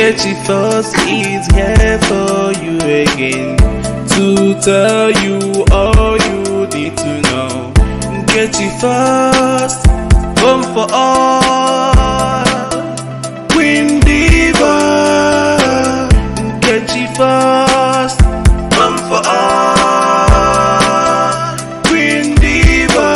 Nkechi First is here for you again to tell you all you need to know. Nkechi First, come for all. Queen Diva, Nkechi First, come for all. Queen Diva,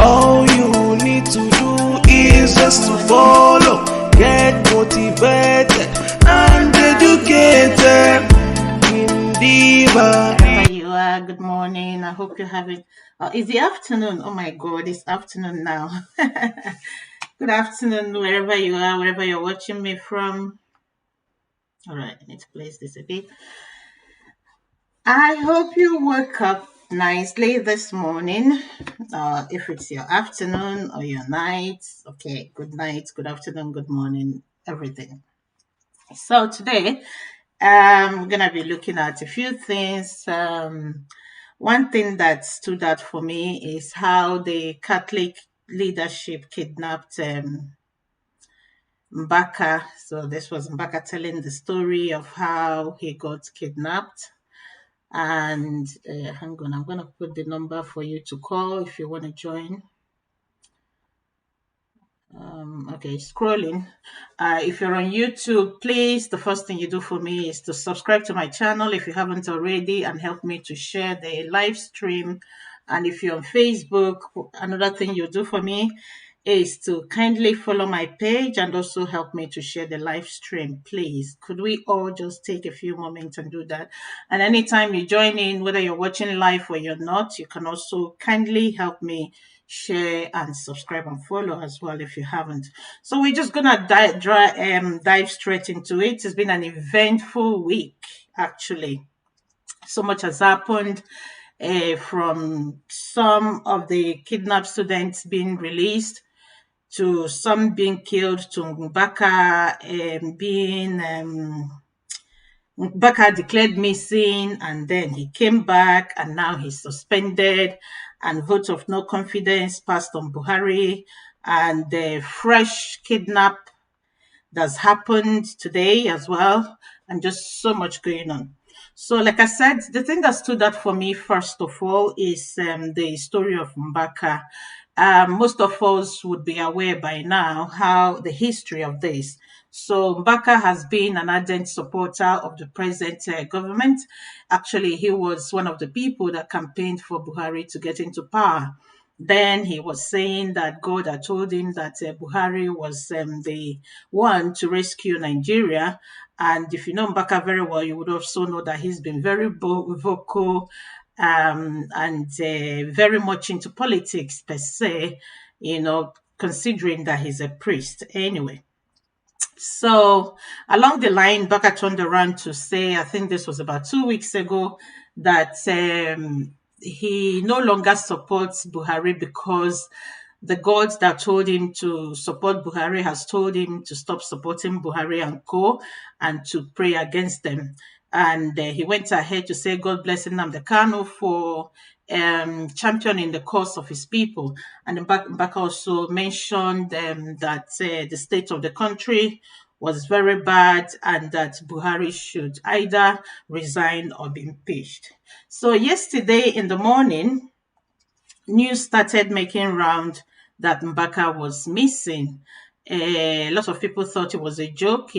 all you need to do is just to follow, get motivated and educated. Queen Diva. Wherever you are, good morning. I hope you're having. It's the afternoon. Oh my God, it's afternoon now. Good afternoon, wherever you are, wherever you're watching me from. All right, I need to place this a bit. I hope you woke up nicely this morning. If it's your afternoon or your night, okay, good night, good afternoon, good morning, everything. So today, we're gonna be looking at a few things. One thing that stood out for me is how the Catholic leadership kidnapped Mbaka. So this was Mbaka telling the story of how he got kidnapped. And hang on, I'm going to put the number for you to call if you want to join. Okay, scrolling. If you're on YouTube, please, the first thing you do for me is to subscribe to my channel if you haven't already and help me to share the live stream. And if you're on Facebook, another thing you do for me is to kindly follow my page and also help me to share the live stream, please. Could we all just take a few moments and do that? And anytime you join in, whether you're watching live or you're not, you can also kindly help me share and subscribe and follow as well if you haven't. So we're just gonna dive straight into it. It's been an eventful week, actually. So much has happened. From some of the kidnapped students being released to some being killed, to Mbaka being Mbaka declared missing, and then he came back, and now he's suspended, and vote of no confidence passed on Buhari, and the fresh kidnap that's happened today as well, and just so much going on. So, like I said, the thing that stood out for me, first of all, is the story of Mbaka. Most of us would be aware by now how the history of this. So Mbaka has been an ardent supporter of the present government. Actually, he was one of the people that campaigned for Buhari to get into power. Then he was saying that God had told him that Buhari was the one to rescue Nigeria. And if you know Mbaka very well, you would also know that he's been very vocal and very much into politics per se, considering that he's a priest. Anyway, so along the line, Baka turned around to say, I think this was about 2 weeks ago, that he no longer supports Buhari because the God that told him to support Buhari has told him to stop supporting Buhari and co. and to pray against them. And he went ahead to say, God bless Nnamdi Kanu for championing the cause of his people. And Mbaka also mentioned that the state of the country was very bad and that Buhari should either resign or be impeached. So yesterday in the morning, news started making round that Mbaka was missing. A lot of people thought it was a joke,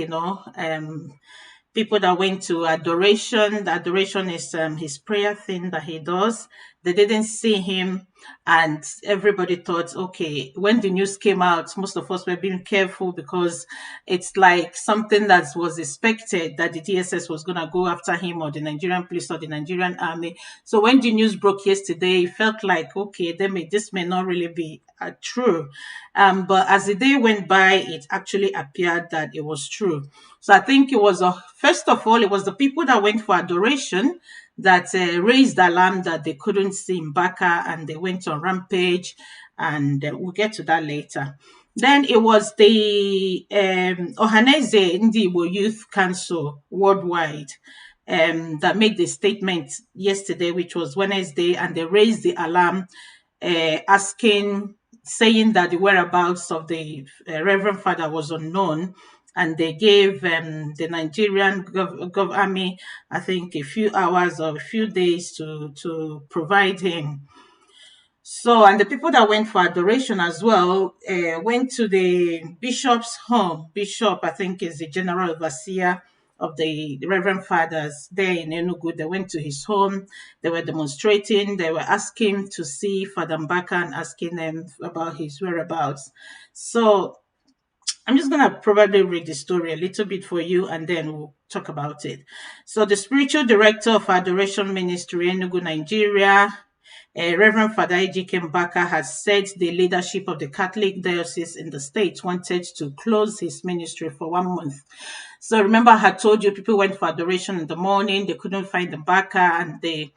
people that went to adoration. The adoration is his prayer thing that he does. They didn't see him, and everybody thought, okay, when the news came out, most of us were being careful because it's like something that was expected that the DSS was going to go after him, or the Nigerian police or the Nigerian army. So when the news broke yesterday, it felt like, okay, this may not really be true. But as the day went by, it actually appeared that it was true. So I think it was, first of all, it was the people that went for adoration that raised the alarm that they couldn't see Mbaka, and they went on rampage, and we'll get to that later. Then it was the Ohaneze Ndibo Youth Council worldwide that made the statement yesterday, which was Wednesday, and they raised the alarm saying that the whereabouts of the Reverend Father was unknown, and they gave the Nigerian army, I think, a few hours or a few days to provide him. So, and the people that went for adoration as well went to the bishop's home. Bishop, I think, is the general overseer of the Reverend Fathers there in Enugu. They went to his home. They were demonstrating. They were asking to see Father Mbaka and asking them about his whereabouts. So, I'm just going to probably read the story a little bit for you and then we'll talk about it. So, the spiritual director of Adoration Ministry, Enugu, Nigeria, Reverend Father Ejike Mbaka has said the leadership of the Catholic diocese in the state wanted to close his ministry for 1 month. So remember, I had told you people went for adoration in the morning, they couldn't find Mbaka, and they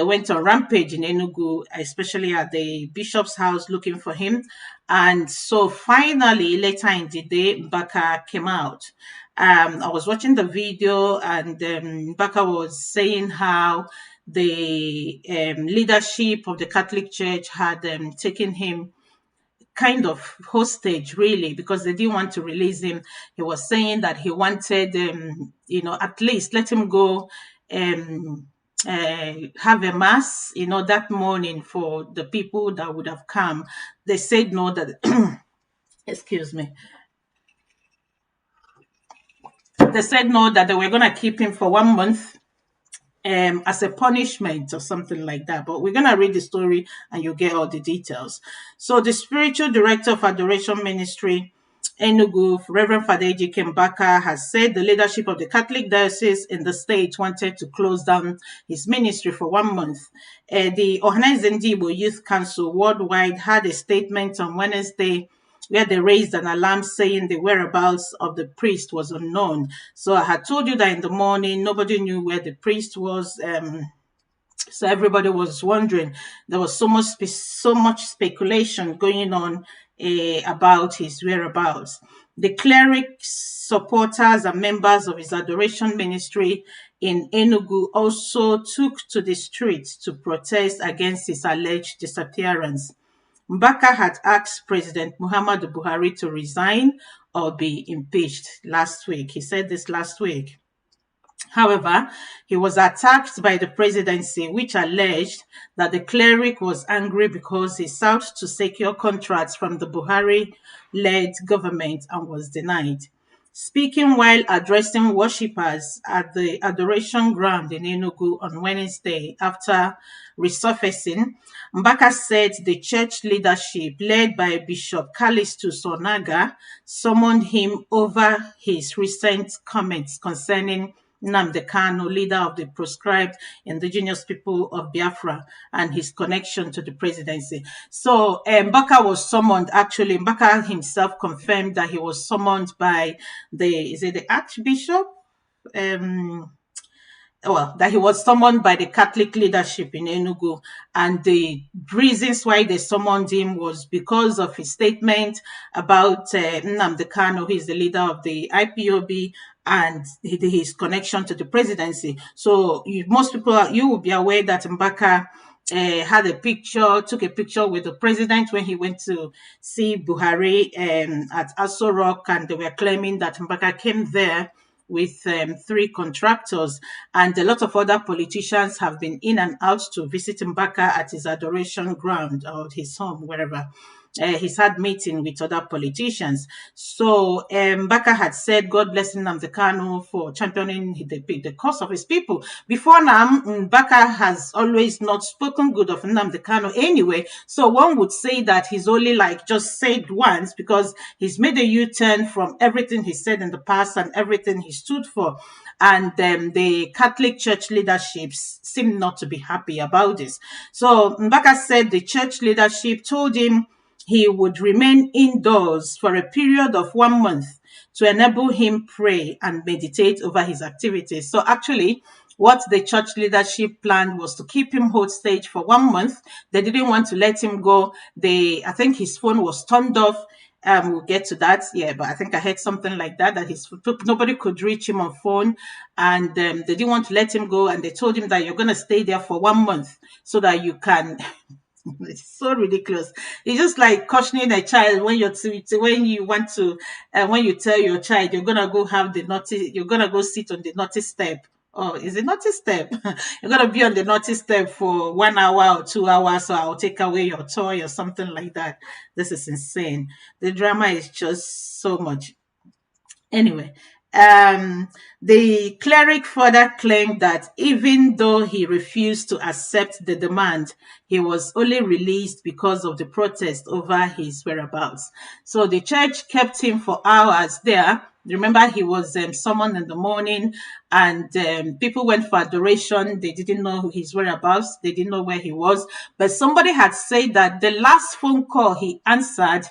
went on rampage in Enugu, especially at the bishop's house looking for him. And so finally, later in the day, Mbaka came out. I was watching the video and Mbaka was saying how the leadership of the Catholic Church had taken him kind of hostage, really, because they didn't want to release him. He was saying that he wanted, at least let him go have a mass, that morning for the people that would have come. They said no, that, excuse me. They said no, that they were going to keep him for 1 month as a punishment or something like that. But we're going to read the story and you'll get all the details. So the spiritual director of Adoration Ministry, Enugu, Reverend Father Ejike Mbaka, has said the leadership of the Catholic diocese in the state wanted to close down his ministry for 1 month. The Ohanezendibo Youth Council worldwide had a statement on Wednesday where they raised an alarm saying the whereabouts of the priest was unknown. So I had told you that in the morning, nobody knew where the priest was. So everybody was wondering. There was so much speculation going on about his whereabouts. The clerics, supporters, and members of his adoration ministry in Enugu also took to the streets to protest against his alleged disappearance. Mbaka had asked President Muhammadu Buhari to resign or be impeached last week. He said this last week. However, he was attacked by the presidency, which alleged that the cleric was angry because he sought to secure contracts from the Buhari-led government and was denied. Speaking while addressing worshippers at the adoration ground in Enugu on Wednesday after resurfacing, Mbaka said the church leadership, led by Bishop Callistus Onaga, summoned him over his recent comments concerning Nnamdi Kanu, leader of the proscribed indigenous people of Biafra, and his connection to the presidency. So Mbaka was summoned, actually, Mbaka himself confirmed that he was summoned by the Archbishop? That he was summoned by the Catholic leadership in Enugu, and the reasons why they summoned him was because of his statement about Nnamdi Kanu, who is the leader of the IPOB, and his connection to the presidency. So most people, you will be aware that Mbaka took a picture with the president when he went to see Buhari at Aso Rock, and they were claiming that Mbaka came there with 3 contractors, and a lot of other politicians have been in and out to visit Mbaka at his adoration ground or his home, wherever. He's had meeting with other politicians. So Mbaka had said, God bless Nnamdi Kanu for championing the cause of his people. Before now, Mbaka has always not spoken good of Nnamdi Kanu anyway. So one would say that he's only just said once, because he's made a U-turn from everything he said in the past and everything he stood for. And the Catholic Church leadership seem not to be happy about this. So Mbaka said the church leadership told him he would remain indoors for a period of 1 month to enable him pray and meditate over his activities. So actually, what the church leadership planned was to keep him hostage for 1 month. They didn't want to let him go. I think his phone was turned off. We'll get to that. Yeah, but I think I heard something like that nobody could reach him on phone, and they didn't want to let him go, and they told him that you're going to stay there for 1 month so that you can It's so ridiculous. It's just like cautioning a child when when you want to when you tell your child you're gonna go have the naughty, you're gonna go sit on the naughty step. Oh, is it naughty step? You're gonna be on the naughty step for 1 hour or 2 hours, so I'll take away your toy or something like that. This is insane. The drama is just so much. Anyway, um, the cleric further claimed that even though he refused to accept the demand, he was only released because of the protest over his whereabouts. So the church kept him for hours there. Remember, he was summoned in the morning, and people went for adoration. They didn't know his whereabouts, they didn't know where he was. But somebody had said that the last phone call he answered,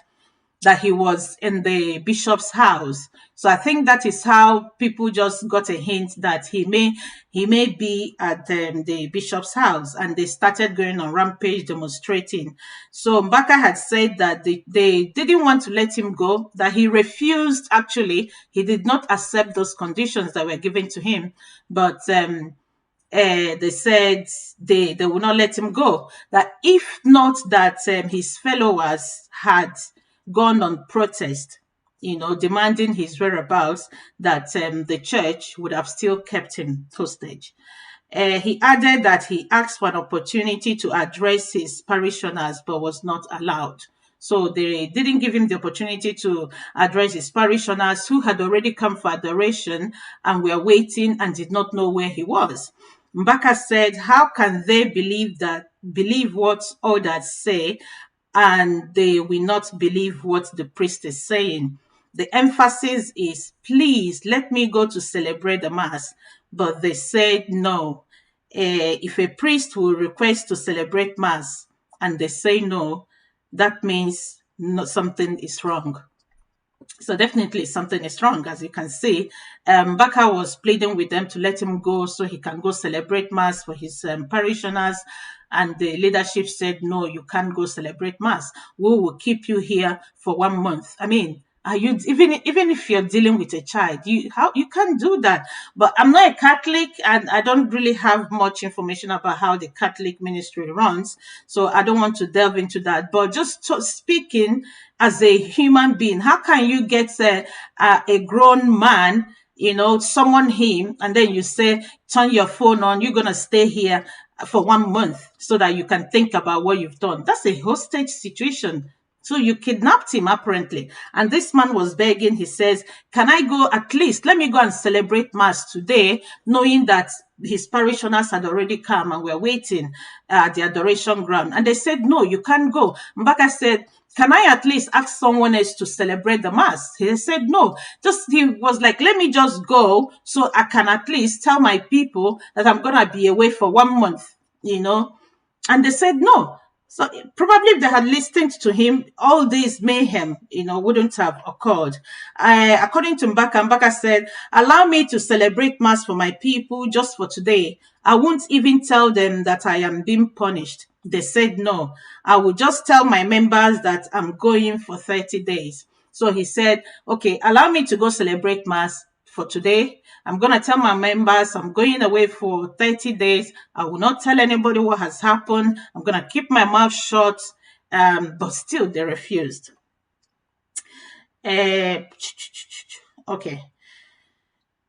that he was in the bishop's house. So I think that is how people just got a hint that he may be at the bishop's house, and they started going on rampage demonstrating. So Mbaka had said that they didn't want to let him go, that he refused. Actually, he did not accept those conditions that were given to him, but they said they will not let him go. That if not that his followers had gone on protest, demanding his whereabouts, that the church would have still kept him hostage. He added that he asked for an opportunity to address his parishioners but was not allowed. So they didn't give him the opportunity to address his parishioners who had already come for adoration and were waiting and did not know where he was. Mbaka said, how can they believe what others say, and they will not believe what the priest is saying? The emphasis is, please let me go to celebrate the mass. But they said no. If a priest will request to celebrate mass and they say no, that means something is wrong. So definitely something is wrong, as you can see. Baka was pleading with them to let him go so he can go celebrate mass for his parishioners. And the leadership said, no, you can't go celebrate mass. We will keep you here for 1 month. I mean, are you even if you're dealing with a child, you can't do that? But I'm not a Catholic, and I don't really have much information about how the Catholic ministry runs, so I don't want to delve into that. But just speaking as a human being, how can you get a grown man, summon him, and then you say, turn your phone on, you're gonna stay here for 1 month so that you can think about what you've done? That's a hostage situation. So you kidnapped him, apparently. And this man was begging. He says, can I go at least, let me go and celebrate mass today, knowing that his parishioners had already come and were waiting at the adoration ground. And they said, no, you can't go. Mbaka said, can I at least ask someone else to celebrate the mass? He said, no. He was like, let me just go so I can at least tell my people that I'm going to be away for 1 month. And they said, no. So probably if they had listened to him, all this mayhem, wouldn't have occurred. According to Mbaka said, allow me to celebrate mass for my people just for today. I won't even tell them that I am being punished. They said, no, I will just tell my members that I'm going for 30 days. So he said, okay, allow me to go celebrate mass for today. I'm going to tell my members I'm going away for 30 days. I will not tell anybody what has happened. I'm going to keep my mouth shut. But still, they refused. Okay.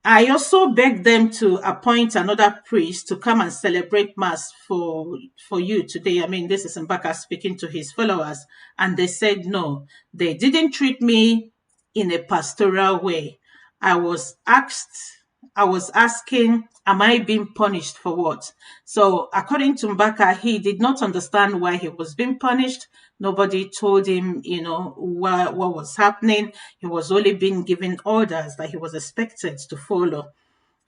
I also begged them to appoint another priest to come and celebrate mass for you today. I mean, this is Mbaka speaking to his followers. And they said no. They didn't treat me in a pastoral way. I was asking, am I being punished for what? So according to Mbaka, he did not understand why he was being punished. Nobody told him, what was happening. He was only being given orders that he was expected to follow.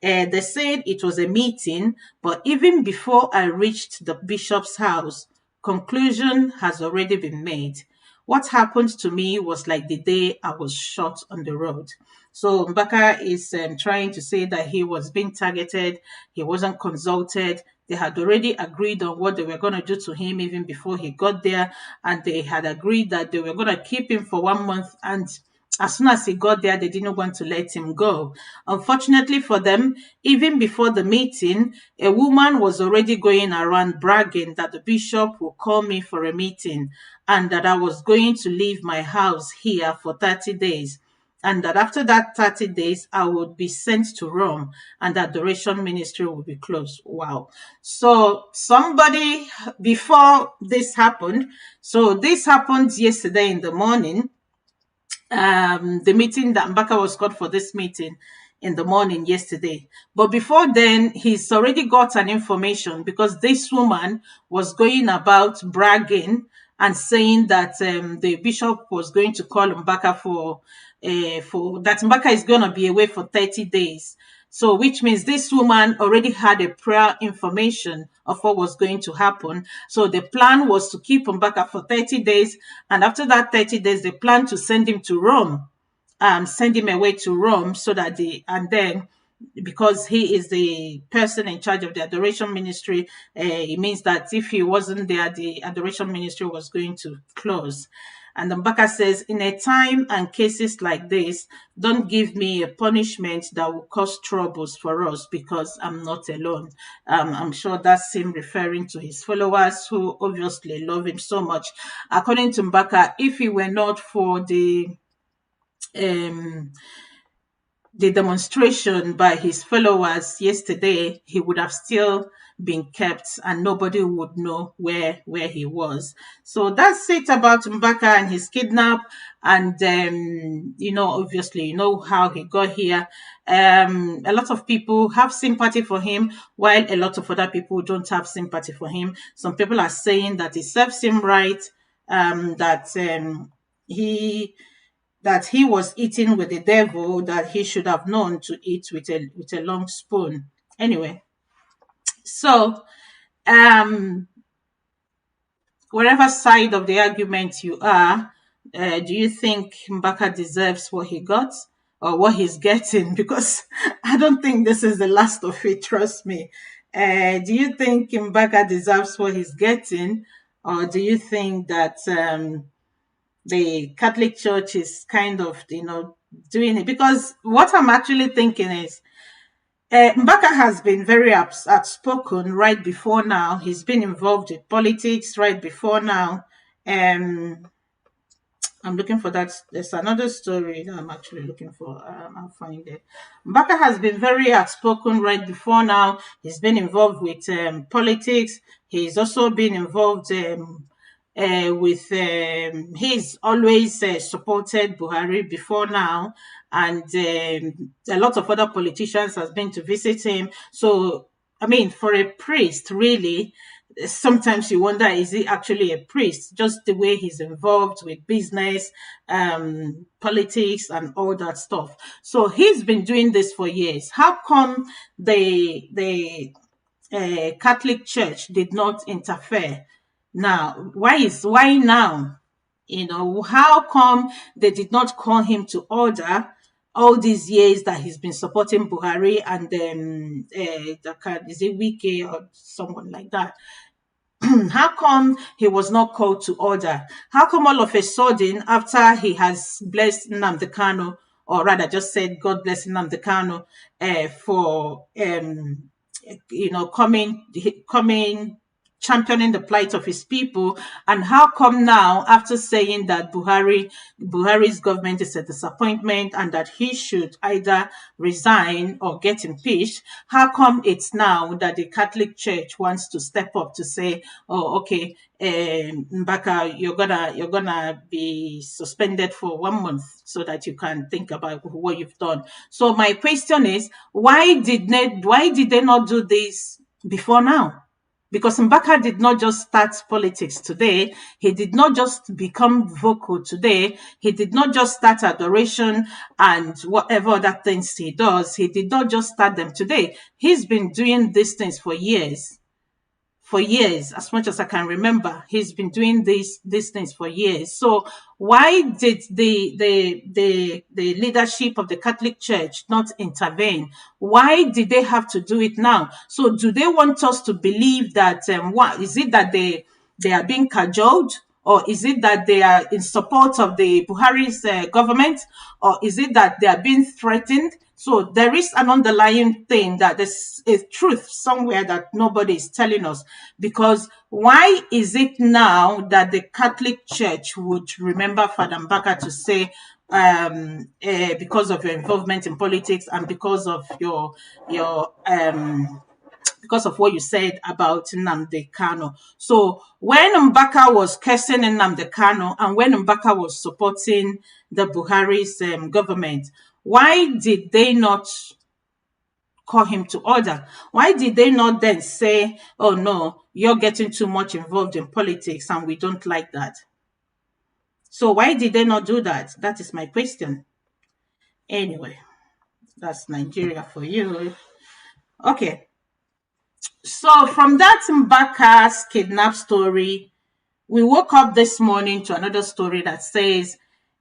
They said it was a meeting, but even before I reached the bishop's house, conclusion has already been made. What happened to me was like the day I was shot on the road. So Mbaka is trying to say that he was being targeted, he wasn't consulted. They had already agreed on what they were going to do to him even before he got there, and they had agreed that they were going to keep him for 1 month. And As soon as he got there, they didn't want to let him go. Unfortunately for them, even before the meeting, a woman was already going around bragging that the bishop will call me for a meeting and that I was going to leave my house here for 30 days. And that after that 30 days, I would be sent to Rome and that adoration ministry would be closed. Wow. So somebody before this happened, so this happened yesterday in the morning, the meeting that Mbaka was called for this meeting in the morning yesterday. But before then, he's already got an information because this woman was going about bragging and saying that the bishop was going to call Mbaka for that Mbaka is going to be away for 30 days. So, which means this woman already had a prior information of what was going to happen. So the plan was to keep Mbaka for 30 days. And after that 30 days, they plan to send him to Rome, send him away to Rome so that and then because he is the person in charge of the adoration ministry, it means that if he wasn't there, the adoration ministry was going to close. And Mbaka says, in a time and cases like this, don't give me a punishment that will cause troubles for us because I'm not alone. I'm sure that's him referring to his followers who obviously love him so much. According to Mbaka, if it were not for um, the demonstration by his followers yesterday, he would have still been kept and nobody would know where he was. So that's it about Mbaka and his kidnap. And, obviously, you know how he got here. A lot of people have sympathy for him, while a lot of other people don't have sympathy for him. Some people are saying that it serves him right, that he was eating with the devil, that he should have known to eat with a long spoon. Anyway, so whatever side of the argument you are, do you think Mbaka deserves what he got or what he's getting? Because I don't think this is the last of it, trust me. Do you think Mbaka deserves what he's getting, or do you think that the Catholic Church is kind of, doing it? Because what I'm actually thinking is, Mbaka has been very outspoken right before now. He's been involved with politics right before now. I'm looking for that. There's another story that I'm actually looking for. I'll find it. Mbaka has been very outspoken right before now. He's been involved with politics. He's also been involved he's always supported Buhari before now, and a lot of other politicians has been to visit him. So, I mean, for a priest, really, sometimes you wonder, is he actually a priest? Just the way he's involved with business, politics, and all that stuff. So he's been doing this for years. How come the Catholic Church did not interfere? Now, why now? How come they did not call him to order all these years that he's been supporting Buhari and is it Wike or someone like that? How come he was not called to order? How come all of a sudden, after he has blessed Nnamdi Kanu, or rather just said, God bless Nnamdi Kanu, for, coming championing the plight of his people, and how come now, after saying that Buhari's government is a disappointment and that he should either resign or get impeached, how come it's now that the Catholic Church wants to step up to say, oh, okay, Mbaka, you're gonna be suspended for 1 month so that you can think about what you've done? So my question is, why did they not do this before now? Because Mbaka did not just start politics today. He did not just become vocal today. He did not just start adoration and whatever other things he does. He did not just start them today. He's been doing these things for years. For years, as much as I can remember, he's been doing these things for years. So why did the leadership of the Catholic Church not intervene? Why did they have to do it now? So do they want us to believe that what is it that they are being cajoled, or is it that they are in support of the Buhari's government, or is it that they are being threatened? So there is an underlying thing that there's a truth somewhere that nobody is telling us. Because why is it now that the Catholic Church would remember Father Mbaka to say, because of your involvement in politics and your because of what you said about Nnamdi Kanu. So when Mbaka was cursing Nnamdi Kanu and when Mbaka was supporting the Buhari's government, why did they not call him to order? Why did they not then say, oh no, you're getting too much involved in politics and we don't like that? So why did they not do that? That is my question. Anyway, that's Nigeria for you. Okay. So from that Mbaka's kidnap story, we woke up this morning to another story that says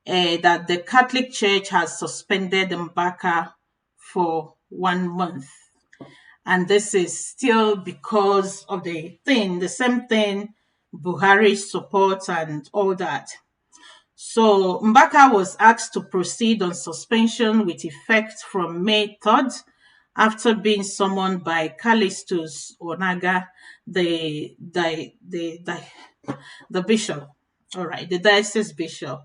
that the Catholic Church has suspended Mbaka for 1 month. And this is still because of the same thing, Buhari support and all that. So Mbaka was asked to proceed on suspension with effect from May 3rd after being summoned by Callistus Onaga, the bishop. All right, the diocese bishop.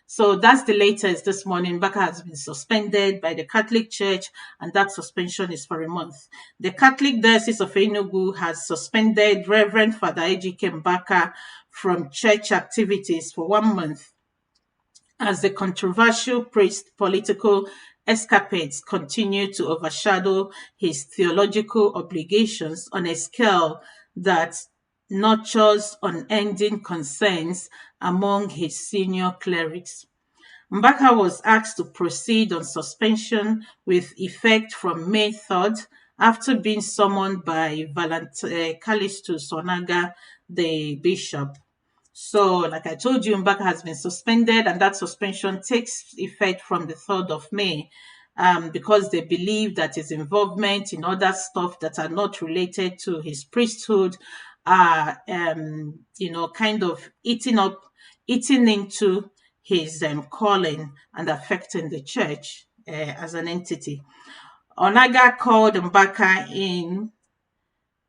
So that's the latest this morning. Mbaka has been suspended by the Catholic Church, and that suspension is for a month. The Catholic Diocese of Enugu has suspended Reverend Father Ejike Mbaka from church activities for 1 month as the controversial priest's political escapades continue to overshadow his theological obligations on a scale that nurtures unending concerns among his senior clerics. Mbaka was asked to proceed on suspension with effect from May 3rd after being summoned by Callistus Onaga, the bishop. So, like I told you, Mbaka has been suspended, and that suspension takes effect from the 3rd of May because they believe that his involvement in other stuff that are not related to his priesthood are, kind of eating into his calling and affecting the church as an entity. Onaga called Mbaka in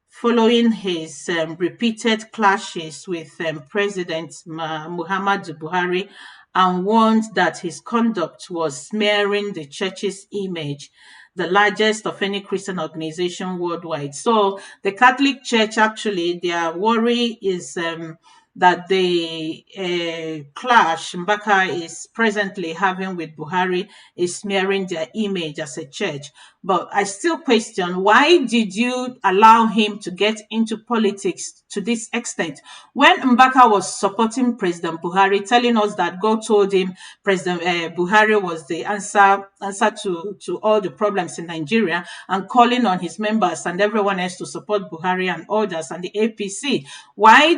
following his repeated clashes with President Muhammadu Buhari and warned that his conduct was smearing the church's image, the largest of any Christian organization worldwide. So the Catholic Church, actually, their worry is that the clash Mbaka is presently having with Buhari is smearing their image as a church. But I still question, why did you allow him to get into politics to this extent? When Mbaka was supporting President Buhari, telling us that God told him President Buhari was the answer to all the problems in Nigeria, and calling on his members and everyone else to support Buhari and others and the APC, why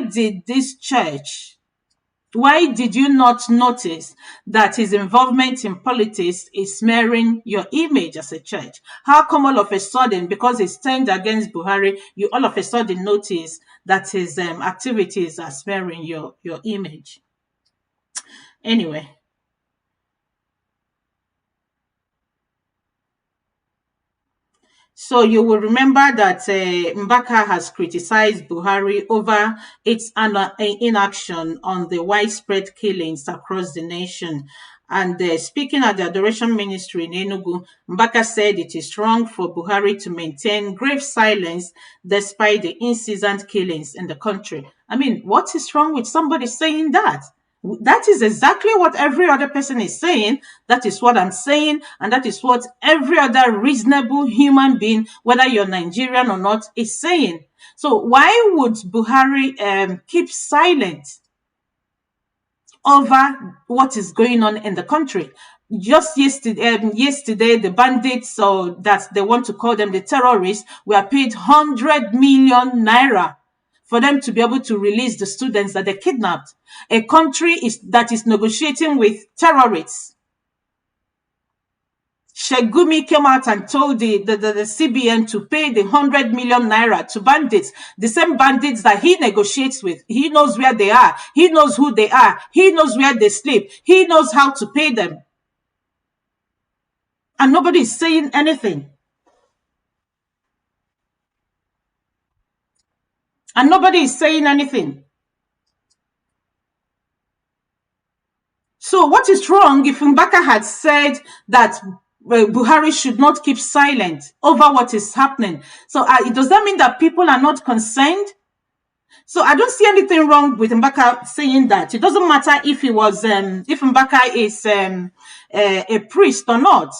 did you not notice that his involvement in politics is smearing your image as a church? How come all of a sudden, because he's turned against Buhari, you all of a sudden notice that his activities are smearing your image? Anyway. So you will remember that Mbaka has criticized Buhari over its inaction on the widespread killings across the nation. And speaking at the Adoration Ministry in Enugu, Mbaka said it is wrong for Buhari to maintain grave silence despite the incessant killings in the country. I mean, what is wrong with somebody saying that? That is exactly what every other person is saying. That is what I'm saying. And that is what every other reasonable human being, whether you're Nigerian or not, is saying. So why would Buhari keep silent over what is going on in the country? Just yesterday, the bandits, so that they want to call them the terrorists, were paid 100 million naira for them to be able to release the students that they kidnapped. A country that is negotiating with terrorists. Shegumi came out and told the CBN to pay the 100 million naira to bandits, the same bandits that he negotiates with. He knows where they are. He knows who they are. He knows where they sleep. He knows how to pay them. And nobody is saying anything. And nobody is saying anything. So what is wrong if Mbaka had said that Buhari should not keep silent over what is happening? So does that mean that people are not concerned? So I don't see anything wrong with Mbaka saying that. It doesn't matter if he was, if Mbaka is a priest or not.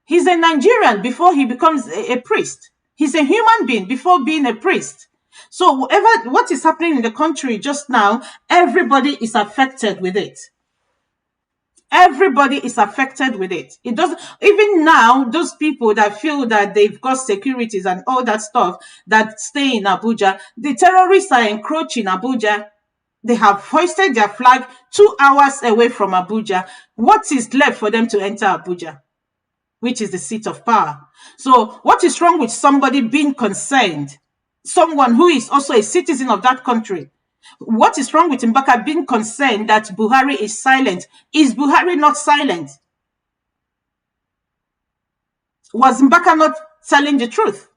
He's a Nigerian before he becomes a priest. He's a human being before being a priest. So what is happening in the country just now, everybody is affected with it. Everybody is affected with it. It doesn't, even now, those people that feel that they've got securities and all that stuff that stay in Abuja, the terrorists are encroaching Abuja. They have hoisted their flag 2 hours away from Abuja. What is left for them to enter Abuja, which is the seat of power? So what is wrong with somebody being concerned? Someone who is also a citizen of that country. What is wrong with Mbaka being concerned that Buhari is silent? Is Buhari not silent? Was Mbaka not telling the truth?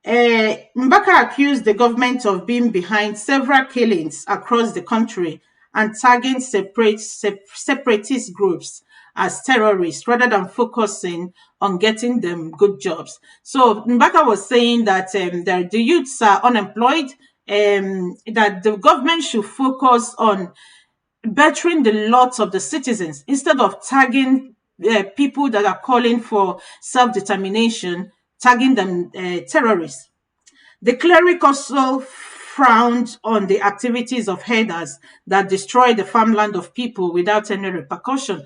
Mbaka accused the government of being behind several killings across the country and tagging separatist groups as terrorists rather than focusing on getting them good jobs. So Mbaka was saying that the youths are unemployed, that the government should focus on bettering the lots of the citizens instead of tagging people that are calling for self-determination, tagging them terrorists. The cleric also frowned on the activities of herders that destroy the farmland of people without any repercussion.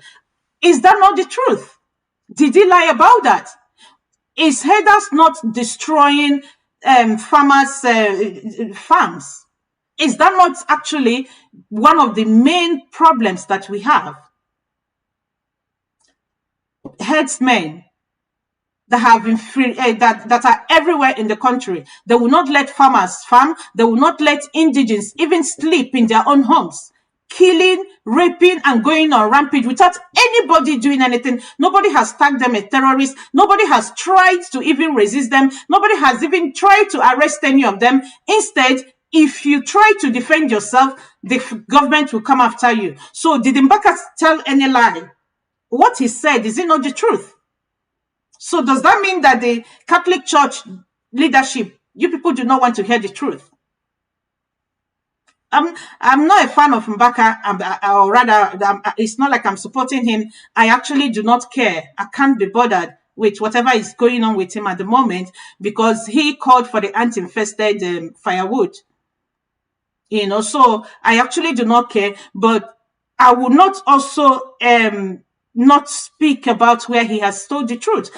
Is that not the truth? Did he lie about that? Is herders not destroying farmers' farms? Is that not actually one of the main problems that we have? Herdsmen that have been free, that are everywhere in the country. They will not let farmers farm. They will not let indigents even sleep in their own homes. Killing, raping, and going on rampage without anybody doing anything. Nobody has tagged them as terrorists. Nobody has tried to even resist them. Nobody has even tried to arrest any of them. Instead, if you try to defend yourself, the government will come after you. So did Mbaka tell any lie? What he said, is it not the truth? So does that mean that the Catholic Church leadership, you people do not want to hear the truth? I'm not a fan of Mbaka, or rather, it's not like I'm supporting him. I actually do not care. I can't be bothered with whatever is going on with him at the moment because he called for the anti-infested firewood. So I actually do not care, but I will not also not speak about where he has told the truth.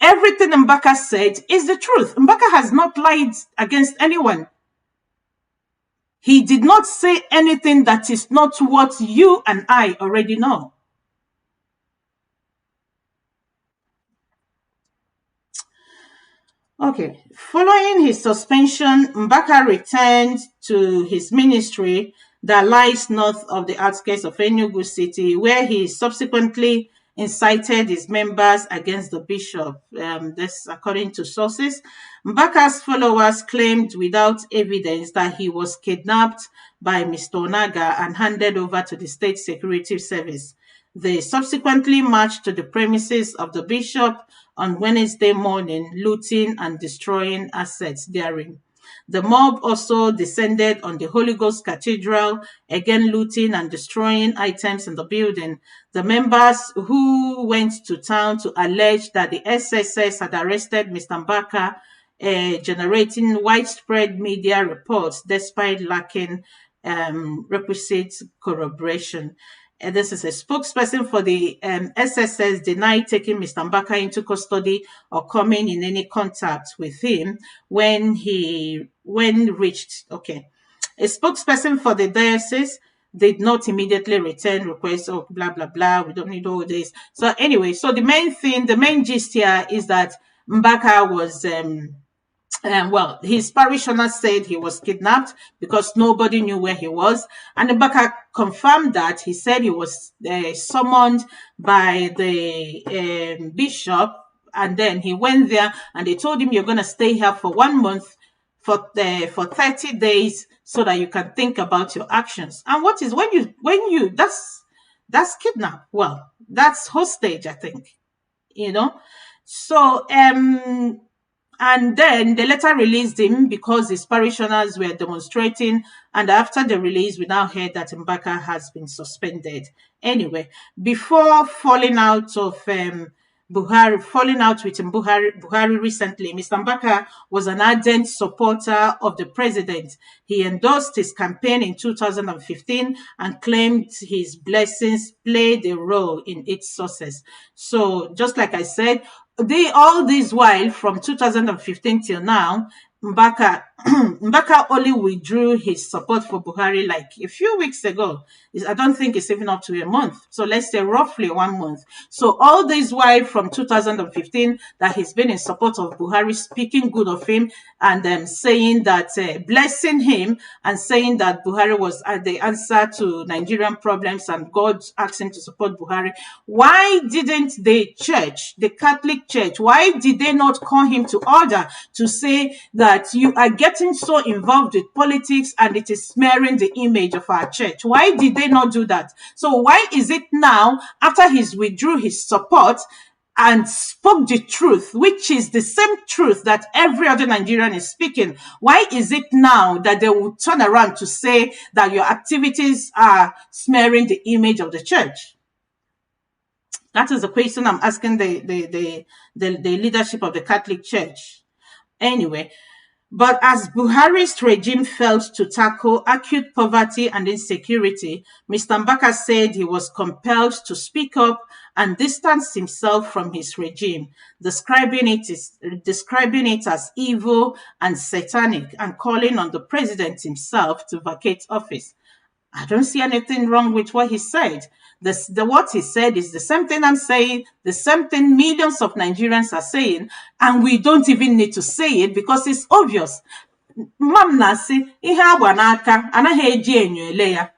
Everything Mbaka said is the truth. Mbaka has not lied against anyone. He did not say anything that is not what you and I already know. Okay. Following his suspension, Mbaka returned to his ministry that lies north of the outskirts of Enugu City, where he subsequently incited his members against the bishop. This, according to sources. Mbaka's followers claimed without evidence that he was kidnapped by Mr. Onaga and handed over to the State Security Service. They subsequently marched to the premises of the bishop on Wednesday morning, looting and destroying assets therein. The mob also descended on the Holy Ghost Cathedral, again looting and destroying items in the building. The members who went to town to allege that the SSS had arrested Mr. Mbaka, generating widespread media reports despite lacking requisite corroboration. This is a spokesperson for the SSS denied taking Mr. Mbaka into custody or coming in any contact with him when reached. Okay. A spokesperson for the diocese did not immediately return requests of blah blah blah. We don't need all this. So anyway, so the main gist here is that Mbaka was well, his parishioner said he was kidnapped because nobody knew where he was. And Mbaka confirmed that. He said he was summoned by the bishop, and then he went there and they told him, you're going to stay here for 1 month for 30 days so that you can think about your actions. And what is when you that's kidnap. Well, that's hostage, I think. So and then they later released him because his parishioners were demonstrating. And after the release, we now heard that Mbaka has been suspended. Anyway, before falling out with Buhari recently, Mr. Mbaka was an ardent supporter of the president. He endorsed his campaign in 2015 and claimed his blessings played a role in its success. So just like I said, all this while from 2015 till now, Mbaka only withdrew his support for Buhari like a few weeks ago. I don't think it's even up to a month. So let's say roughly 1 month. So all this while from 2015 that he's been in support of Buhari, speaking good of him and saying that, blessing him and saying that Buhari was the answer to Nigerian problems and God asked him to support Buhari. Why didn't the church, the Catholic Church, why did they not call him to order to say that you are getting so involved with politics and it is smearing the image of our church? Why did they not do that? So why is it now, after he withdrew his support and spoke the truth, which is the same truth that every other Nigerian is speaking, why is it now that they will turn around to say that your activities are smearing the image of the church? That is the question I'm asking the leadership of the Catholic Church. Anyway, but as Buhari's regime failed to tackle acute poverty and insecurity, Mr. Mbaka said he was compelled to speak up and distance himself from his regime, describing it as evil and satanic and calling on the president himself to vacate office. I don't see anything wrong with what he said. What he said is the same thing I'm saying, the same thing millions of Nigerians are saying, and we don't even need to say it because it's obvious. Mam na-asị ihe agba n'aka anaghị eji enyo ele ya.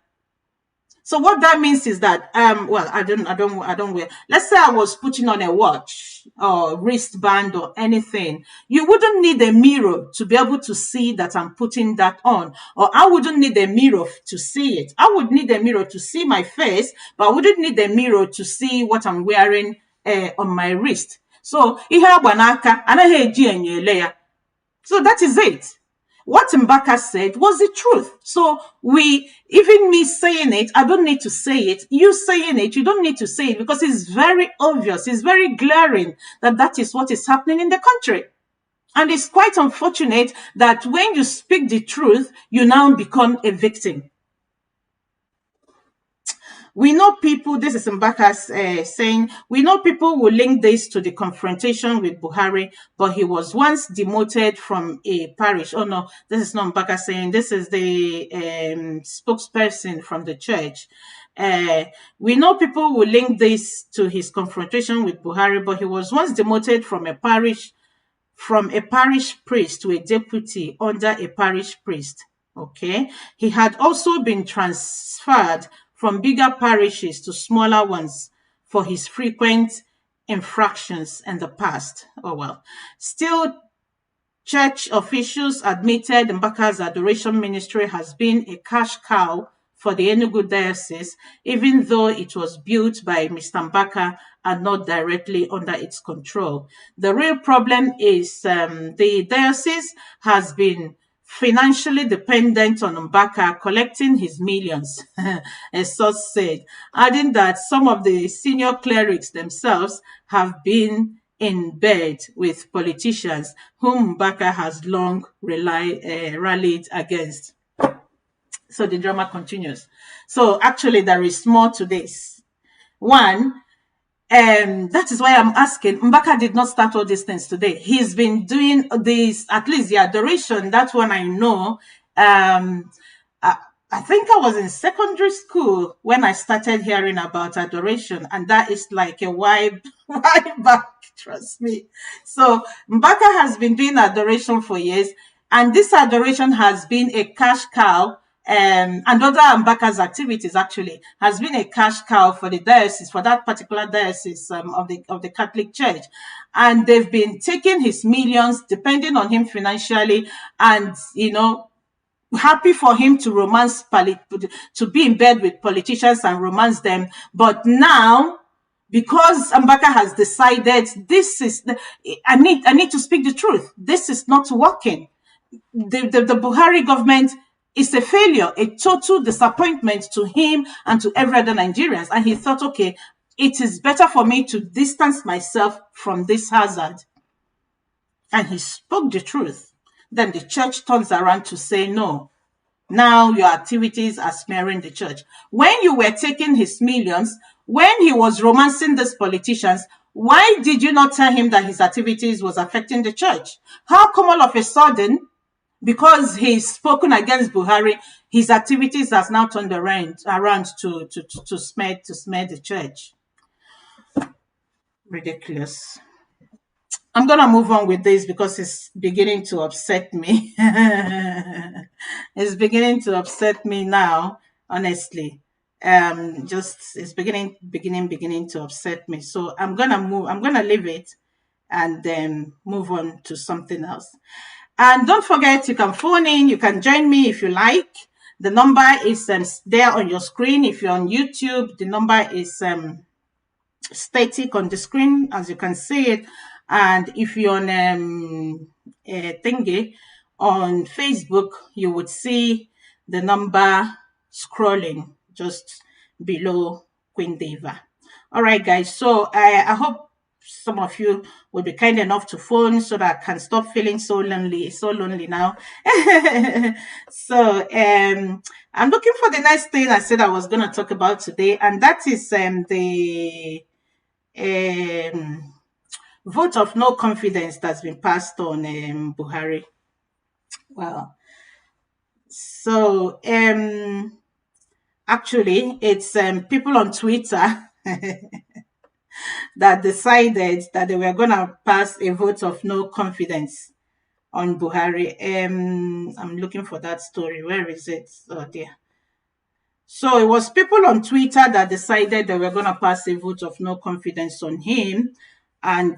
So what that means is that, well, I don't wear. Let's say I was putting on a watch or wristband or anything. You wouldn't need a mirror to be able to see that I'm putting that on. Or I wouldn't need a mirror to see it. I would need a mirror to see my face, but I wouldn't need a mirror to see what I'm wearing on my wrist. So, ihe agba n'aka anaghị eji enyo ele ya. So that is it. What Mbaka said was the truth. So even me saying it, I don't need to say it. You saying it, you don't need to say it because it's very obvious. It's very glaring that is what is happening in the country. And it's quite unfortunate that when you speak the truth, you now become a victim. We know people, this is Mbaka saying, we know people will link this to the confrontation with Buhari, but he was once demoted from a parish. Oh no, this is not Mbaka saying, this is the spokesperson from the church. We know people will link this to his confrontation with Buhari, but he was once demoted from a parish priest to a deputy under a parish priest. Okay. He had also been transferred from bigger parishes to smaller ones for his frequent infractions in the past. Oh well. Still, church officials admitted Mbaka's adoration ministry has been a cash cow for the Enugu diocese, even though it was built by Mr. Mbaka and not directly under its control. The real problem is the diocese has been financially dependent on Mbaka collecting his millions, a source said, adding that some of the senior clerics themselves have been in bed with politicians whom Mbaka has long rallied against. So the drama continues. So actually there is more to this. One, that is why I'm asking. Mbaka did not start all these things today. He's been doing this, at least the adoration, that one I know. I think I was in secondary school when I started hearing about adoration, and that is like a while, while back, trust me. So Mbaka has been doing adoration for years, and this adoration has been a cash cow. And other Mbaka's activities actually has been a cash cow for the diocese, for that particular diocese of the Catholic Church, and they've been taking his millions, depending on him financially, and happy for him to to be in bed with politicians and romance them. But now, because Ambaka has decided this is I need to speak the truth. This is not working. The Buhari government is a failure, a total disappointment to him and to every other Nigerians. And he thought, okay, it is better for me to distance myself from this hazard. And he spoke the truth. Then the church turns around to say, no, now your activities are smearing the church. When you were taking his millions, when he was romancing these politicians, why did you not tell him that his activities was affecting the church? How come all of a sudden, because he's spoken against Buhari, his activities has now turned around to smear the church? Ridiculous. I'm going to move on with this because it's beginning to upset me. It's beginning to upset me now, honestly. Just it's beginning to upset me. So I'm gonna leave it and then move on to something else. And don't forget, you can phone in, you can join me if you like. The number is there on your screen. If you're on YouTube, the number is static on the screen, as you can see it. And if you're on thingy on Facebook, you would see the number scrolling just below Queen Diva. All right, guys. So I hope some of you will be kind enough to phone so that I can stop feeling so lonely now. So I'm looking for the next thing I said I was going to talk about today, and that is the vote of no confidence that's been passed on Buhari. Well, so actually, it's people on Twitter that decided that they were going to pass a vote of no confidence on Buhari. I'm looking for that story. Where is it? Oh dear. So it was people on Twitter that decided they were going to pass a vote of no confidence on him. And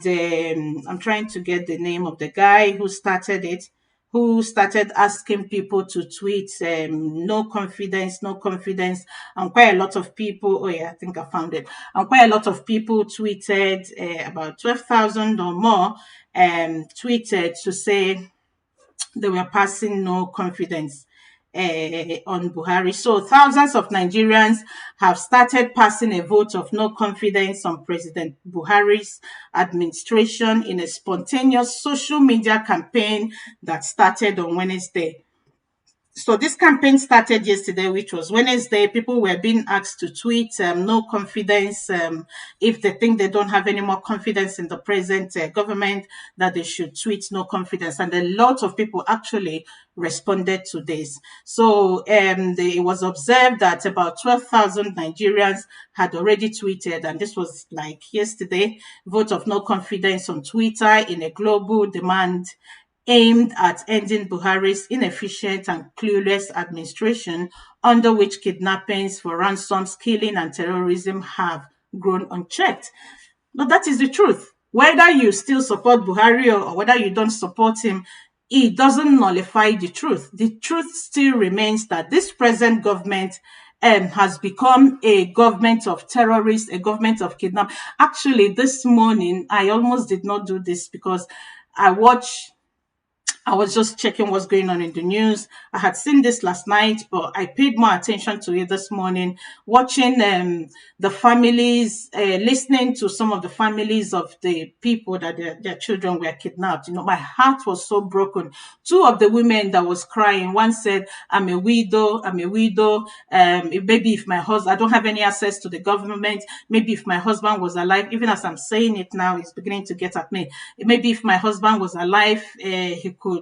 I'm trying to get the name of the guy who started it, who started asking people to tweet no confidence, no confidence. And quite a lot of people, oh yeah, I think I found it. And quite a lot of people tweeted, about 12,000 or more, tweeted to say they were passing no confidence on Buhari. So thousands of Nigerians have started passing a vote of no confidence on President Buhari's administration in a spontaneous social media campaign that started on Wednesday. So this campaign started yesterday, which was Wednesday. People were being asked to tweet no confidence, if they think they don't have any more confidence in the present government, that they should tweet no confidence. And a lot of people actually responded to this. So it was observed that about 12,000 Nigerians had already tweeted, and this was like yesterday, vote of no confidence on Twitter in a global demand aimed at ending Buhari's inefficient and clueless administration, under which kidnappings for ransoms, killing, and terrorism have grown unchecked. Now, that is the truth. Whether you still support Buhari or whether you don't support him, it doesn't nullify the truth. The truth still remains that this present government has become a government of terrorists, a government of kidnapping. Actually, this morning, I almost did not do this because I was just checking what's going on in the news. I had seen this last night, but I paid more attention to it this morning, watching the families, listening to some of the families of the people that their children were kidnapped. My heart was so broken. Two of the women that was crying, one said, I'm a widow. Maybe if my husband, I don't have any access to the government. Maybe if my husband was alive, even as I'm saying it now, it's beginning to get at me. Maybe if my husband was alive, he could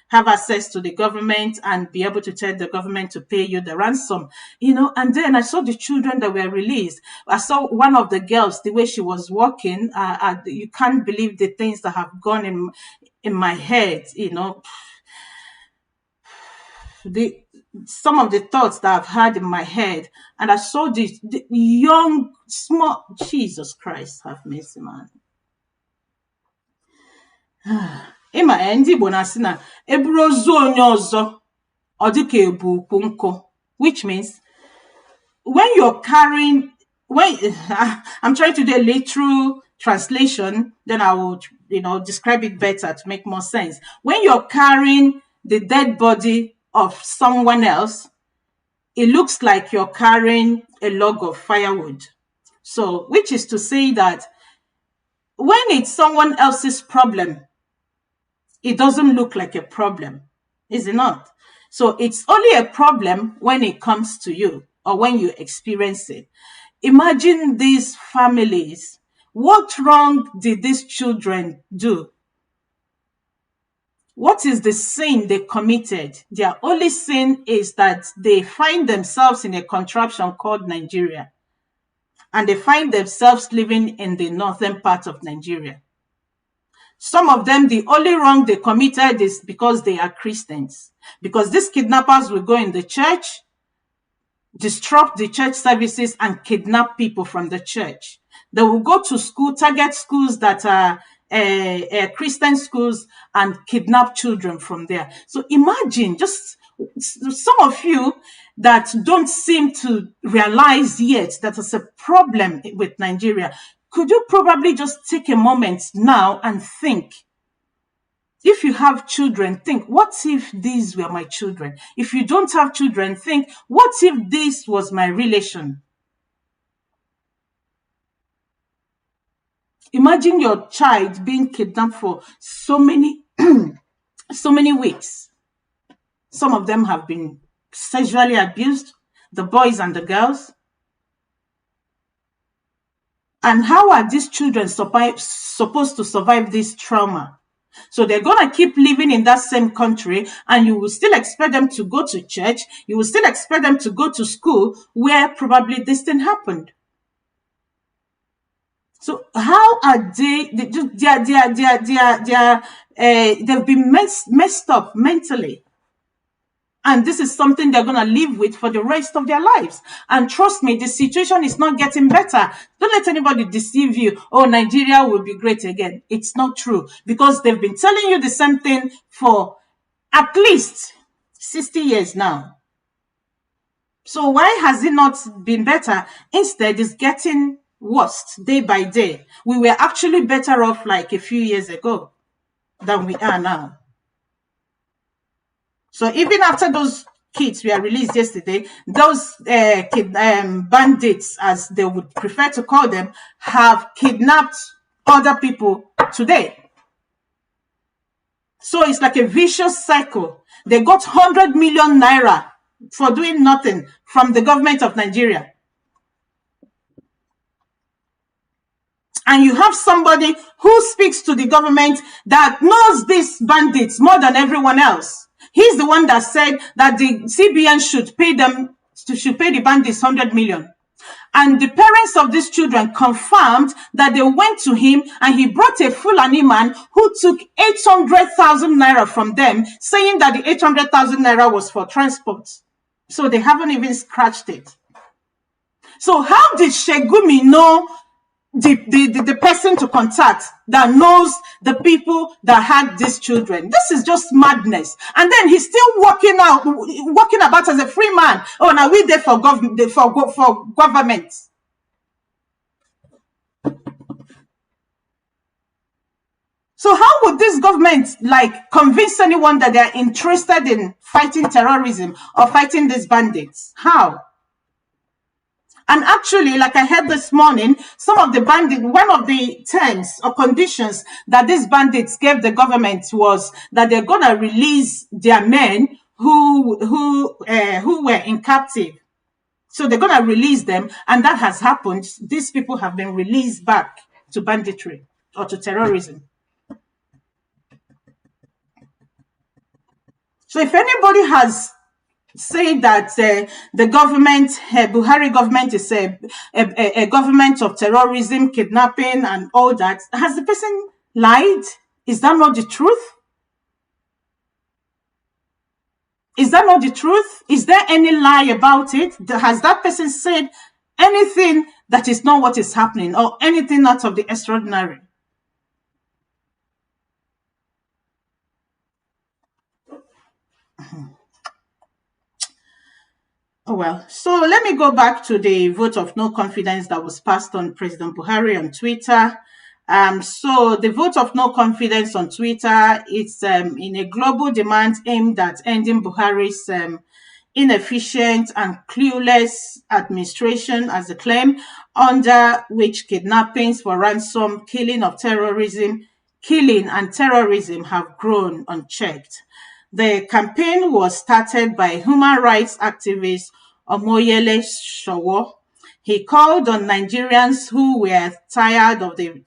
have access to the government and be able to tell the government to pay you the ransom, And then I saw the children that were released. I saw one of the girls, the way she was walking. You can't believe the things that have gone in my head, the some of the thoughts that I've had in my head, and I saw the young, small, Jesus Christ, have mercy, man. Ịma ndị Igbo na-asị na eburu ozu onye ọzọ ọ dịka ebu ukwu nkụ, which means when you're carrying, when I'm trying to do a literal translation, then I would describe it better to make more sense. When you're carrying the dead body of someone else, it looks like you're carrying a log of firewood. So, which is to say that when it's someone else's problem, it doesn't look like a problem, is it not? So it's only a problem when it comes to you or when you experience it. Imagine these families. What wrong did these children do? What is the sin they committed? Their only sin is that they find themselves in a contraption called Nigeria. And they find themselves living in the northern part of Nigeria. Some of them, the only wrong they committed is because they are Christians. Because these kidnappers will go in the church, disrupt the church services, and kidnap people from the church. They will go to school, target schools that are Christian schools, and kidnap children from there. So imagine, just some of you that don't seem to realize yet that there's a problem with Nigeria. Could you probably just take a moment now and think? If you have children, think, what if these were my children? If you don't have children, think, what if this was my relation? Imagine your child being kidnapped for so many weeks. Some of them have been sexually abused, the boys and the girls. And how are these children supposed to survive this trauma? So they're going to keep living in that same country, and you will still expect them to go to church. You will still expect them to go to school where probably this thing happened. So how are they've been messed up mentally. And this is something they're going to live with for the rest of their lives. And trust me, the situation is not getting better. Don't let anybody deceive you. Oh, Nigeria will be great again. It's not true. Because they've been telling you the same thing for at least 60 years now. So why has it not been better? Instead, it's getting worse day by day. We were actually better off like a few years ago than we are now. So even after those kids were released yesterday, those bandits, as they would prefer to call them, have kidnapped other people today. So it's like a vicious cycle. They got 100 million naira for doing nothing from the government of Nigeria. And you have somebody who speaks to the government that knows these bandits more than everyone else. He's the one that said that the CBN should pay the bandits 100 million. And the parents of these children confirmed that they went to him and he brought a Fulani man who took 800,000 naira from them, saying that the 800,000 naira was for transport. So they haven't even scratched it. So how did Shegumi know the person to contact that knows the people that had these children? This is just madness. And then he's still walking about as a free man. Oh, now we there for government. So how would this government convince anyone that they're interested in fighting terrorism or fighting these bandits? How? And actually, like I heard this morning, one of the terms or conditions that these bandits gave the government was that they're going to release their men who were in captive. So they're going to release them, and that has happened. These people have been released back to banditry or to terrorism. So if anybody has said that the government, Buhari government is a government of terrorism, kidnapping, and all that, has the person lied? Is that not the truth? Is that not the truth? Is there any lie about it? Has that person said anything that is not what is happening or anything out of the extraordinary? Oh, well, so let me go back to the vote of no confidence that was passed on President Buhari on Twitter. So the vote of no confidence on Twitter is in a global demand aimed at ending Buhari's inefficient and clueless administration, as a claim, under which kidnappings for ransom, killing and terrorism have grown unchecked. The campaign was started by human rights activist Omoyele Showo. He called on Nigerians who were tired of the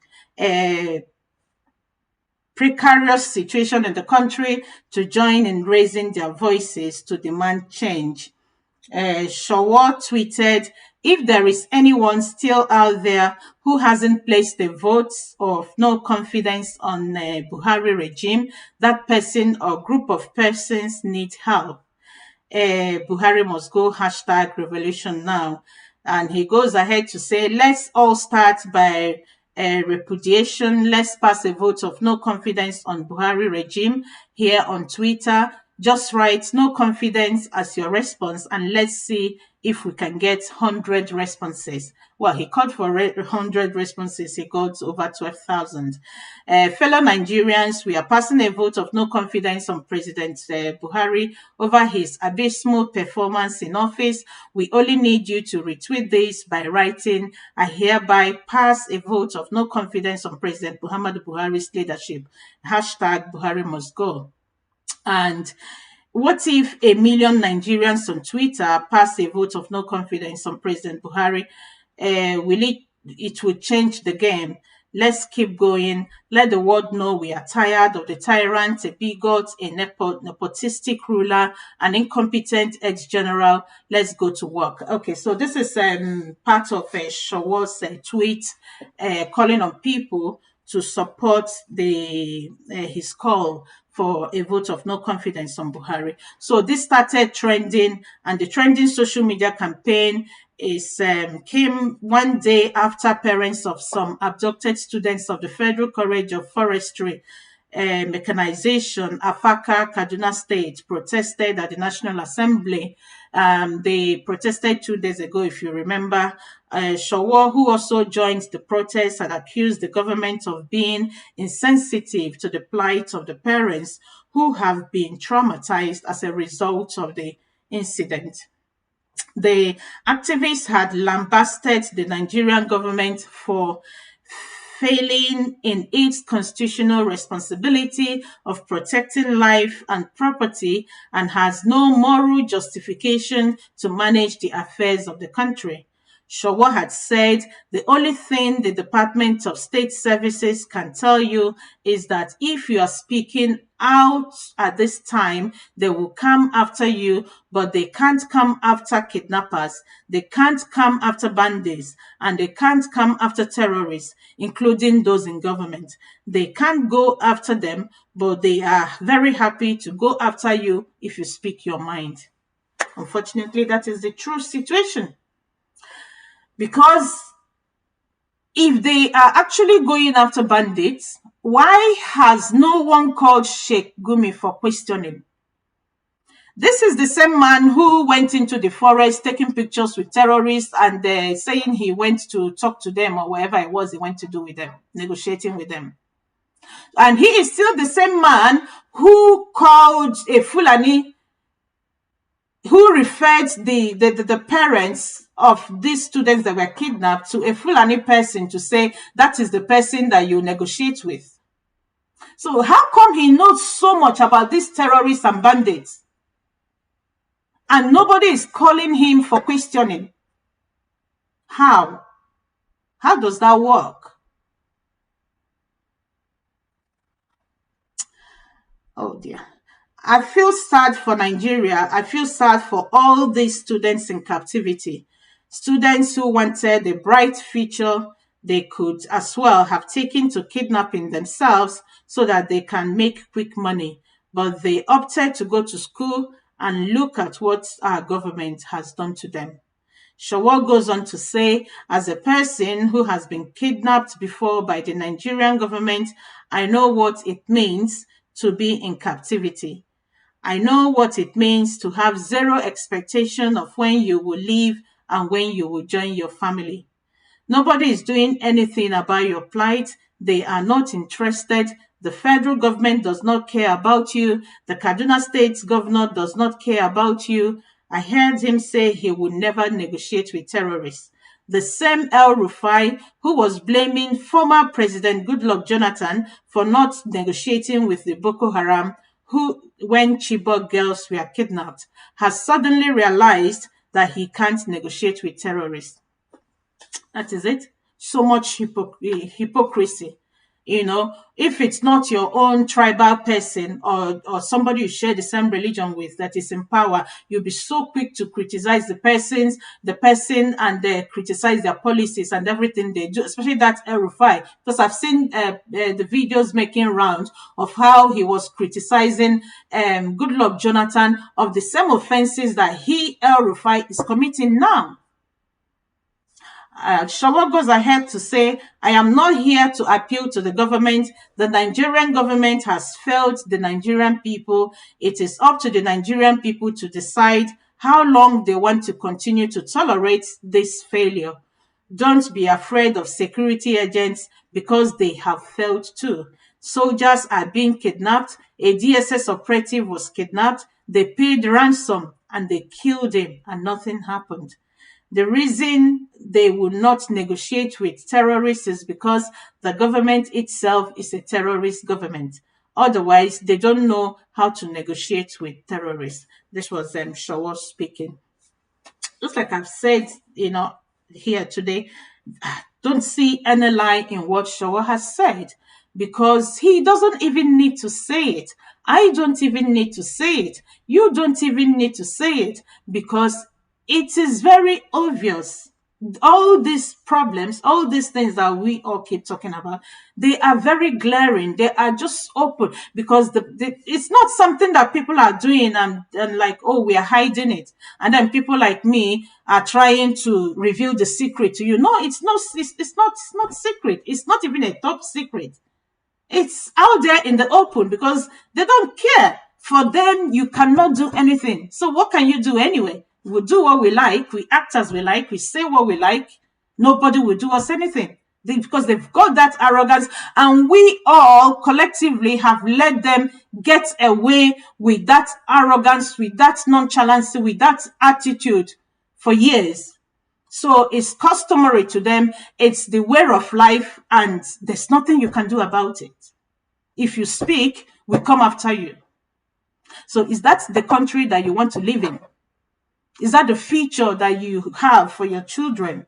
precarious situation in the country to join in raising their voices to demand change. Showo tweeted, "If there is anyone still out there who hasn't placed a vote of no confidence on Buhari regime, that person or group of persons need help. Buhari must go, hashtag revolution now." And he goes ahead to say, let's all start by repudiation. Let's pass a vote of no confidence on Buhari regime here on Twitter. Just write no confidence as your response and let's see if we can get 100 responses. Well, he called for 100 responses. He got over 12,000. Fellow Nigerians, we are passing a vote of no confidence on President Buhari over his abysmal performance in office. We only need you to retweet this by writing, "I hereby pass a vote of no confidence on President Muhammadu Buhari's leadership. Hashtag Buhari must go." And what if 1 million Nigerians on Twitter pass a vote of no confidence on President Buhari? It will change the game. Let's keep going. Let the world know we are tired of the tyrant, a bigot, a nepotistic ruler, an incompetent ex-general. Let's go to work. Okay, so this is part of Showo's tweet calling on people to support his call for a vote of no confidence on Buhari. So this started trending, and the trending social media campaign came one day after parents of some abducted students of the Federal College of Forestry Mechanization, Afaka, Kaduna State, protested at the National Assembly. They protested 2 days ago, if you remember. Showo, who also joined the protest, had accused the government of being insensitive to the plight of the parents who have been traumatized as a result of the incident. The activists had lambasted the Nigerian government for failing in its constitutional responsibility of protecting life and property and has no moral justification to manage the affairs of the country. Showo had said the only thing the Department of State Services can tell you is that if you are speaking out at this time, they will come after you, but they can't come after kidnappers, they can't come after bandits, and they can't come after terrorists, including those in government. They can't go after them, but they are very happy to go after you if you speak your mind. Unfortunately, that is the true situation. Because if they are actually going after bandits, why has no one called Sheikh Gumi for questioning? This is the same man who went into the forest taking pictures with terrorists and saying he went to talk to them or whatever it was he went to do with them, negotiating with them. And he is still the same man who called a Fulani, who referred the parents of these students that were kidnapped to a Fulani person to say that is the person that you negotiate with. So how come he knows so much about these terrorists and bandits and nobody is calling him for questioning? How? How does that work? Oh dear. I feel sad for Nigeria. I feel sad for all these students in captivity. Students who wanted a bright future, they could as well have taken to kidnapping themselves so that they can make quick money. But they opted to go to school, and look at what our government has done to them. Shaw goes on to say, as a person who has been kidnapped before by the Nigerian government, I know what it means to be in captivity. I know what it means to have zero expectation of when you will leave and when you will join your family. Nobody is doing anything about your plight. They are not interested. The federal government does not care about you. The Kaduna State governor does not care about you. I heard him say he would never negotiate with terrorists. The same El Rufai who was blaming former President Goodluck Jonathan for not negotiating with the Boko Haram, who, when Chibok girls were kidnapped, has suddenly realized that he can't negotiate with terrorists. That is it. So much hypocrisy. If it's not your own tribal person, or somebody you share the same religion with that is in power, you'll be so quick to criticize the person and criticize their policies and everything they do, especially that El Rufai. Because I've seen the videos making rounds of how he was criticizing Goodluck Jonathan of the same offenses that El Rufai, is committing now. Shawa goes ahead to say, I am not here to appeal to the government. The Nigerian government has failed the Nigerian people. It is up to the Nigerian people to decide how long they want to continue to tolerate this failure. Don't be afraid of security agents because they have failed too. Soldiers are being kidnapped. A DSS operative was kidnapped. They paid ransom and they killed him and nothing happened. The reason they will not negotiate with terrorists is because the government itself is a terrorist government. Otherwise, they don't know how to negotiate with terrorists. This was Shaw speaking. Just like I've said, here today, don't see any lie in what Shaw has said because he doesn't even need to say it. I don't even need to say it. You don't even need to say it because it is very obvious. All these problems, all these things that we all keep talking about, they are very glaring. They are just open because it's not something that people are doing and like, oh, we are hiding it. And then people like me are trying to reveal the secret to you. No, it's not secret. It's not even a top secret. It's out there in the open because they don't care. For them, you cannot do anything. So what can you do anyway? We do what we like. We act as we like. We say what we like. Nobody will do us anything because they've got that arrogance, and we all collectively have let them get away with that arrogance, with that nonchalance, with that attitude for years. So it's customary to them. It's the way of life, and there's nothing you can do about it. If you speak, we come after you. So is that the country that you want to live in? Is that the future that you have for your children,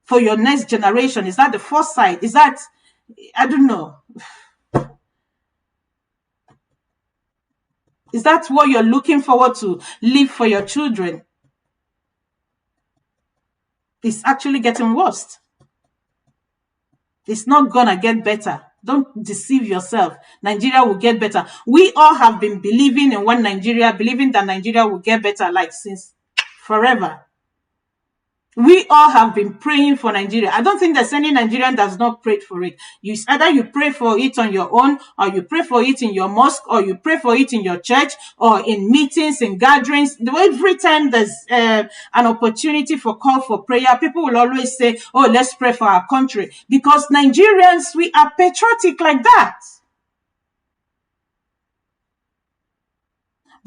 for your next generation? Is that the foresight? Is that, I don't know. Is that what you're looking forward to live for your children? It's actually getting worse. It's not gonna get better. Don't deceive yourself. Nigeria will get better. We all have been believing in one Nigeria, believing that Nigeria will get better like since forever. We all have been praying for Nigeria. I don't think there's any Nigerian that's not prayed for it. Either you pray for it on your own, or you pray for it in your mosque, or you pray for it in your church, or in meetings, in gatherings. Every time there's an opportunity for call for prayer, people will always say, oh, let's pray for our country. Because Nigerians, we are patriotic like that.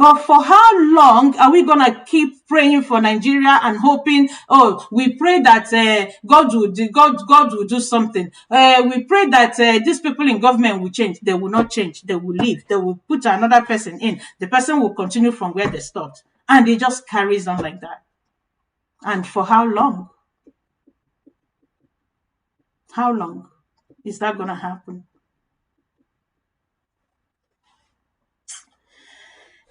But for how long are we going to keep praying for Nigeria and hoping, oh, we pray that God will do something. We pray that these people in government will change. They will not change. They will leave. They will put another person in. The person will continue from where they stopped. And it just carries on like that. And for how long? How long is that going to happen?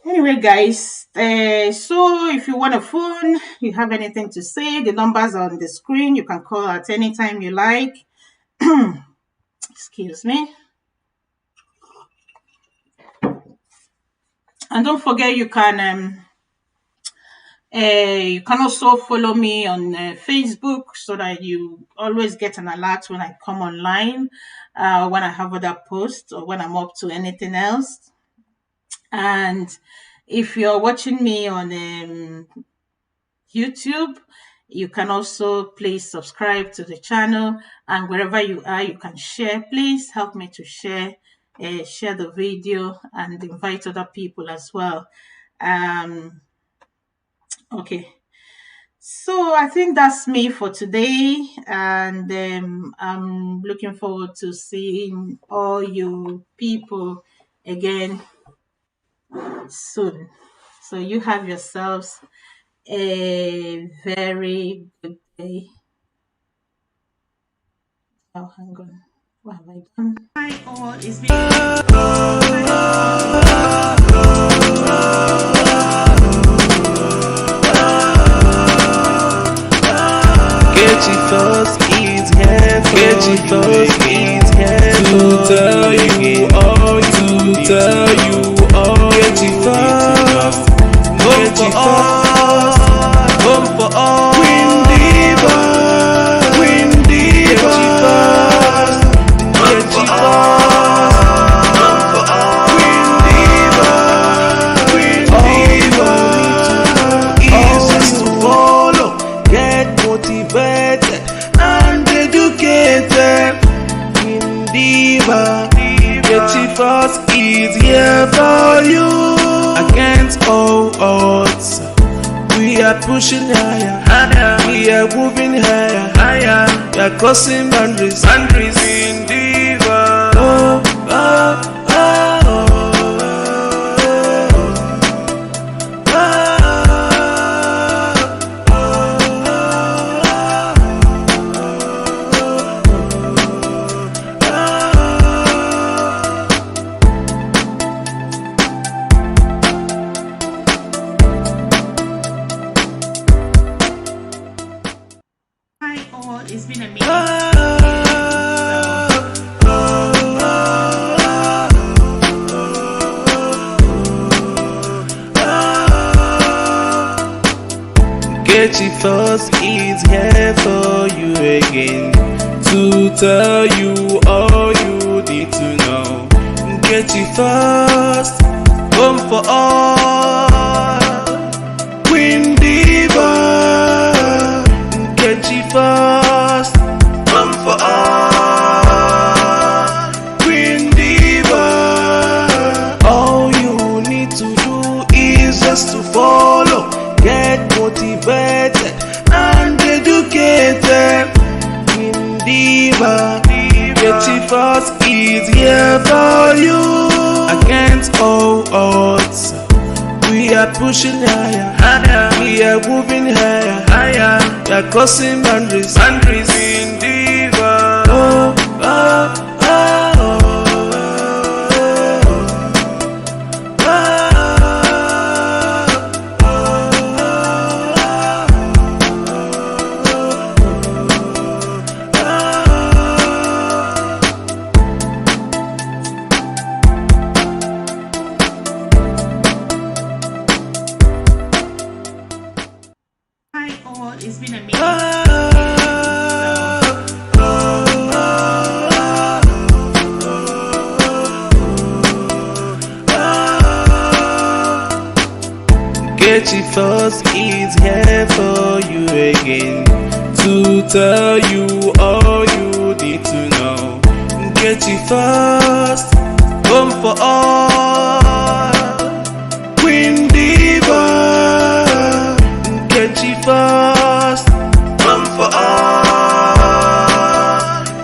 Anyway, guys, so if you want a phone, you have anything to say, the numbers are on the screen. You can call at any time you like. Excuse me. And don't forget, you can also follow me on Facebook so that you always get an alert when I come online, when I have other posts or when I'm up to anything else. And if you're watching me on YouTube, you can also please subscribe to the channel, and wherever you are, you can share. Please help me to share the video and invite other people as well. Okay, so I think that's me for today, and I'm looking forward to seeing all you people again soon. So you have yourselves a very good day. Oh, hang on. What have I done? Hi, all. It's been Get you first, is here for get you first, is here to tell you all, to tell you all. Get you first, home for all, home for all. Queen Diva, Queen Diva. Get you first, home for all. Queen Diva, Queen Diva. All is to follow, get motivated and educated. Queen Diva, get it first is here for you. Against all odds, we are pushing higher, higher. We are moving higher, higher. We are crossing boundaries, boundaries. Queen Diva, oh, oh, oh, it's been amazing. Get you first is here for you again to tell you all you need to know. Get you first, home for all. Queen Diva, get you first, home for all. Queen Diva, all you need to do is just to follow, get motivated and educated. Queen Diva, get it first is here for you. Against all odds, we are pushing higher, higher. We are moving higher, higher. We are crossing boundaries, boundaries. Queen Diva, oh, oh. It's been amazing. Get you first is here for you again to tell you all you need to know. Get you first, home for all. Queen Diva, get you first, home for all.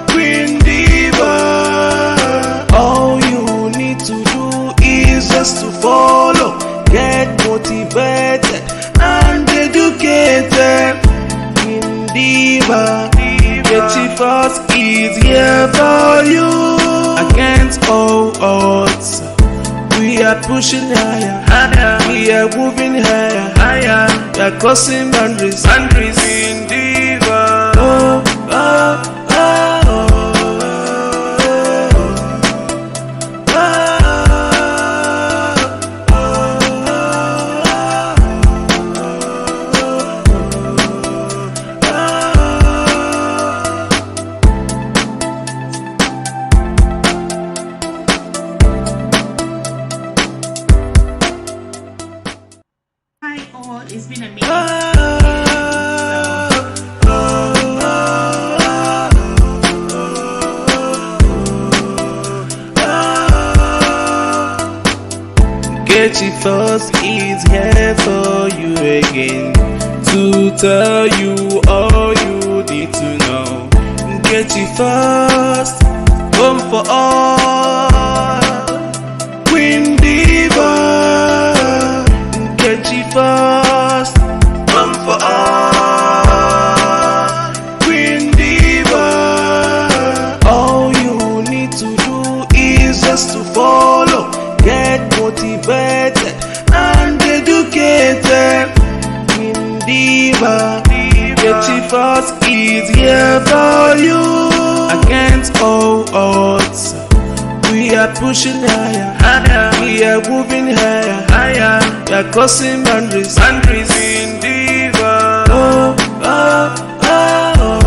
Queen Diva, all you need to do is just to follow, get motivated and educated. Queen Diva, get it first is here for you. Against all odds, we We are pushing higher, higher. We are moving higher, higher. We are crossing boundaries, boundaries. Queen Diva. Oh, oh, oh, oh, Hi all, it's been a minute. Getty First is here for you again to tell you all you need to know. Getty First, home for all. Queen Diva, Getty First, home for all. Queen Diva, all you need to do is just to follow. Get motivated and educated. Queen Diva, Getty First is here for you. Against all odds, we are pushing higher, higher. We are moving higher, higher. We are crossing boundaries, boundaries. Queen Diva. Oh, oh, oh, oh,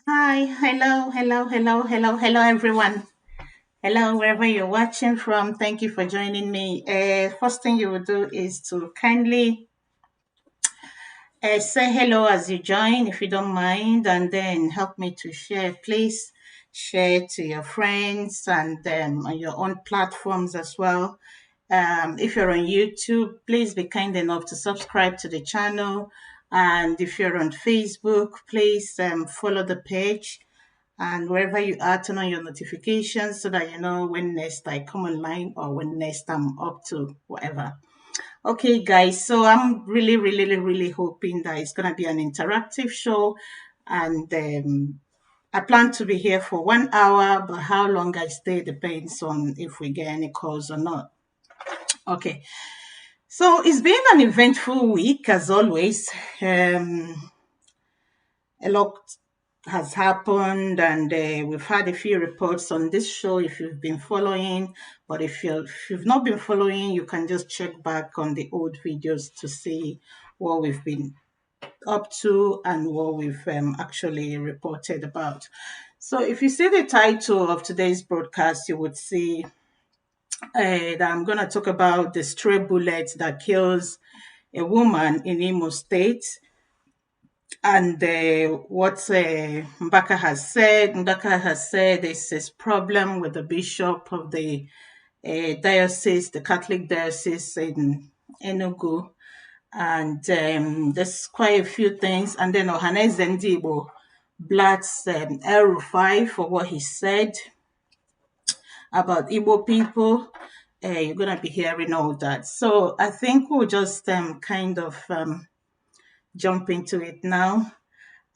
Hi, hello, everyone. Hello, wherever you're watching from. Thank you for joining me. First thing you will do is to kindly say hello as you join, if you don't mind, and then help me to share. Please share to your friends and on your own platforms as well. If you're on YouTube, please be kind enough to subscribe to the channel. And if you're on Facebook, please follow the page. And wherever you are, turn on your notifications so that you know when next I come online or when next I'm up to whatever. Okay, guys, so I'm really hoping that it's going to be an interactive show. And I plan to be here for 1 hour, but how long I stay depends on if we get any calls or not. Okay, so it's been an eventful week as always. A lot has happened, and we've had a few reports on this show if you've been following. But if you've not been following, you can just check back on the old videos to see what we've been up to and what we've actually reported about. So if you see the title of today's broadcast, you would see that I'm going to talk about the stray bullet that kills a woman in Imo State. And what Mbaka has said is his problem with the bishop of the diocese, the Catholic diocese in Enugu. And there's quite a few things. And then Ohanes Ndibo blacks El Rufai for what he said about Igbo people. You're going to be hearing all that. So I think we'll just kind of jump into it now.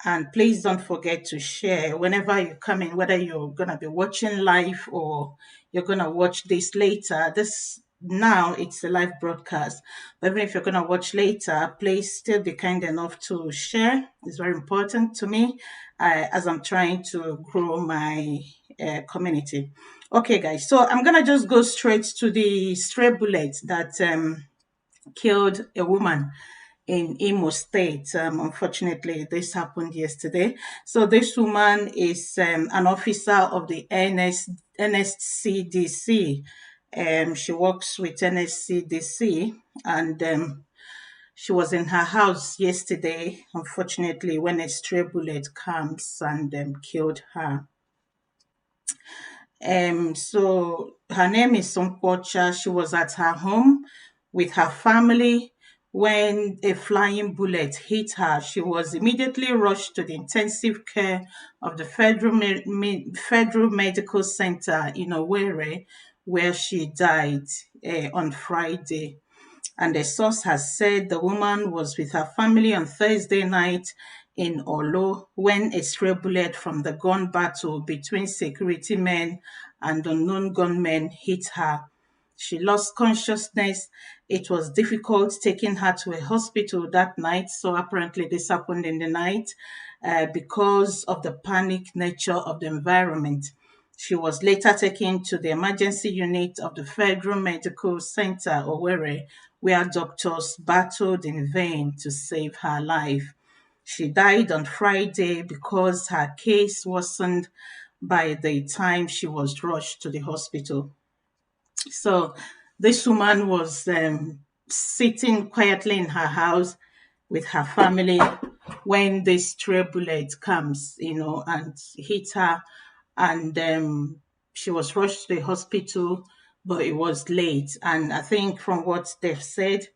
And please don't forget to share whenever you come in, whether you're going to be watching live or you're going to watch this later. This now it's a live broadcast. But even if you're going to watch later, please still be kind enough to share. It's very important to me as I'm trying to grow my community. Okay, guys. So I'm going to just go straight to the stray bullet that killed a woman in Imo State. Unfortunately, this happened yesterday. So this woman is an officer of the NSCDC. She works with NSCDC, and she was in her house yesterday, unfortunately, when a stray bullet comes and killed her. So her name is Sonkocha. She was at her home with her family when a flying bullet hit her. She was immediately rushed to the intensive care of the Federal Medical Center in Owerri, where she died on Friday. And a source has said the woman was with her family on Thursday night in Olo when a stray bullet from the gun battle between security men and unknown gunmen hit her. She lost consciousness. It was difficult taking her to a hospital that night. So apparently, this happened in the night because of the panic nature of the environment. She was later taken to the emergency unit of the Federal Medical Center, Owerri, where doctors battled in vain to save her life. She died on Friday because her case worsened by the time she was rushed to the hospital. So this woman was sitting quietly in her house with her family when this stray bullet comes, and hit her, and she was rushed to the hospital, but it was late. And I think from what they've said,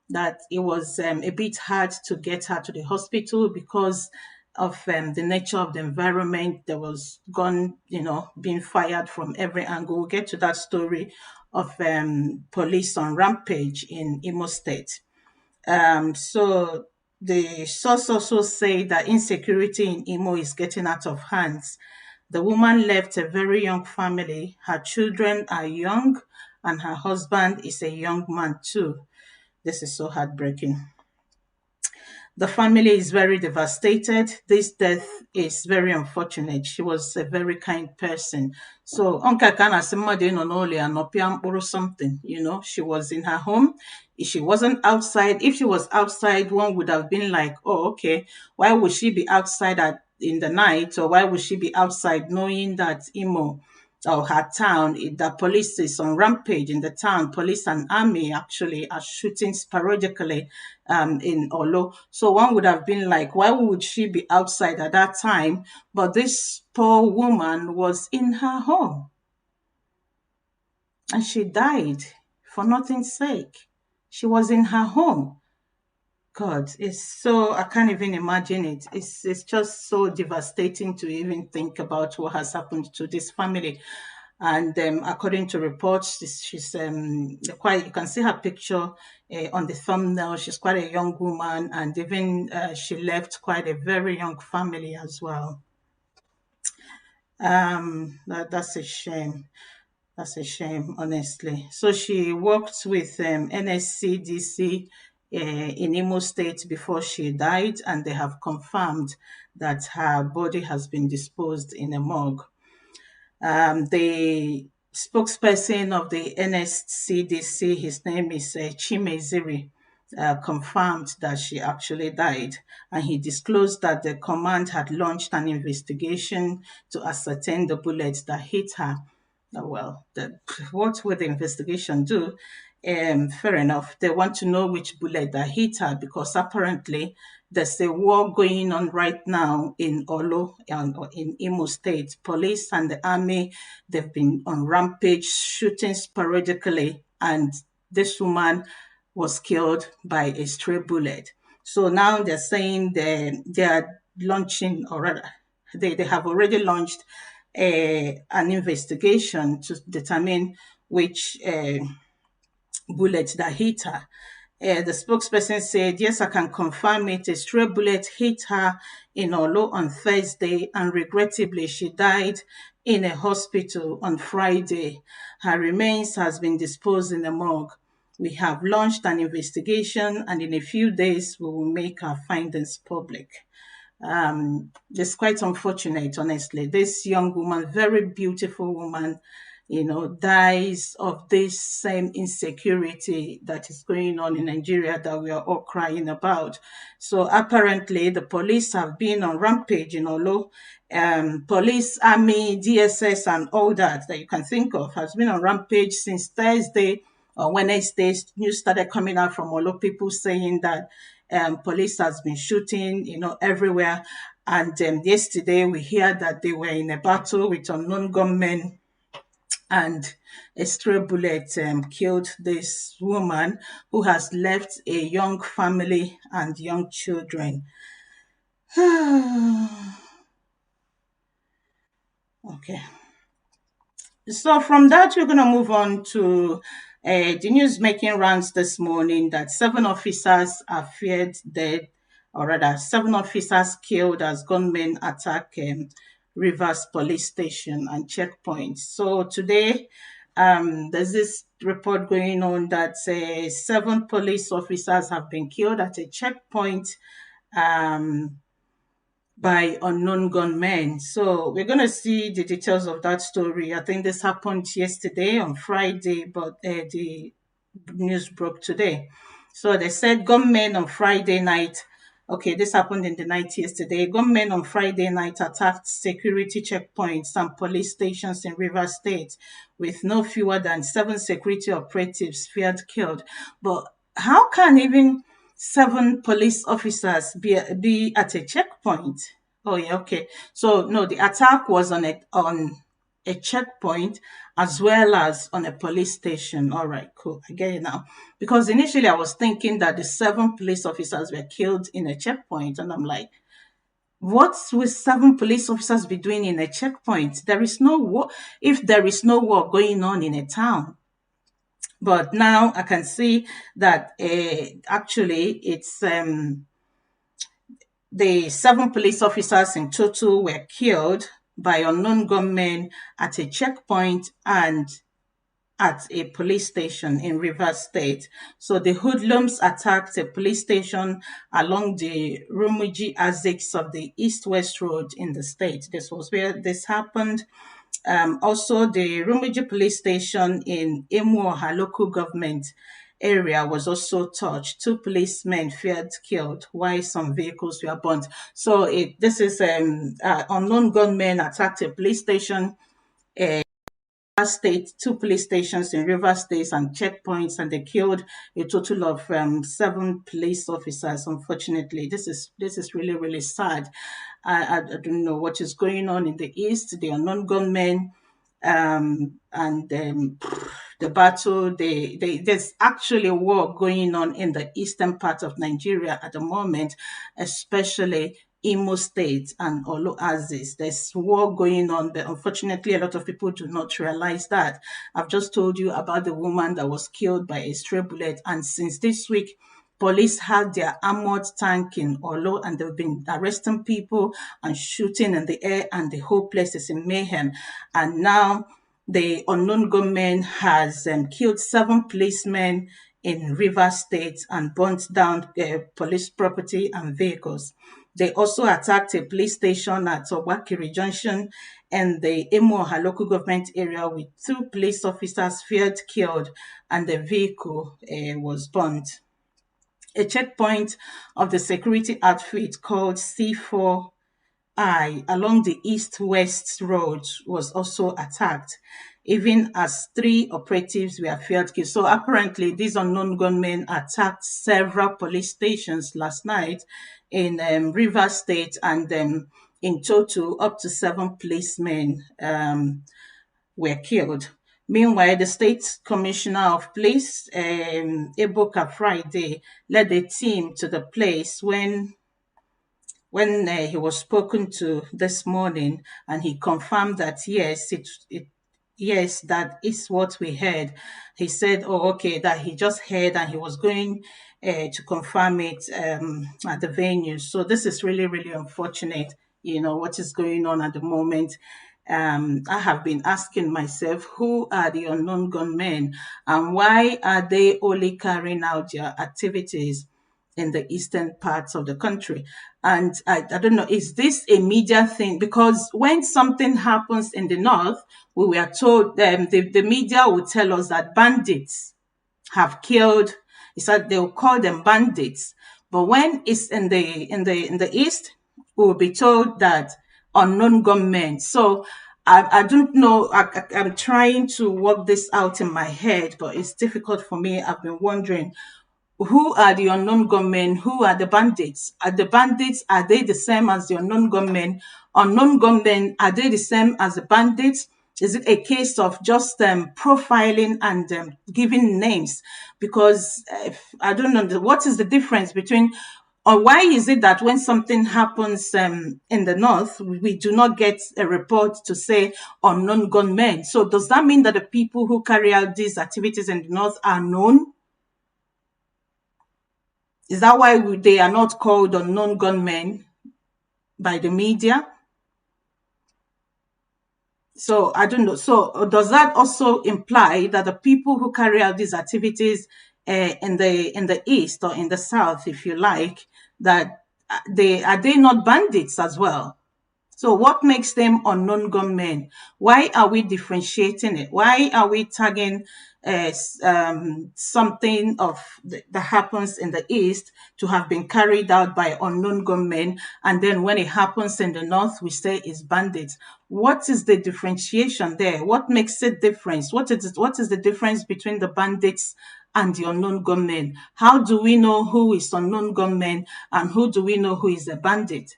that it was a bit hard to get her to the hospital because of the nature of the environment. There was gun, being fired from every angle. We'll get to that story of police on rampage in Imo State. So the source also say that insecurity in Imo is getting out of hands. The woman left a very young family. Her children are young, and her husband is a young man too. This is so heartbreaking. The family is very devastated. This death is very unfortunate. She was a very kind person. So, Uncle Kana somebody no or something, she was in her home. If she wasn't outside, if she was outside, one would have been like, oh, okay, why would she be outside in the night, or why would she be outside knowing that Imo or her town, the police is on rampage in the town. Police and army actually are shooting sporadically in Olo. So one would have been like, why would she be outside at that time? But this poor woman was in her home and she died for nothing's sake. She was in her home. God, it's so, I can't even imagine it. It's just so devastating to even think about what has happened to this family. And according to reports, she's quite, you can see her picture on the thumbnail. She's quite a young woman, and even she left quite a very young family as well. That's a shame. That's a shame, honestly. So she worked with NSCDC in Imo State before she died, and they have confirmed that her body has been disposed in a morgue. The spokesperson of the NSCDC, his name is Chimeziri, confirmed that she actually died. And he disclosed that the command had launched an investigation to ascertain the bullets that hit her. Well, what will the investigation do? Fair enough. They want to know which bullet that hit her because apparently there's a war going on right now in Olo and in Imo State. Police and the army, they've been on rampage, shooting sporadically, and this woman was killed by a stray bullet. So now they're saying they are launching, or rather, they have already launched an investigation to determine which bullet that hit her. The spokesperson said, yes, I can confirm it. A stray bullet hit her in Olo on Thursday, and regrettably, she died in a hospital on Friday. Her remains has been disposed in the morgue. We have launched an investigation, and in a few days, we will make our findings public. It's quite unfortunate, honestly. This young woman, very beautiful woman, dies of this same insecurity that is going on in Nigeria that we are all crying about. So apparently the police have been on rampage in Olo. Police, army, DSS, and all that you can think of has been on rampage since Thursday or Wednesday. News started coming out from Olo, people saying that police has been shooting, everywhere. And yesterday we hear that they were in a battle with unknown gunmen and a stray bullet killed this woman who has left a young family and young children. Okay. So from that, we're going to move on to the news making rounds this morning that 7 officers are feared dead, or rather, 7 officers killed as gunmen attack Rivers police station and checkpoints. So today, there's this report going on that 7 police officers have been killed at a checkpoint um, by unknown gunmen. So we're going to see the details of that story. I think this happened yesterday on Friday, but the news broke today. So they said gunmen on Friday night. Okay, this happened in the night yesterday. Gunmen on Friday night attacked security checkpoints and police stations in Rivers State, with no fewer than 7 security operatives feared killed. But how can even 7 police officers be at a checkpoint? Oh yeah, okay. So no, the attack was on a checkpoint as well as on a police station. All right, cool. I get it now. Because initially I was thinking that the 7 police officers were killed in a checkpoint, and I'm like, what will 7 police officers be doing in a checkpoint? There is no war. If there is no war going on in a town, but now I can see that actually it's the 7 police officers in total were killed by unknown gunmen at a checkpoint and at a police station in Rivers State. So the hoodlums attacked a police station along the Rumuji Azix of the East-West Road in the state. This was where this happened. Also, the Rumuji police station in Emuoha local government area was also touched. 2 policemen feared killed while some vehicles were burnt. So this is unknown gunmen attacked a police station State, 2 police stations in River State and checkpoints, and they killed a total of 7 police officers. Unfortunately, this is really really sad. I don't know what is going on in the east. The unknown gunmen and the battle. There's actually a war going on in the eastern part of Nigeria at the moment, especially Imo State and Olo Aziz. There's war going on, but unfortunately, a lot of people do not realize that. I've just told you about the woman that was killed by a stray bullet, and since this week, police had their armored tank in Olo, and they've been arresting people and shooting in the air, and the whole place is in mayhem. And now the unknown gunman has killed 7 policemen in Rivers State and burnt down police property and vehicles. They also attacked a police station at Obakiri Junction and the Emuoha local government area, with 2 police officers feared killed and the vehicle was burnt. A checkpoint of the security outfit called C4I along the east-west road was also attacked, even as 3 operatives were feared killed. So apparently, these unknown gunmen attacked several police stations last night in Rivers State, and in total, up to 7 policemen were killed. Meanwhile, the State Commissioner of Police, Eboka Friday, led a team to the place when he was spoken to this morning, and he confirmed that yes, that is what we heard. He said, "Oh, okay," that he just heard, and he was going to confirm it at the venue. So this is really, really unfortunate. You know what is going on at the moment. I have been asking myself, who are the unknown gunmen, and why are they only carrying out their activities in the eastern parts of the country? And I don't know, is this a media thing? Because when something happens in the north, we were told the media will tell us that bandits have killed. He said they'll call them bandits. But when it's in the east, we will be told that unknown gunmen. So I don't know. I'm trying to work this out in my head, but it's difficult for me. I've been wondering, who are the unknown gunmen? Who are the bandits? Are the bandits, are they the same as the unknown gunmen? Unknown gunmen, are they the same as the bandits? Is it a case of just profiling and giving names? Because I don't know, what is the difference between, or why is it that when something happens in the north, we do not get a report to say unknown gunmen? So does that mean that the people who carry out these activities in the north are known? Is that why they are not called unknown gunmen by the media? So I don't know. So does that also imply that the people who carry out these activities in the east or in the south, if you like, that they not bandits as well? So what makes them unknown gunmen? Why are we differentiating it? Why are we tagging something that happens in the east to have been carried out by unknown gunmen, and then when it happens in the north, we say it's bandits? What is the differentiation there? What makes it different? What is the difference between the bandits and the unknown gunmen? How do we know who is unknown gunmen and who do we know who is a bandit?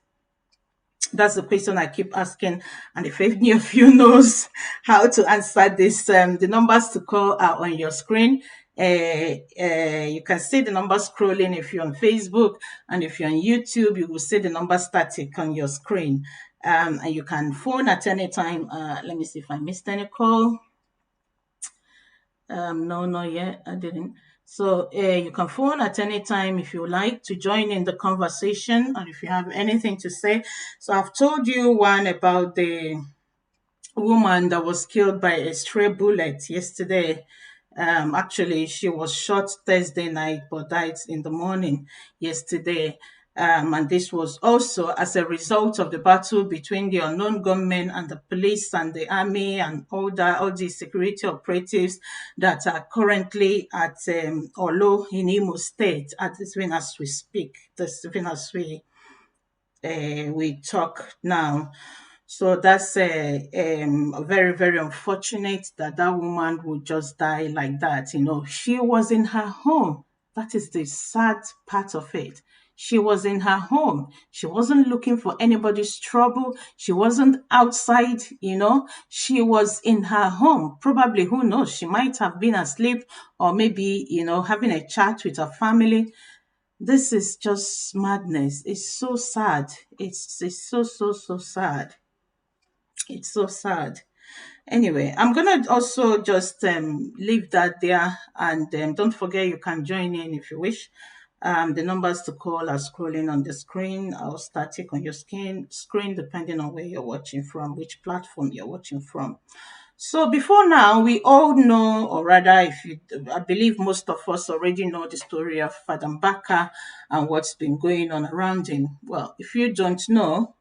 That's the question I keep asking. And if any of you knows how to answer this, the numbers to call are on your screen. You can see the numbers scrolling if you're on Facebook, and if you're on YouTube, you will see the number static on your screen. And you can phone at any time. Let me see if I missed any call. No, not yet. I didn't. So you can phone at any time if you like to join in the conversation, and if you have anything to say. So I've told you one about the woman that was killed by a stray bullet yesterday. Actually, she was shot Thursday night but died in the morning yesterday. And this was also as a result of the battle between the unknown gunmen and the police and the army and all the security operatives that are currently at Olo in Imo State, even as we speak, even as we talk now. So that's very, very unfortunate that that woman would just die like that. She was in her home. That is the sad part of it. She was in her home. She wasn't looking for anybody's trouble. She wasn't outside. She was in her home. Probably, who knows, she might have been asleep, or maybe, having a chat with her family. This is just madness. It's so sad. It's so, so, so sad. It's so sad. Anyway, I'm gonna also just leave that there, and don't forget you can join in if you wish. The numbers to call are scrolling on the screen or static on your screen, depending on where you're watching from, which platform you're watching from. So before now, we all know, or rather, I believe most of us already know the story of Father Mbaka and what's been going on around him. Well, if you don't know,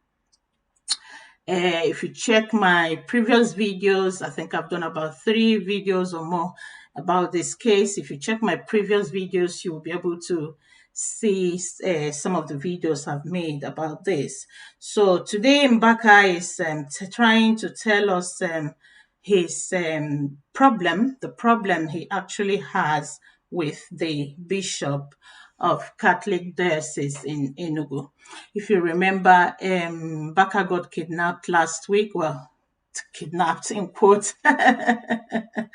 if you check my previous videos, I think I've done about 3 videos or more about this case. If you check my previous videos, you will be able to see some of the videos I've made about this. So today Mbaka is trying to tell us his the problem he actually has with the bishop of Catholic Diocese in Enugu. If you remember, Baka got kidnapped last week. Well, kidnapped in quotes. Baka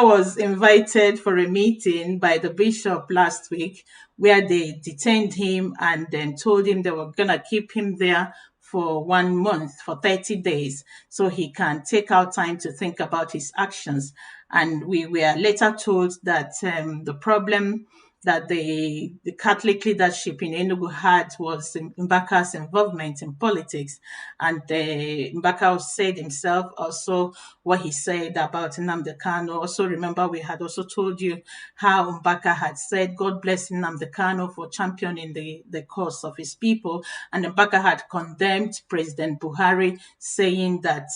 was invited for a meeting by the bishop last week where they detained him and then told him they were going to keep him there for 1 month, for 30 days, so he can take out time to think about his actions. And we were later told that the problem that the Catholic leadership in Enugu had was Mbaka's involvement in politics. And Mbaka said himself also what he said about Nnamdi Kanu. Also, remember, we had also told you how Mbaka had said, God bless Nnamdi Kanu for championing the cause of his people. And Mbaka had condemned President Buhari, saying that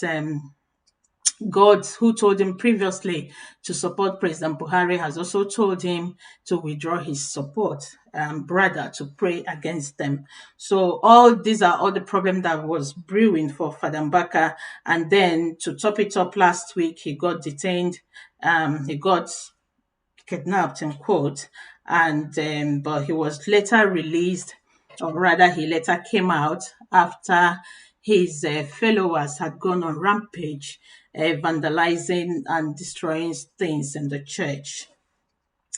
God, who told him previously to support President Buhari, has also told him to withdraw his support, rather to pray against them. So all these are all the problems that was brewing for Father Mbaka. And then to top it up, last week he got detained. He got kidnapped, in quote, and but he was later released, or rather he later came out after his followers had gone on rampage vandalizing and destroying things in the church.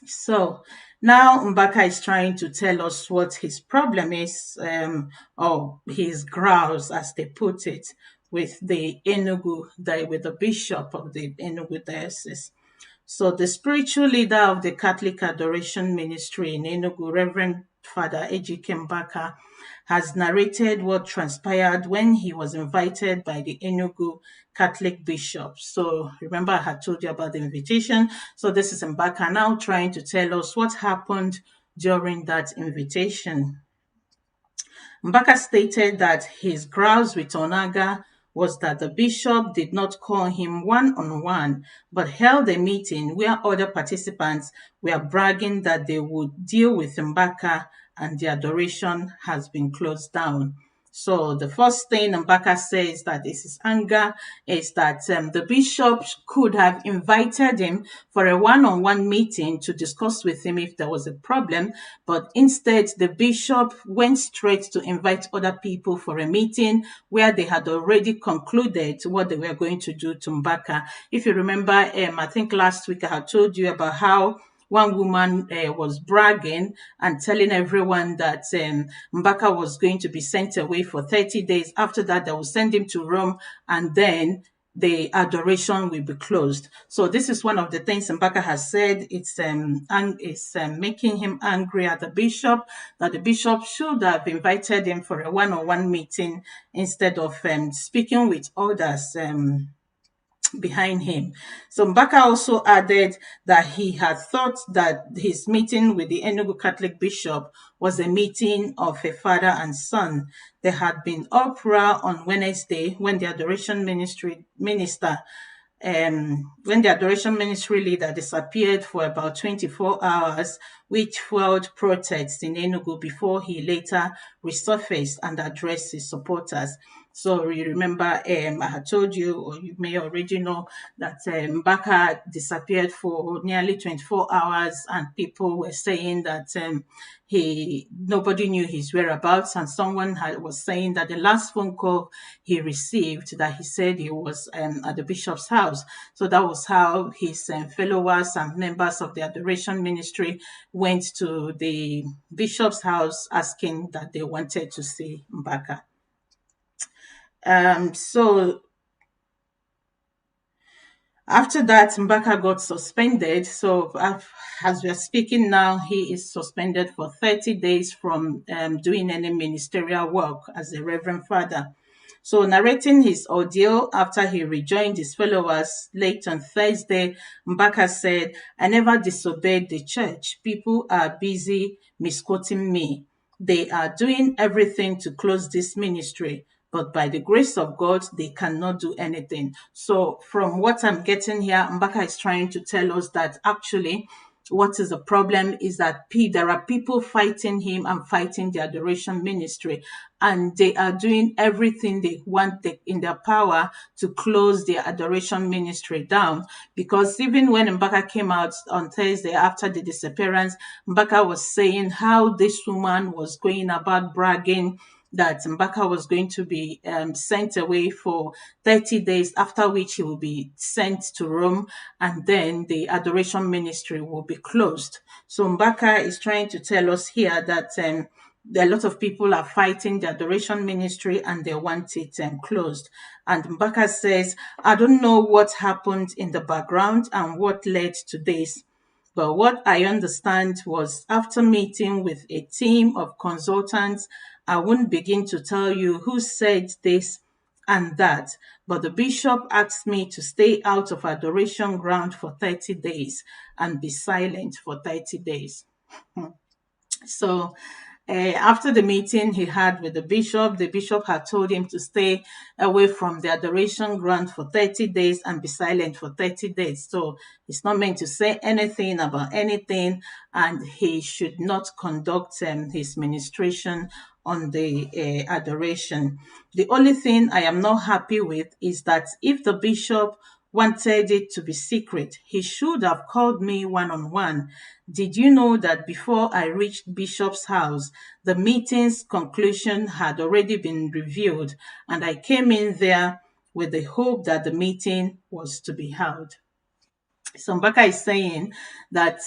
So now Mbaka is trying to tell us what his problem is, or his grouse, as they put it, with the with the bishop of the Enugu diocese. So the spiritual leader of the Catholic Adoration Ministry in Enugu, Reverend Father Ejike Mbaka, has narrated what transpired when he was invited by the Enugu Catholic bishop. So remember I had told you about the invitation. So this is Mbaka now trying to tell us what happened during that invitation. Mbaka stated that his grouse with Onaga was that the bishop did not call him one-on-one, but held a meeting where other participants were bragging that they would deal with Mbaka and the adoration has been closed down. So the first thing Mbaka says that is his anger is that the bishop could have invited him for a one-on-one meeting to discuss with him if there was a problem, but instead the bishop went straight to invite other people for a meeting where they had already concluded what they were going to do to Mbaka. If you remember, I think last week I had told you about how one woman was bragging and telling everyone that Mbaka was going to be sent away for 30 days. After that, they will send him to Rome, and then the adoration will be closed. So this is one of the things Mbaka has said. It's making him angry at the bishop, that the bishop should have invited him for a one-on-one meeting instead of speaking with others behind him. So Mbaka also added that he had thought that his meeting with the Enugu Catholic bishop was a meeting of a father and son. There had been uproar on Wednesday when the adoration minister when the adoration ministry leader disappeared for about 24 hours, which fueled protests in Enugu before he later resurfaced and addressed his supporters. So you remember, I had told you, or you may already know, that Mbaka disappeared for nearly 24 hours, and people were saying that nobody knew his whereabouts, and someone was saying that the last phone call he received, that he said he was at the bishop's house. So that was how his followers and members of the adoration ministry went to the bishop's house asking that they wanted to see Mbaka. So after that, Mbaka got suspended. So as we are speaking now, he is suspended for 30 days from doing any ministerial work as a Reverend Father. So narrating his ordeal after he rejoined his followers late on Thursday, Mbaka said, "I never disobeyed the church. People are busy misquoting me. They are doing everything to close this ministry, but by the grace of God, they cannot do anything." So from what I'm getting here, Mbaka is trying to tell us that actually what is the problem is that there are people fighting him and fighting the adoration ministry, and they are doing everything they want in their power to close the adoration ministry down. Because even when Mbaka came out on Thursday after the disappearance, Mbaka was saying how this woman was going about bragging that Mbaka was going to be sent away for 30 days, after which he will be sent to Rome, and then the adoration ministry will be closed. So Mbaka is trying to tell us here that a lot of people are fighting the adoration ministry and they want it closed. And Mbaka says, "I don't know what happened in the background and what led to this. But what I understand was after meeting with a team of consultants, I won't begin to tell you who said this and that, but the bishop asked me to stay out of adoration ground for 30 days and be silent for 30 days. So after the meeting he had with the bishop had told him to stay away from the adoration ground for 30 days and be silent for 30 days. So he's not meant to say anything about anything, and he should not conduct his ministration on the adoration. The only thing I am not happy with is that if the bishop wanted it to be secret, he should have called me one-on-one. Did you know that before I reached Bishop's house, the meeting's conclusion had already been revealed, and I came in there with the hope that the meeting was to be held. So Mbaka is saying that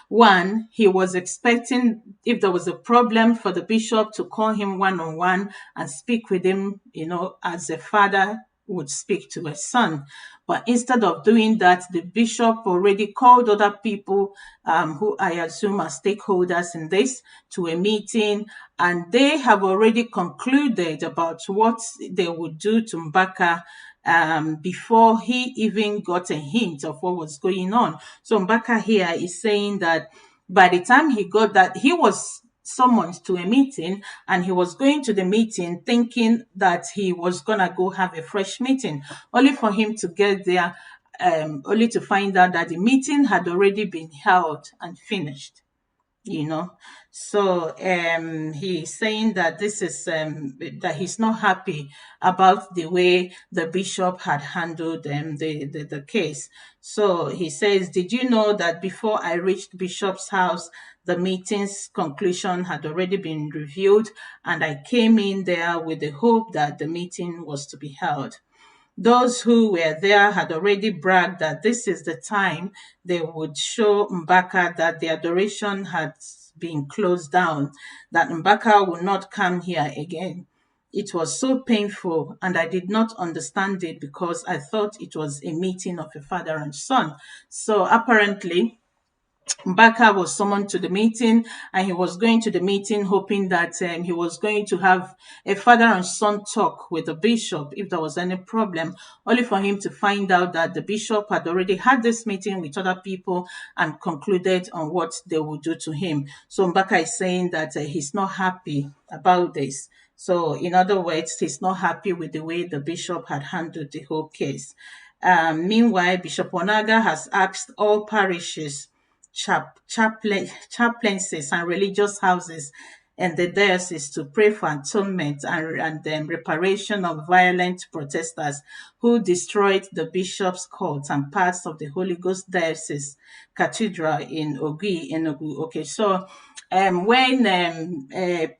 one, he was expecting if there was a problem for the bishop to call him one on one and speak with him, as a father would speak to a son. But instead of doing that, the bishop already called other people who I assume are stakeholders in this to a meeting, and they have already concluded about what they would do to Mbaka before he even got a hint of what was going on. So Mbaka here is saying that by the time he got that, he was summoned to a meeting and he was going to the meeting thinking that he was going to go have a fresh meeting, only for him to get there, only to find out that the meeting had already been held and finished you know so he's saying that this is that he's not happy about the way the bishop had handled the case. So he says, did you know that before I reached bishop's house, the meeting's conclusion had already been reviewed, and I came in there with the hope that the meeting was to be held. Those who were there had already bragged that this is the time they would show Mbaka that the adoration had been closed down, that Mbaka would not come here again. It was so painful, and I did not understand it because I thought it was a meeting of a father and son. So apparently, Mbaka was summoned to the meeting, and he was going to the meeting hoping that he was going to have a father and son talk with the bishop if there was any problem, only for him to find out that the bishop had already had this meeting with other people and concluded on what they would do to him. So Mbaka is saying that he's not happy about this. So, in other words, he's not happy with the way the bishop had handled the whole case. Meanwhile, Bishop Onaga has asked all parishes, chaplaincies, and religious houses in the diocese to pray for atonement and reparation of violent protesters who destroyed the bishop's court and parts of the Holy Ghost Diocese Cathedral in Enugu. Okay, so when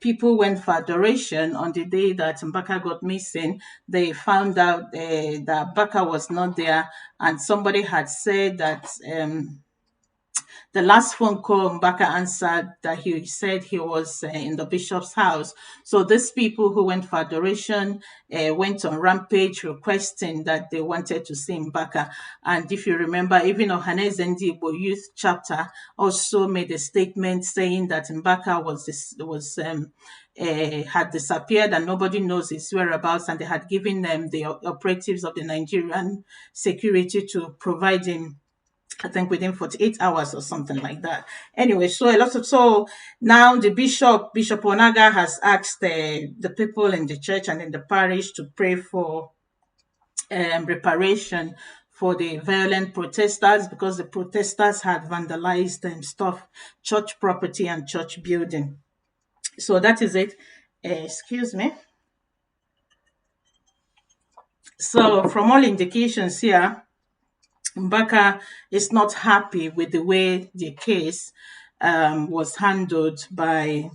people went for adoration on the day that Mbaka got missing, they found out that Mbaka was not there, and somebody had said that the last phone call Mbaka answered, that he said he was in the bishop's house. So these people who went for adoration went on rampage requesting that they wanted to see Mbaka. And if you remember, even Ohanes Ndigbo Youth Chapter also made a statement saying that Mbaka had disappeared and nobody knows his whereabouts, and they had given them the operatives of the Nigerian security to provide him, I think, within 48 hours or something like that. Anyway, so now the Bishop Onaga has asked the people in the church and in the parish to pray for reparation for the violent protesters, because the protesters had vandalized stuff, church property and church building. So that is it. Excuse me. So from all indications here, Mbaka is not happy with the way the case was handled by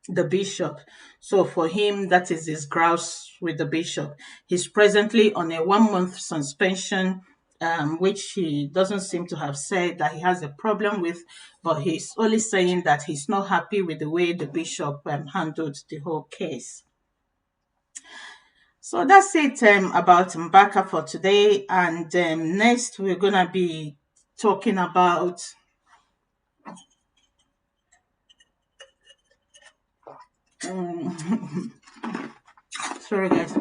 the bishop. So for him, that is his grouse with the bishop. He's presently on a 1-month suspension, which he doesn't seem to have said that he has a problem with, but he's only saying that he's not happy with the way the bishop handled the whole case. So that's it about Mbaka for today. And next, we're going to be talking about sorry, guys.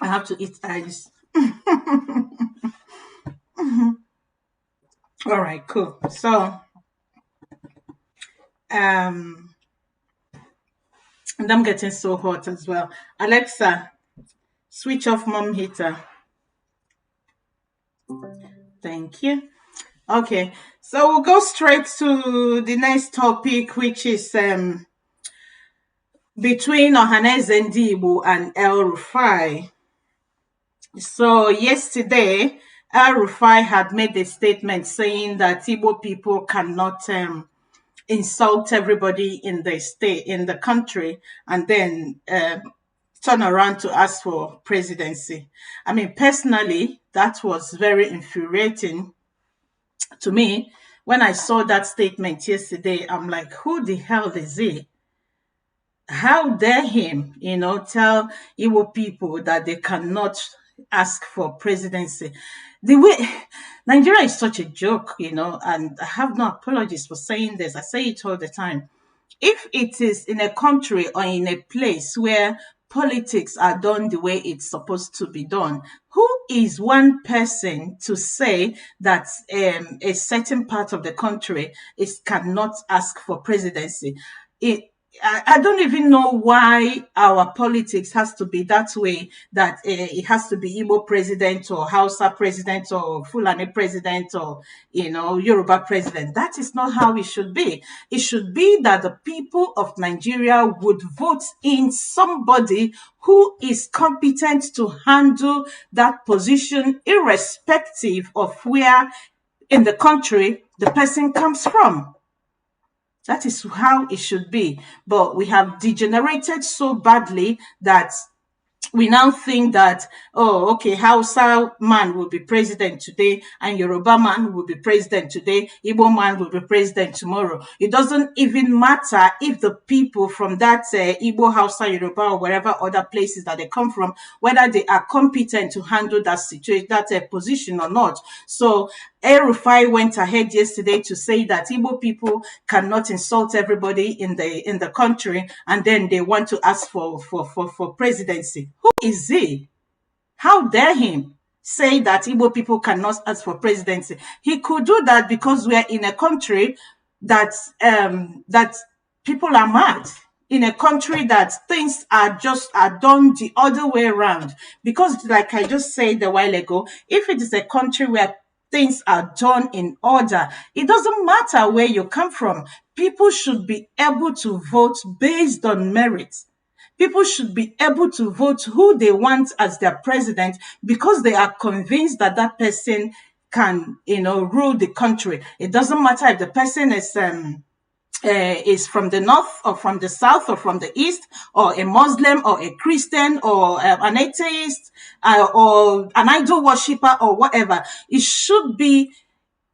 I have to eat ice. All right, cool. So, and I'm getting so hot as well. Alexa, switch off mom heater. Thank you. Okay, so we'll go straight to the next topic, which is between Ohanes Ndigbo and El Rufai. So yesterday, El Rufai had made a statement saying that Igbo people cannot insult everybody in the state, in the country, and then turn around to ask for presidency. I mean, personally, that was very infuriating to me. When I saw that statement yesterday, I'm like, who the hell is he? How dare him, tell Igbo people that they cannot ask for presidency? The way Nigeria is such a joke, and I have no apologies for saying this. I say it all the time. If it is in a country or in a place where politics are done the way it's supposed to be done, who is one person to say that a certain part of the country is cannot ask for presidency? I don't even know why our politics has to be that way, that it has to be Igbo president or Hausa president or Fulani president or, Yoruba president. That is not how it should be. It should be that the people of Nigeria would vote in somebody who is competent to handle that position, irrespective of where in the country the person comes from. That is how it should be. But we have degenerated so badly that we now think that, oh, okay, Hausa man will be president today, and Yoruba man will be president today, Igbo man will be president tomorrow. It doesn't even matter if the people from that Igbo, Hausa, Yoruba, or wherever other places that they come from, whether they are competent to handle that situation, that position or not. So El-Rufai went ahead yesterday to say that Igbo people cannot insult everybody in the country, and then they want to ask for presidency. Who is he? How dare him say that Igbo people cannot ask for presidency? He could do that because we are in a country that that people are mad. In a country that things are done the other way around. Because like I just said a while ago, if it is a country where things are done in order, it doesn't matter where you come from. People should be able to vote based on merit. People should be able to vote who they want as their president because they are convinced that that person can, rule the country. It doesn't matter if the person is from the north or from the south or from the east, or a Muslim or a Christian or an atheist or an idol worshiper or whatever. It should be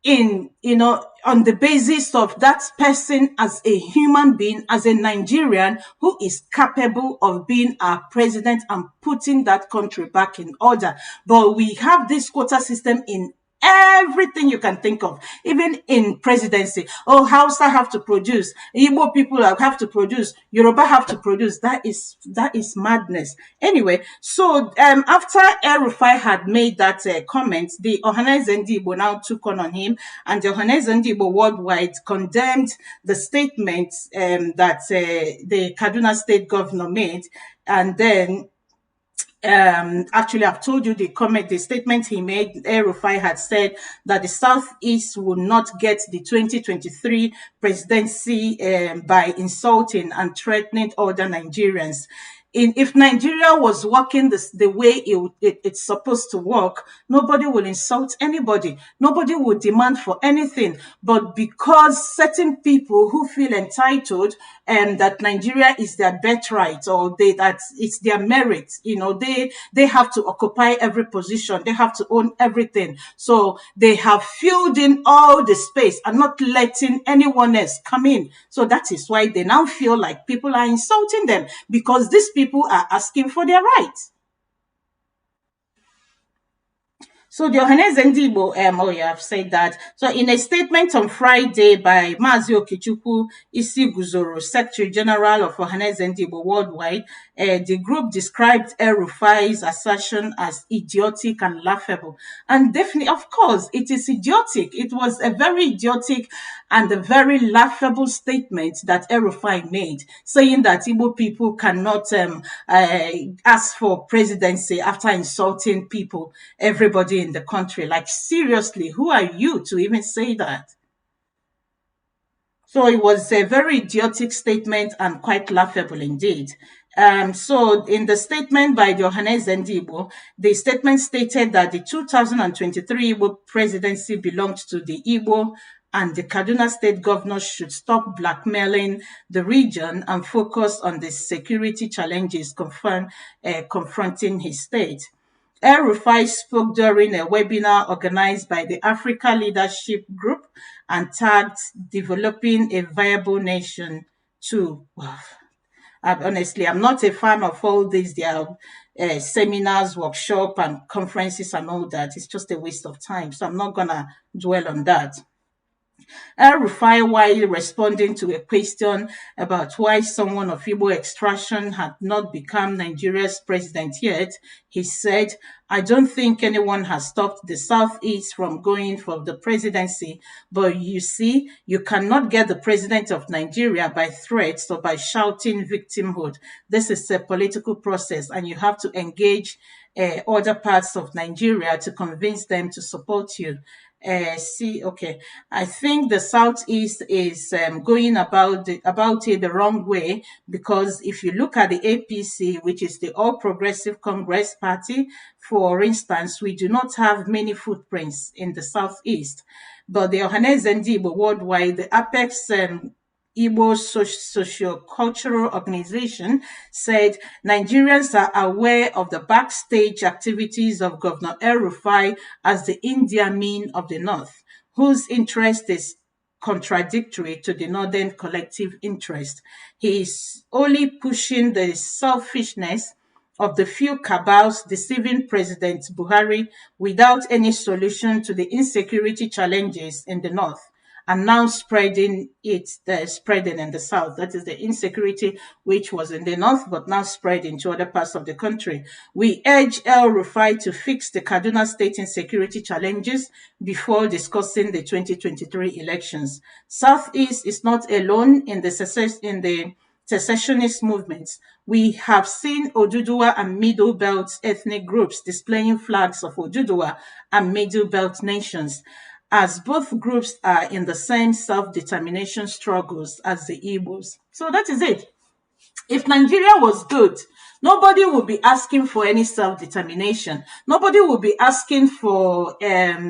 on the basis of that person as a human being, as a Nigerian who is capable of being our president and putting that country back in order. But we have this quota system in everything you can think of, even in presidency. Oh, Hausa have to produce, Igbo people have to produce, Yoruba have to produce. That is madness. Anyway, so after El-Rufai had made that comment, the Ohanaeze Ndigbo now took on him, and the Ohanaeze Ndigbo worldwide condemned the statement that the Kaduna state governor made, and then actually, I've told you the statement he made. El-Rufai had said that the Southeast will not get the 2023 presidency by insulting and threatening other Nigerians. If Nigeria was working the way it's supposed to work, nobody will insult anybody. Nobody will demand for anything. But because certain people who feel entitled and that Nigeria is their birthright, or that it's their merit, they have to occupy every position. They have to own everything. So they have filled in all the space and not letting anyone else come in. So that is why they now feel like people are insulting them, because these people are asking for their rights. So the Ohanaeze Ndigbo, I've said that. So in a statement on Friday by Mazi Okechukwu Isiguzoro, Secretary General of Ohanaeze Ndigbo Worldwide, the group described El-Rufai's assertion as idiotic and laughable. And definitely, of course, it is idiotic. It was a very idiotic and a very laughable statement that El-Rufai made, saying that Igbo people cannot ask for presidency after insulting people, everybody in the country. Like, seriously, who are you to even say that? So it was a very idiotic statement and quite laughable indeed. So in the statement by Ohanaeze Ndigbo, the statement stated that the 2023 Igbo presidency belonged to the Igbo and the Kaduna state governor should stop blackmailing the region and focus on the security challenges confronting his state. El-Rufai spoke during a webinar organized by the Africa Leadership Group and tagged developing a viable nation too. Honestly, I'm not a fan of all these their seminars, workshop, and conferences and all that. It's just a waste of time. So I'm not gonna dwell on that. El-Rufai, while responding to a question about why someone of Igbo extraction had not become Nigeria's president yet, he said, "I don't think anyone has stopped the Southeast from going for the presidency, but you see, you cannot get the president of Nigeria by threats or by shouting victimhood. This is a political process, and you have to engage other parts of Nigeria to convince them to support you." Okay. I think the Southeast is going about it the wrong way, because if you look at the APC, which is the All Progressive Congress Party, for instance, we do not have many footprints in the Southeast. But the Ohaneze Ndigbo worldwide, the Apex Igbo socio-cultural organization, said Nigerians are aware of the backstage activities of Governor El-Rufai as the India Amin of the North, whose interest is contradictory to the Northern collective interest. He is only pushing the selfishness of the few cabals deceiving President Buhari without any solution to the insecurity challenges in the North, and now spreading in the South. That is the insecurity which was in the North, but now spread into other parts of the country. We urge El-Rufai to fix the Kaduna state insecurity challenges before discussing the 2023 elections. Southeast is not alone in the secessionist movements. We have seen Oduduwa and Middle Belt ethnic groups displaying flags of Oduduwa and Middle Belt nations, as both groups are in the same self-determination struggles as the Igbos. So that is it. If Nigeria was good, nobody would be asking for any self-determination. Nobody would be asking for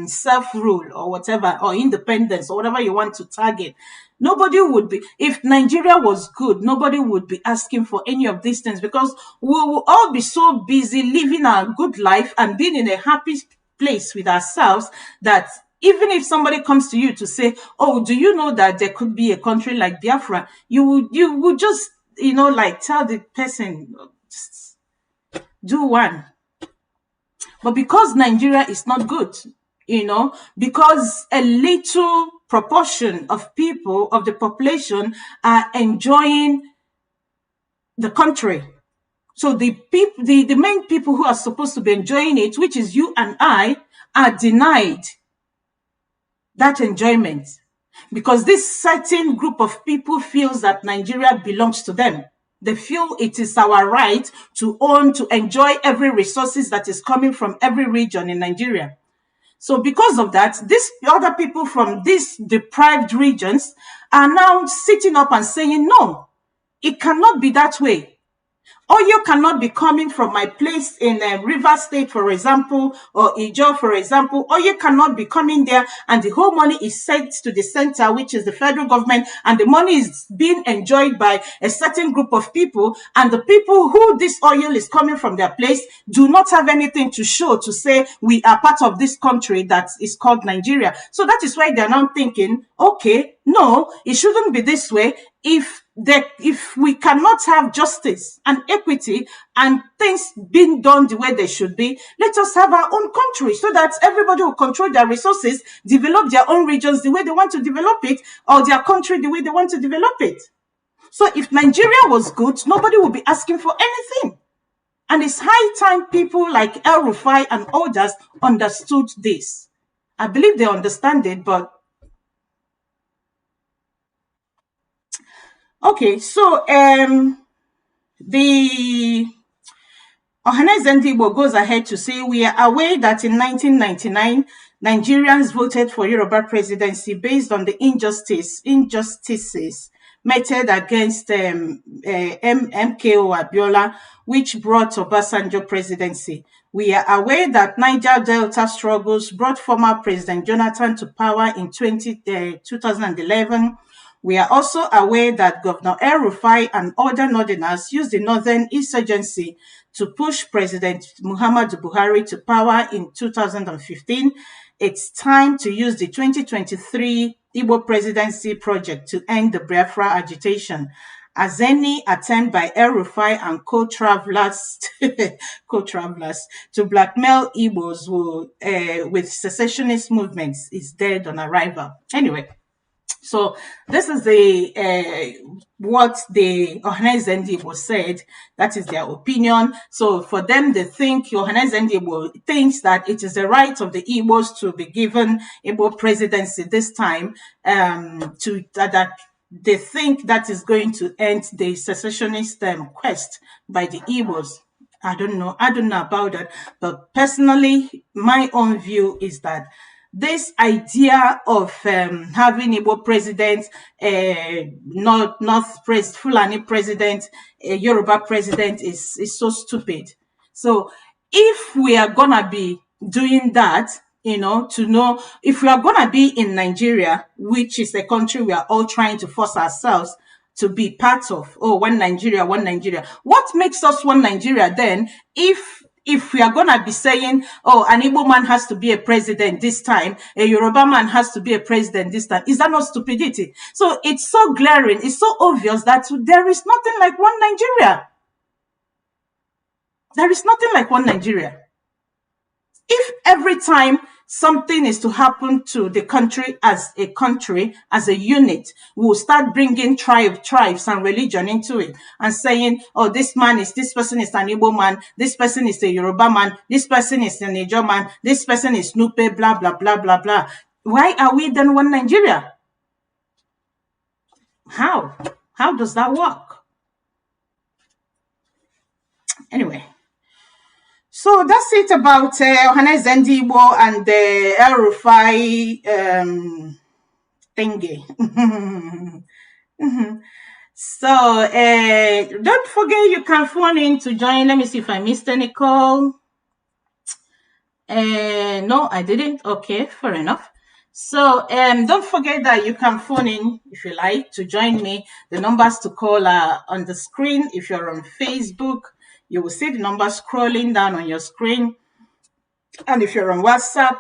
self-rule or whatever, or independence, or whatever you want to target. Nobody would be, if Nigeria was good, nobody would be asking for any of these things, because we will all be so busy living our good life and being in a happy place with ourselves that even if somebody comes to you to say, "Oh, do you know that there could be a country like Biafra?" You would just, like tell the person, "Just do one." But because Nigeria is not good, because a little proportion of people, of the population, are enjoying the country. So the main people who are supposed to be enjoying it, which is you and I, are denied that enjoyment, because this certain group of people feels that Nigeria belongs to them. They feel it is our right to own, to enjoy every resources that is coming from every region in Nigeria. So because of that, these other people from these deprived regions are now sitting up and saying, "No, it cannot be that way. Oil cannot be coming from my place in River State, for example, or Ijo, for example. Oil cannot be coming there, and the whole money is sent to the center, which is the federal government, and the money is being enjoyed by a certain group of people, and the people who this oil is coming from their place do not have anything to show to say we are part of this country that is called Nigeria." So that is why they're now thinking, okay, no, it shouldn't be this way. If we cannot have justice and equity and things being done the way they should be, let us have our own country, so that everybody will control their resources, develop their own regions the way they want to develop it, or their country the way they want to develop it. So if Nigeria was good, nobody would be asking for anything. And it's high time people like El-Rufai and others understood this. I believe they understand it, but okay, so the Ohaneze Ndigbo goes ahead to say, "We are aware that in 1999, Nigerians voted for Yoruba presidency based on the injustices meted against MKO Abiola, which brought Obasanjo presidency. We are aware that Niger Delta struggles brought former President Jonathan to power in 2011. We are also aware that Governor El-Rufai and other northerners used the northern insurgency to push President Muhammadu Buhari to power in 2015. It's time to use the 2023 Igbo presidency project to end the Biafra agitation, as any attempt by El-Rufai and co-travelers to blackmail Igbos with secessionist movements is dead on arrival. Anyway, so this is the what the Johannes Ndigbo said. That is their opinion. So for them, they think Johannes Ndigbo thinks that it is the right of the Igbos to be given Igbo presidency this time. That they think that is going to end the secessionist quest by the Igbos. I don't know about that, but personally, my own view is that this idea of having Igbo president, Fulani president, Yoruba president is so stupid. So if we are gonna be doing that, to know if we are gonna be in Nigeria, which is a country we are all trying to force ourselves to be part of, one Nigeria, one Nigeria. What makes us one Nigeria then if we are going to be saying, an Igbo man has to be a president this time, a Yoruba man has to be a president this time, is that not stupidity? So it's so glaring, it's so obvious that there is nothing like one Nigeria. There is nothing like one Nigeria. If every time something is to happen to the country, as a unit, we'll start bringing tribes and religion into it and saying, this person is an Igbo man, this person is a Yoruba man, this person is a Niger man, this person is Nupe, blah, blah, blah, blah, blah. Why are we then one Nigeria? How? How does that work? Anyway. So that's it about Johannes Ndigbo and the El-Rufai thingy. So don't forget you can phone in to join. Let me see if I missed any call. No, I didn't. Okay, fair enough. So don't forget that you can phone in if you like to join me. The numbers to call are on the screen. If you're on Facebook, you will see the number scrolling down on your screen. And if you're on WhatsApp,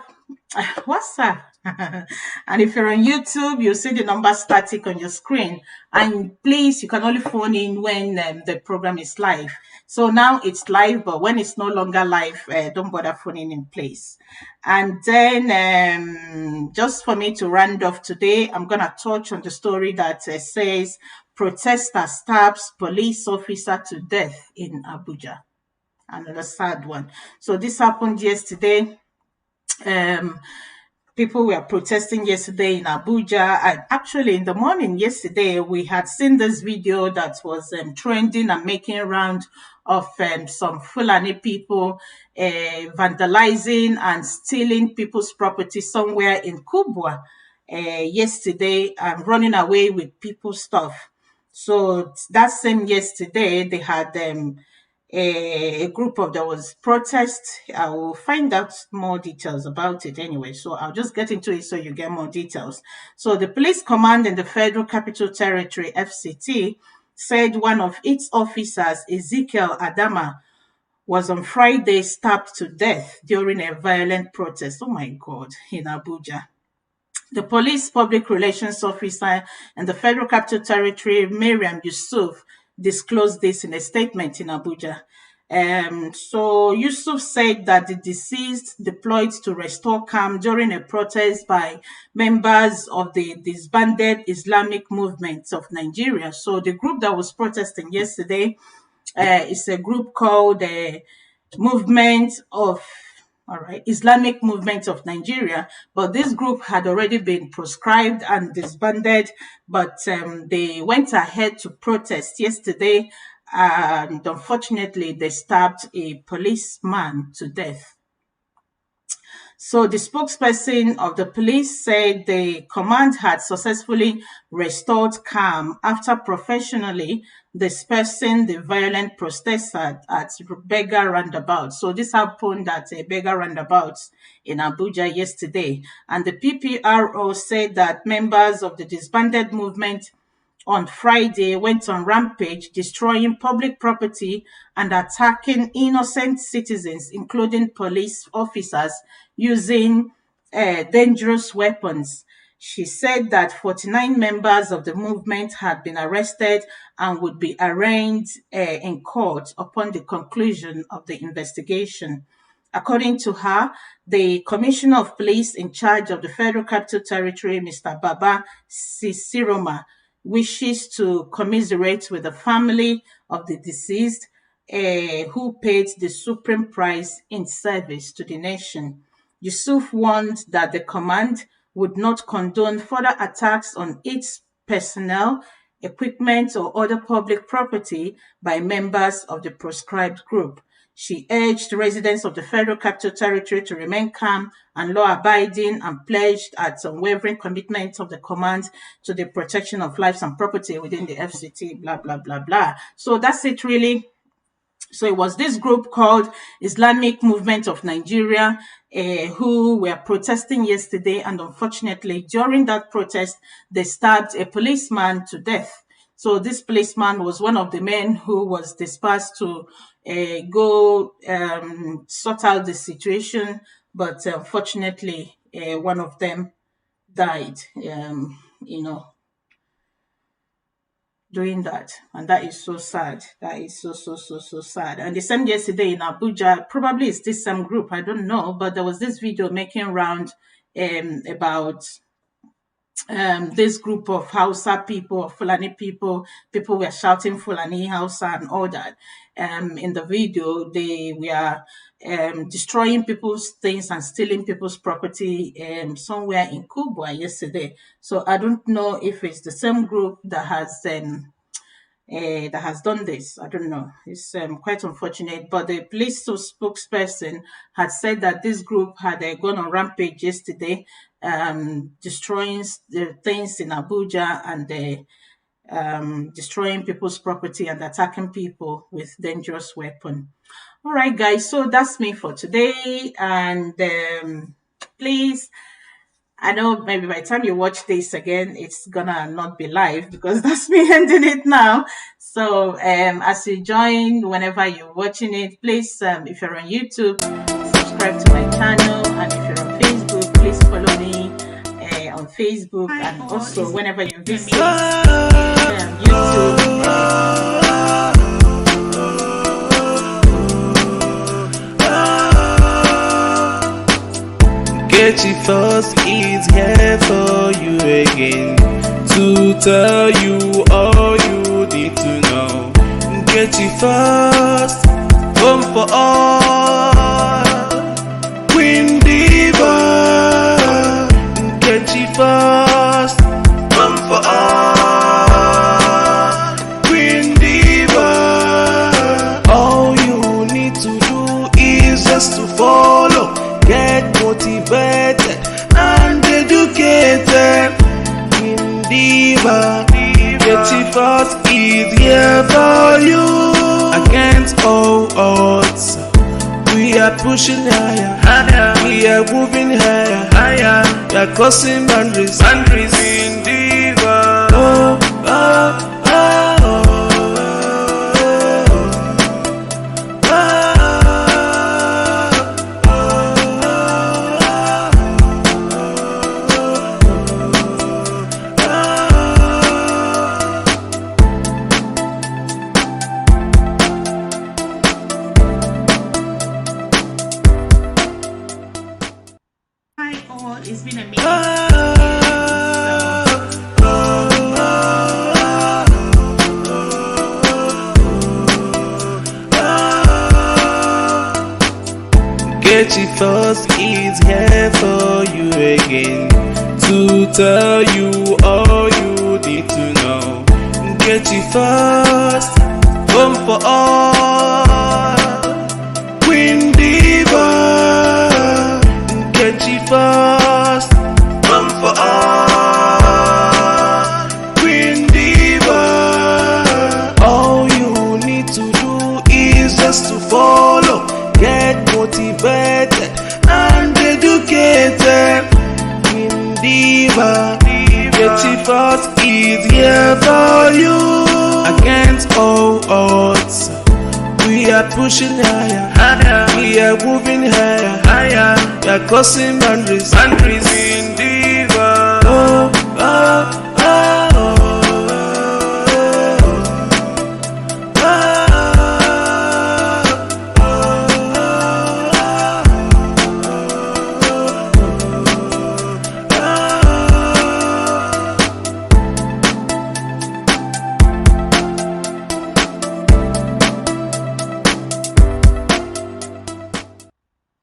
and if you're on YouTube, you'll see the number static on your screen. And please, you can only phone in when the program is live. So now it's live, but when it's no longer live, don't bother phoning in place. And then just for me to round off today, I'm going to touch on the story that says, protester stabs police officer to death in Abuja. Another sad one. So this happened yesterday. People were protesting yesterday in Abuja, and actually in the morning yesterday, we had seen this video that was trending and making round of some Fulani people vandalizing and stealing people's property somewhere in Kubwa yesterday and running away with people's stuff. So that same yesterday, they had a group of, there was protest. I will find out more details about it anyway. So I'll just get into it so you get more details. So the police command in the Federal Capital Territory, FCT, said one of its officers, Ezekiel Adama, was on Friday stabbed to death during a violent protest. Oh my God, in Abuja. The police public relations officer in the Federal Capital Territory, Miriam Yusuf, disclosed this in a statement in Abuja. So Yusuf said that the deceased deployed to restore calm during a protest by members of the disbanded Islamic movement of Nigeria. So the group that was protesting yesterday is a group called the Islamic Movement of Nigeria, but this group had already been proscribed and disbanded, but they went ahead to protest yesterday, and unfortunately they stabbed a policeman to death. So the spokesperson of the police said the command had successfully restored calm after professionally dispersing the violent protesters at Beggar Roundabout. So this happened at a Beggar Roundabout in Abuja yesterday. And the PPRO said that members of the disbanded movement on Friday went on rampage, destroying public property and attacking innocent citizens, including police officers, using dangerous weapons. She said that 49 members of the movement had been arrested and would be arraigned in court upon the conclusion of the investigation. According to her, the Commissioner of Police in charge of the Federal Capital Territory, Mr. Baba Sisiroma, wishes to commiserate with the family of the deceased who paid the supreme price in service to the nation. Yusuf warned that the command would not condone further attacks on its personnel, equipment, or other public property by members of the proscribed group. She urged residents of the Federal Capital Territory to remain calm and law-abiding and pledged an unwavering commitment of the command to the protection of lives and property within the FCT, blah, blah, blah, blah. So that's it really. So it was this group called Islamic Movement of Nigeria who were protesting yesterday, and unfortunately during that protest they stabbed a policeman to death. So this policeman was one of the men who was dispatched to go sort out the situation, but unfortunately one of them died, doing that, and that is so sad. That is so sad. And the same yesterday in Abuja, probably it's this same group, I don't know, but there was this video making round about this group of Hausa people, Fulani people were shouting Fulani, Hausa, and all that. In the video, they were destroying people's things and stealing people's property somewhere in Kubwa yesterday. So I don't know if it's the same group that has done this. I don't know. It's quite unfortunate. But the police spokesperson had said that this group had gone on rampage yesterday, destroying the things in Abuja and destroying people's property and attacking people with dangerous weapon. All right, guys. So that's me for today. And please, I know maybe by the time you watch this again, it's gonna not be live because that's me ending it now. So as you join, whenever you're watching it, please, if you're on YouTube, subscribe to my channel, and if you're on Facebook, please follow me on Facebook, and also whenever you visit YouTube. Get you first is here for you again to tell you all you need to know. Get you first, home for all. Queen Diva. Get you first, home for all. Queen Diva. All you need to do is just to follow. Get motivated and educated. Queen Diva, get it first is here for you. Against all odds, we are pushing higher, higher. We are moving higher, higher. We are crossing boundaries, boundaries. Queen Diva, oh, oh, oh, oh. It's been amazing. Get it first is here for you again to tell you all you need to know. Get it first, home for all. Queen Diva. Get Force is here for you. Against all odds, we are pushing higher, higher. We are moving higher, higher. We are crossing boundaries, boundaries. Queen Diva. Oh, oh, oh,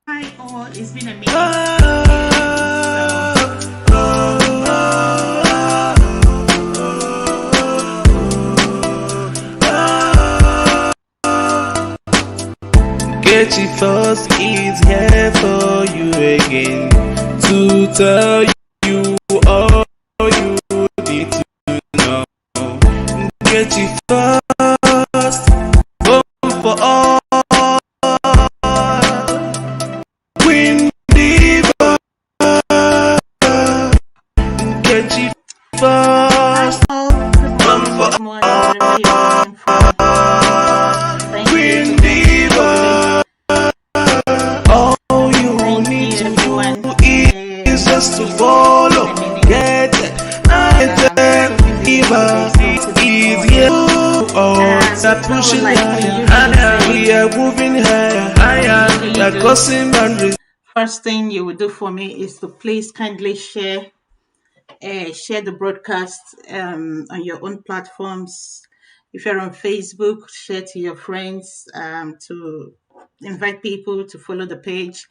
Hi all, it's been a minute. Get your Force is here for you again to tell you all you need to know. Get your Force, go for all. Queen Diva, get your Force, Good morning, wherever you're watching from. Thank Queen you. Diva. All you Thank need you, to everyone. do is just to follow. Get it, Diva is here. Oh, they're pushing higher, we are moving higher, higher. They're crossing boundaries. First thing you will do for me is to please kindly share the broadcast on your own platforms. If you're on Facebook, share to your friends, to invite people to follow the page,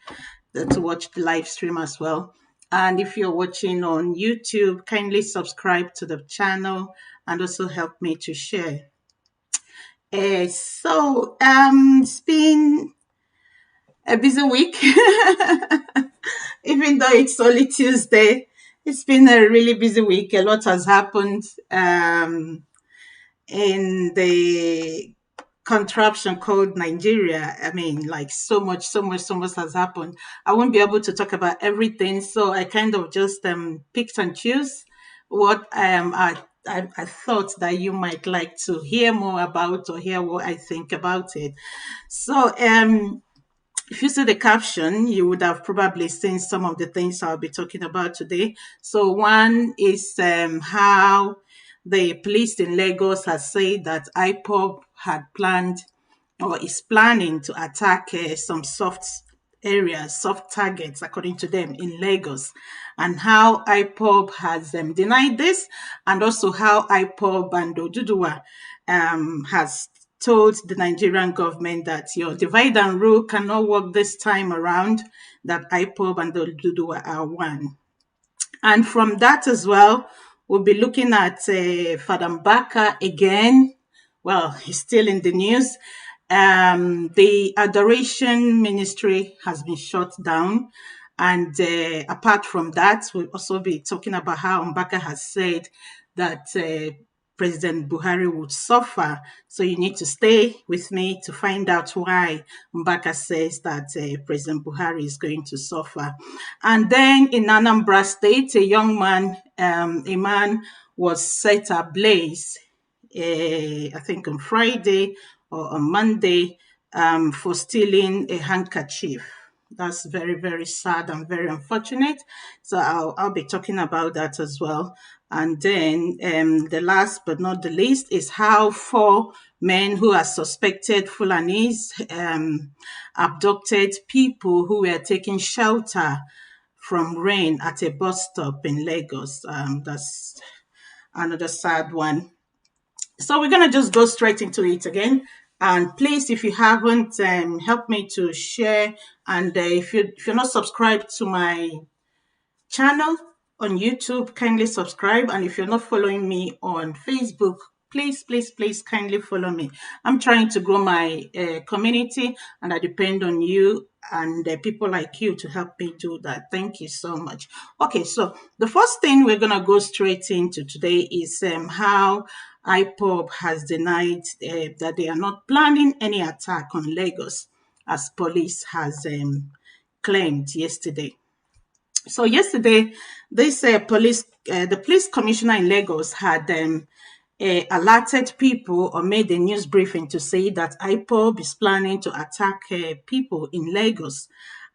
to watch the live stream as well. And if you're watching on YouTube, kindly subscribe to the channel and also help me to share. It's been a busy week. Even though it's only Tuesday, it's been a really busy week. A lot has happened in the contraption called Nigeria. I mean, like so much has happened. I won't be able to talk about everything, so I kind of just picked and choose what I thought that you might like to hear more about or hear what I think about it. So if you see the caption, you would have probably seen some of the things I'll be talking about today. So one is how the police in Lagos has said that IPOB had planned or is planning to attack some soft areas, soft targets, according to them, in Lagos, and how IPOB has denied this, and also how IPOB and Oduduwa has told the Nigerian government that your divide and rule cannot work this time around, that IPOB and Oduduwa are one. And from that as well, we'll be looking at Father Mbaka again. Well, he's still in the news. The adoration ministry has been shut down. And apart from that, we'll also be talking about how Mbaka has said that President Buhari would suffer. So you need to stay with me to find out why Mbaka says that President Buhari is going to suffer. And then in Anambra State, a man was set ablaze, I think on Friday or on Monday, for stealing a handkerchief. That's very, very sad and very unfortunate. So I'll be talking about that as well. And then the last but not the least is how 4 men who are suspected Fulanis abducted people who were taking shelter from rain at a bus stop in Lagos. That's another sad one. So we're gonna just go straight into it again. And please, if you haven't, help me to share. And if you're not subscribed to my channel on YouTube, kindly subscribe. And if you're not following me on Facebook, please kindly follow me. I'm trying to grow my community, and I depend on you and people like you to help me do that. Thank you so much. Okay, so the first thing we're gonna go straight into today is how IPOB has denied that they are not planning any attack on Lagos, as police has claimed yesterday. So yesterday, this police the police commissioner in Lagos had alerted people or made a news briefing to say that IPOB is planning to attack people in Lagos.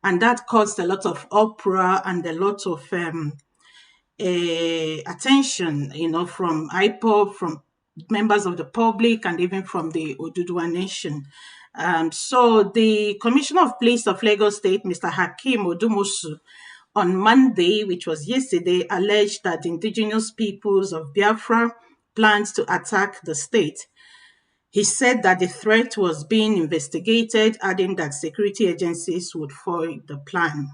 And that caused a lot of uproar and a lot of attention, from IPOB, from members of the public, and even from the Oduduwa Nation. So the Commissioner of Police of Lagos State, Mr. Hakeem Odumosu, on Monday, which was yesterday, alleged that the indigenous peoples of Biafra planned to attack the state. He said that the threat was being investigated, adding that security agencies would foil the plan.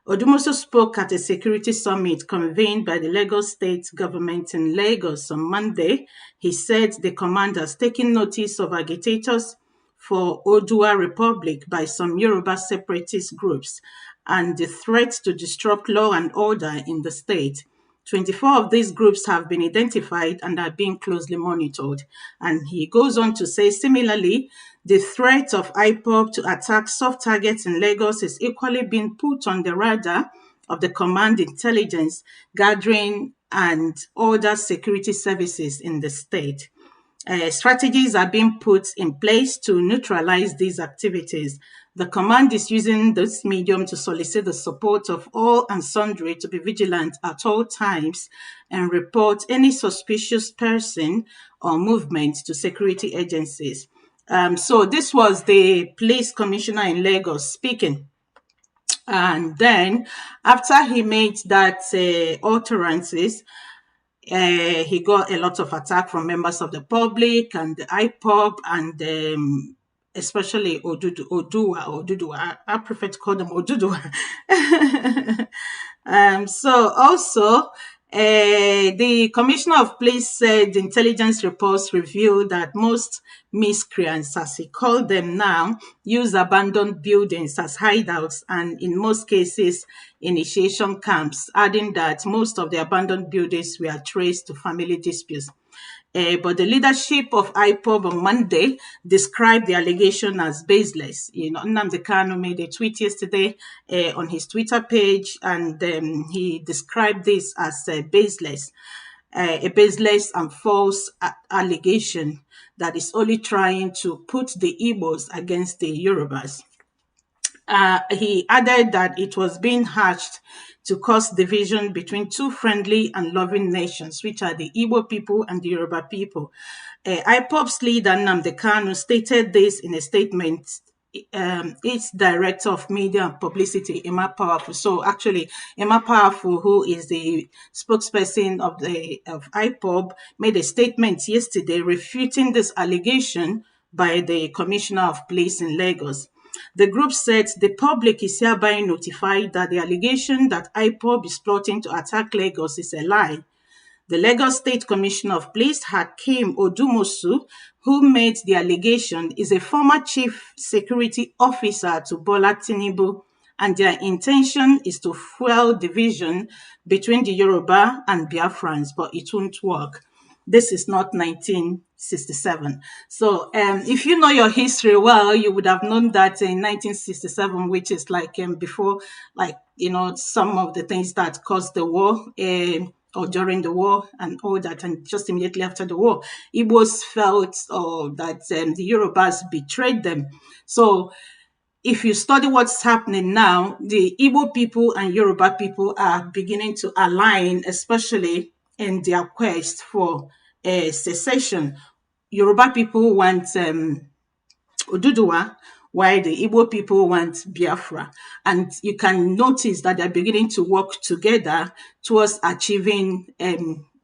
Odumosu spoke at a security summit convened by the Lagos state government in Lagos on Monday. He said the command has taken notice of agitators for Odua Republic by some Yoruba separatist groups and the threat to disrupt law and order in the state. 24 of these groups have been identified and are being closely monitored. And he goes on to say, similarly, the threat of IPOB to attack soft targets in Lagos is equally being put on the radar of the command intelligence, gathering, and other security services in the state. Strategies are being put in place to neutralize these activities. The command is using this medium to solicit the support of all and sundry to be vigilant at all times and report any suspicious person or movement to security agencies. So this was the police commissioner in Lagos speaking. And then after he made that utterances, he got a lot of attack from members of the public and the IPOB and especially Oduduwa. I prefer to call them Oduduwa. So also, the Commissioner of Police said the intelligence reports revealed that most miscreants, as he called them now, use abandoned buildings as hideouts and in most cases, initiation camps, adding that most of the abandoned buildings were traced to family disputes. But the leadership of IPOB on Monday described the allegation as baseless. Nnamdi Kanu made a tweet yesterday on his Twitter page, and he described this as baseless, a baseless and false allegation that is only trying to put the Igbos against the Yorubas. He added that it was being hatched to cause division between two friendly and loving nations, which are the Igbo people and the Yoruba people. IPOB's leader, Nnamdi Kanu, stated this in a statement. Its director of media and publicity, Emma Powerful. So actually, Emma Powerful, who is the spokesperson of IPOB, made a statement yesterday refuting this allegation by the Commissioner of Police in Lagos. The group said the public is hereby notified that the allegation that IPOB is plotting to attack Lagos is a lie. The Lagos State Commissioner of Police, Hakeem Odumosu, who made the allegation, is a former chief security officer to Bola Tinubu, and their intention is to fuel division between the Yoruba and Biafrans, but it won't work. This is not 1967. So if you know your history well, you would have known that in 1967, which is like before, some of the things that caused the war, or during the war and all that, and just immediately after the war, Igbos felt that the Yorubas betrayed them. So if you study what's happening now, the Igbo people and Yoruba people are beginning to align, especially in their quest for secession. Yoruba people want Oduduwa, while the Igbo people want Biafra. And you can notice that they're beginning to work together towards achieving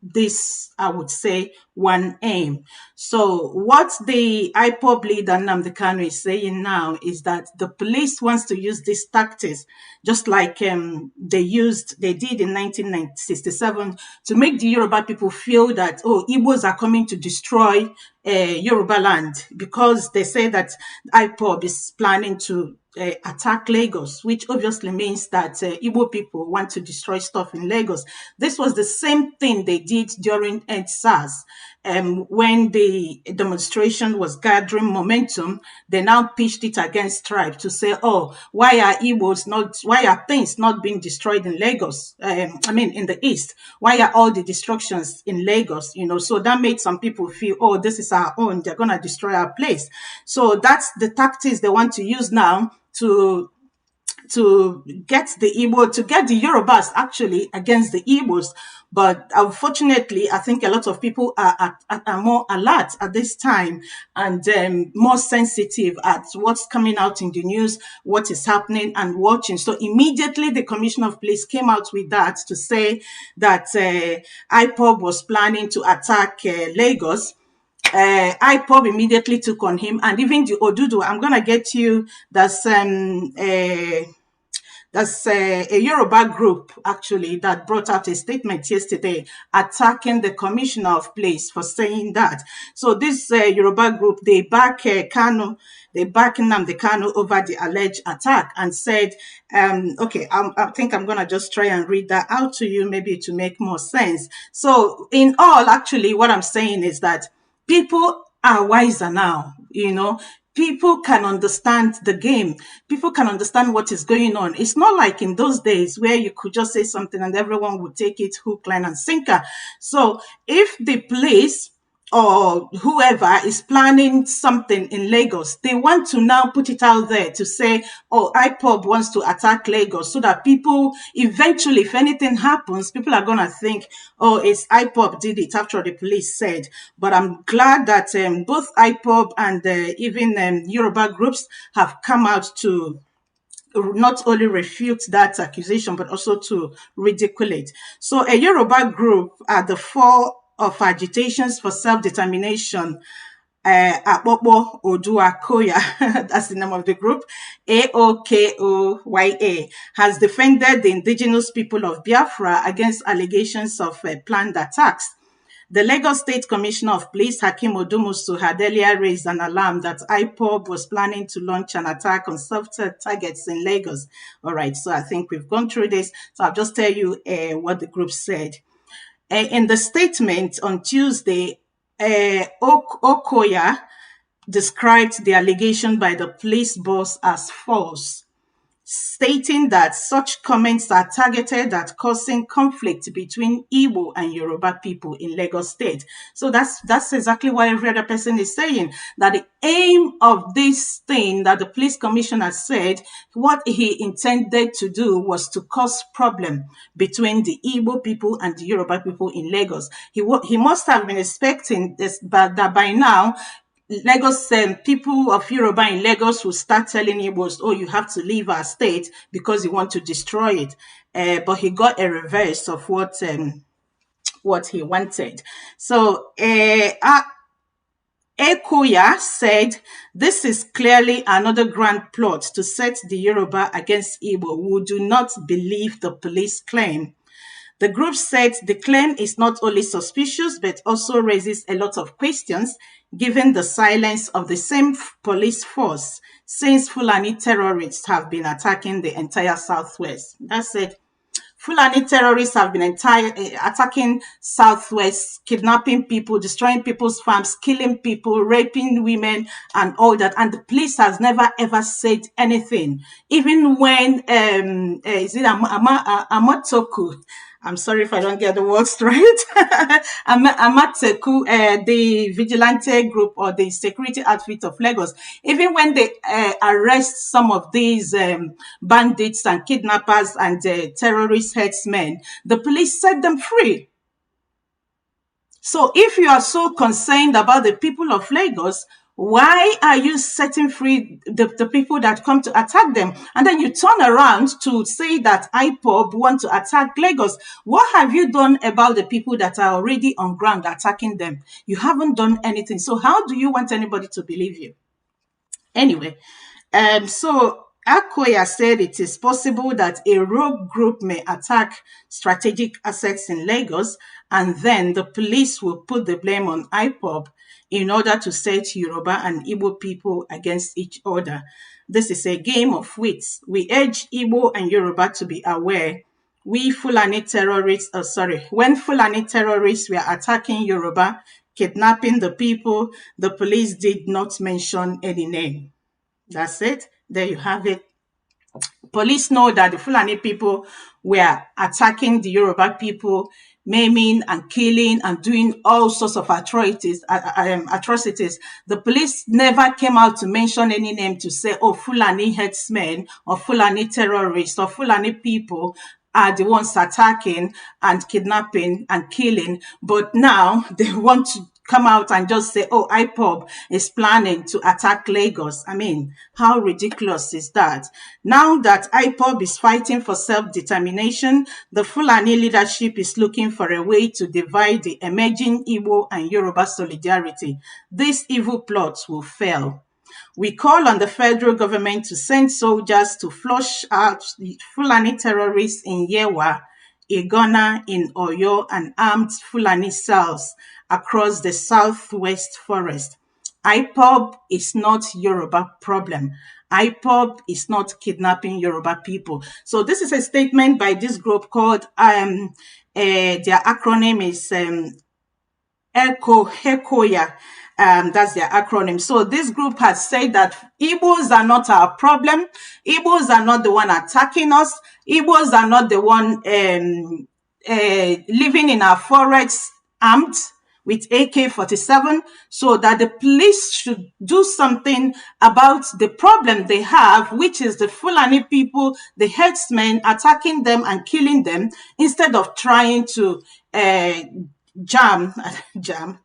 this, I would say, one aim. So what the IPOB leader Nnamdi Kanu is saying now is that the police wants to use these tactics, just like they did in 1967, to make the Yoruba people feel that, Igbos are coming to destroy Yoruba land, because they say that IPOB is planning to attack Lagos, which obviously means that Igbo people want to destroy stuff in Lagos. This was the same thing they did during EndSARS. when the demonstration was gathering momentum, they now pitched it against tribe to say, oh, why are things not being destroyed in Lagos? In the East, why are all the destructions in Lagos? So that made some people feel, oh, this is our own. They're going to destroy our place. So that's the tactics they want to use now to get the Yorubas actually against the Igbos. But unfortunately, I think a lot of people are more alert at this time and more sensitive at what's coming out in the news, what is happening and watching. So immediately the Commissioner of Police came out with that to say that IPOB was planning to attack Lagos. IPOB immediately took on him, and even the Odudu. I'm gonna get you that's a Yoruba group actually that brought out a statement yesterday attacking the Commissioner of Police for saying that. So this Yoruba group, they back Kanu, they back Nnamdi Kanu over the alleged attack and said, I think I'm going to just try and read that out to you, maybe to make more sense. So in all, actually, what I'm saying is that people are wiser now, people can understand the game. People can understand what is going on. It's not like in those days where you could just say something and everyone would take it hook, line, and sinker. So if the police or whoever is planning something in Lagos, they want to now put it out there to say, oh, IPOB wants to attack Lagos, so that people eventually, if anything happens, people are going to think, oh, it's IPOB did it after the police said. But I'm glad that both IPOB and even Yoruba groups have come out to not only refute that accusation, but also to ridicule it. So a Yoruba group at the fore of agitations for self-determination, Akpokpo Oduakoya, that's the name of the group, AOKOYA, has defended the indigenous people of Biafra against allegations of planned attacks. The Lagos State Commissioner of Police, Hakeem Odumusu, had earlier raised an alarm that IPOB was planning to launch an attack on soft targets in Lagos. All right, so I think we've gone through this. So I'll just tell you what the group said. In the statement on Tuesday, Okoya described the allegation by the police boss as false, stating that such comments are targeted at causing conflict between Igbo and Yoruba people in Lagos State. So that's exactly what every other person is saying, that the aim of this thing that the police commissioner said, what he intended to do was to cause problem between the Igbo people and the Yoruba people in Lagos. He must have been expecting this, but that by now, Lagos people of Yoruba in Lagos will start telling Igbos, oh, you have to leave our state because you want to destroy it. But he got a reverse of what he wanted. So Ekuya said, this is clearly another grand plot to set the Yoruba against Igbo who do not believe the police claim. The group said the claim is not only suspicious, but also raises a lot of questions, given the silence of the same police force, since Fulani terrorists have been attacking the entire Southwest. That's it. Fulani terrorists have been attacking Southwest, kidnapping people, destroying people's farms, killing people, raping women, and all that. And the police has never ever said anything. Even when is it Amatoku? I'm sorry if I don't get the words right. Amateku, the vigilante group or the security outfit of Lagos, even when they arrest some of these bandits and kidnappers and terrorist headsmen, the police set them free. So if you are so concerned about the people of Lagos, why are you setting free the people that come to attack them? And then you turn around to say that IPOB want to attack Lagos. What have you done about the people that are already on ground attacking them? You haven't done anything. So how do you want anybody to believe you? Anyway, so Akoya said it is possible that a rogue group may attack strategic assets in Lagos, and then the police will put the blame on IPOB in order to set Yoruba and Igbo people against each other. This is a game of wits. We urge Igbo and Yoruba to be aware. When Fulani terrorists were attacking Yoruba, kidnapping the people, the police did not mention any name. That's it. There you have it. Police know that the Fulani people were attacking the Yoruba people, maiming and killing and doing all sorts of atrocities. The police never came out to mention any name to say, oh, Fulani headsmen or Fulani terrorists or Fulani people are the ones attacking and kidnapping and killing. But now they want to come out and just say, oh, IPOB is planning to attack Lagos. I mean, how ridiculous is that? Now that IPOB is fighting for self-determination, the Fulani leadership is looking for a way to divide the emerging Igbo and Yoruba solidarity. This evil plot will fail. We call on the federal government to send soldiers to flush out the Fulani terrorists in Yewa, Igona, in Oyo, and armed Fulani cells across the southwest forest. IPOB is not Yoruba problem. IPOB is not kidnapping Yoruba people. So this is a statement by this group called, their acronym is HECOYA. That's their acronym. So this group has said that Igbos are not our problem. Igbos are not the one attacking us. Igbos are not the one living in our forests armed with AK-47, so that the police should do something about the problem they have, which is the Fulani people, the headsmen attacking them and killing them, instead of trying to jam, I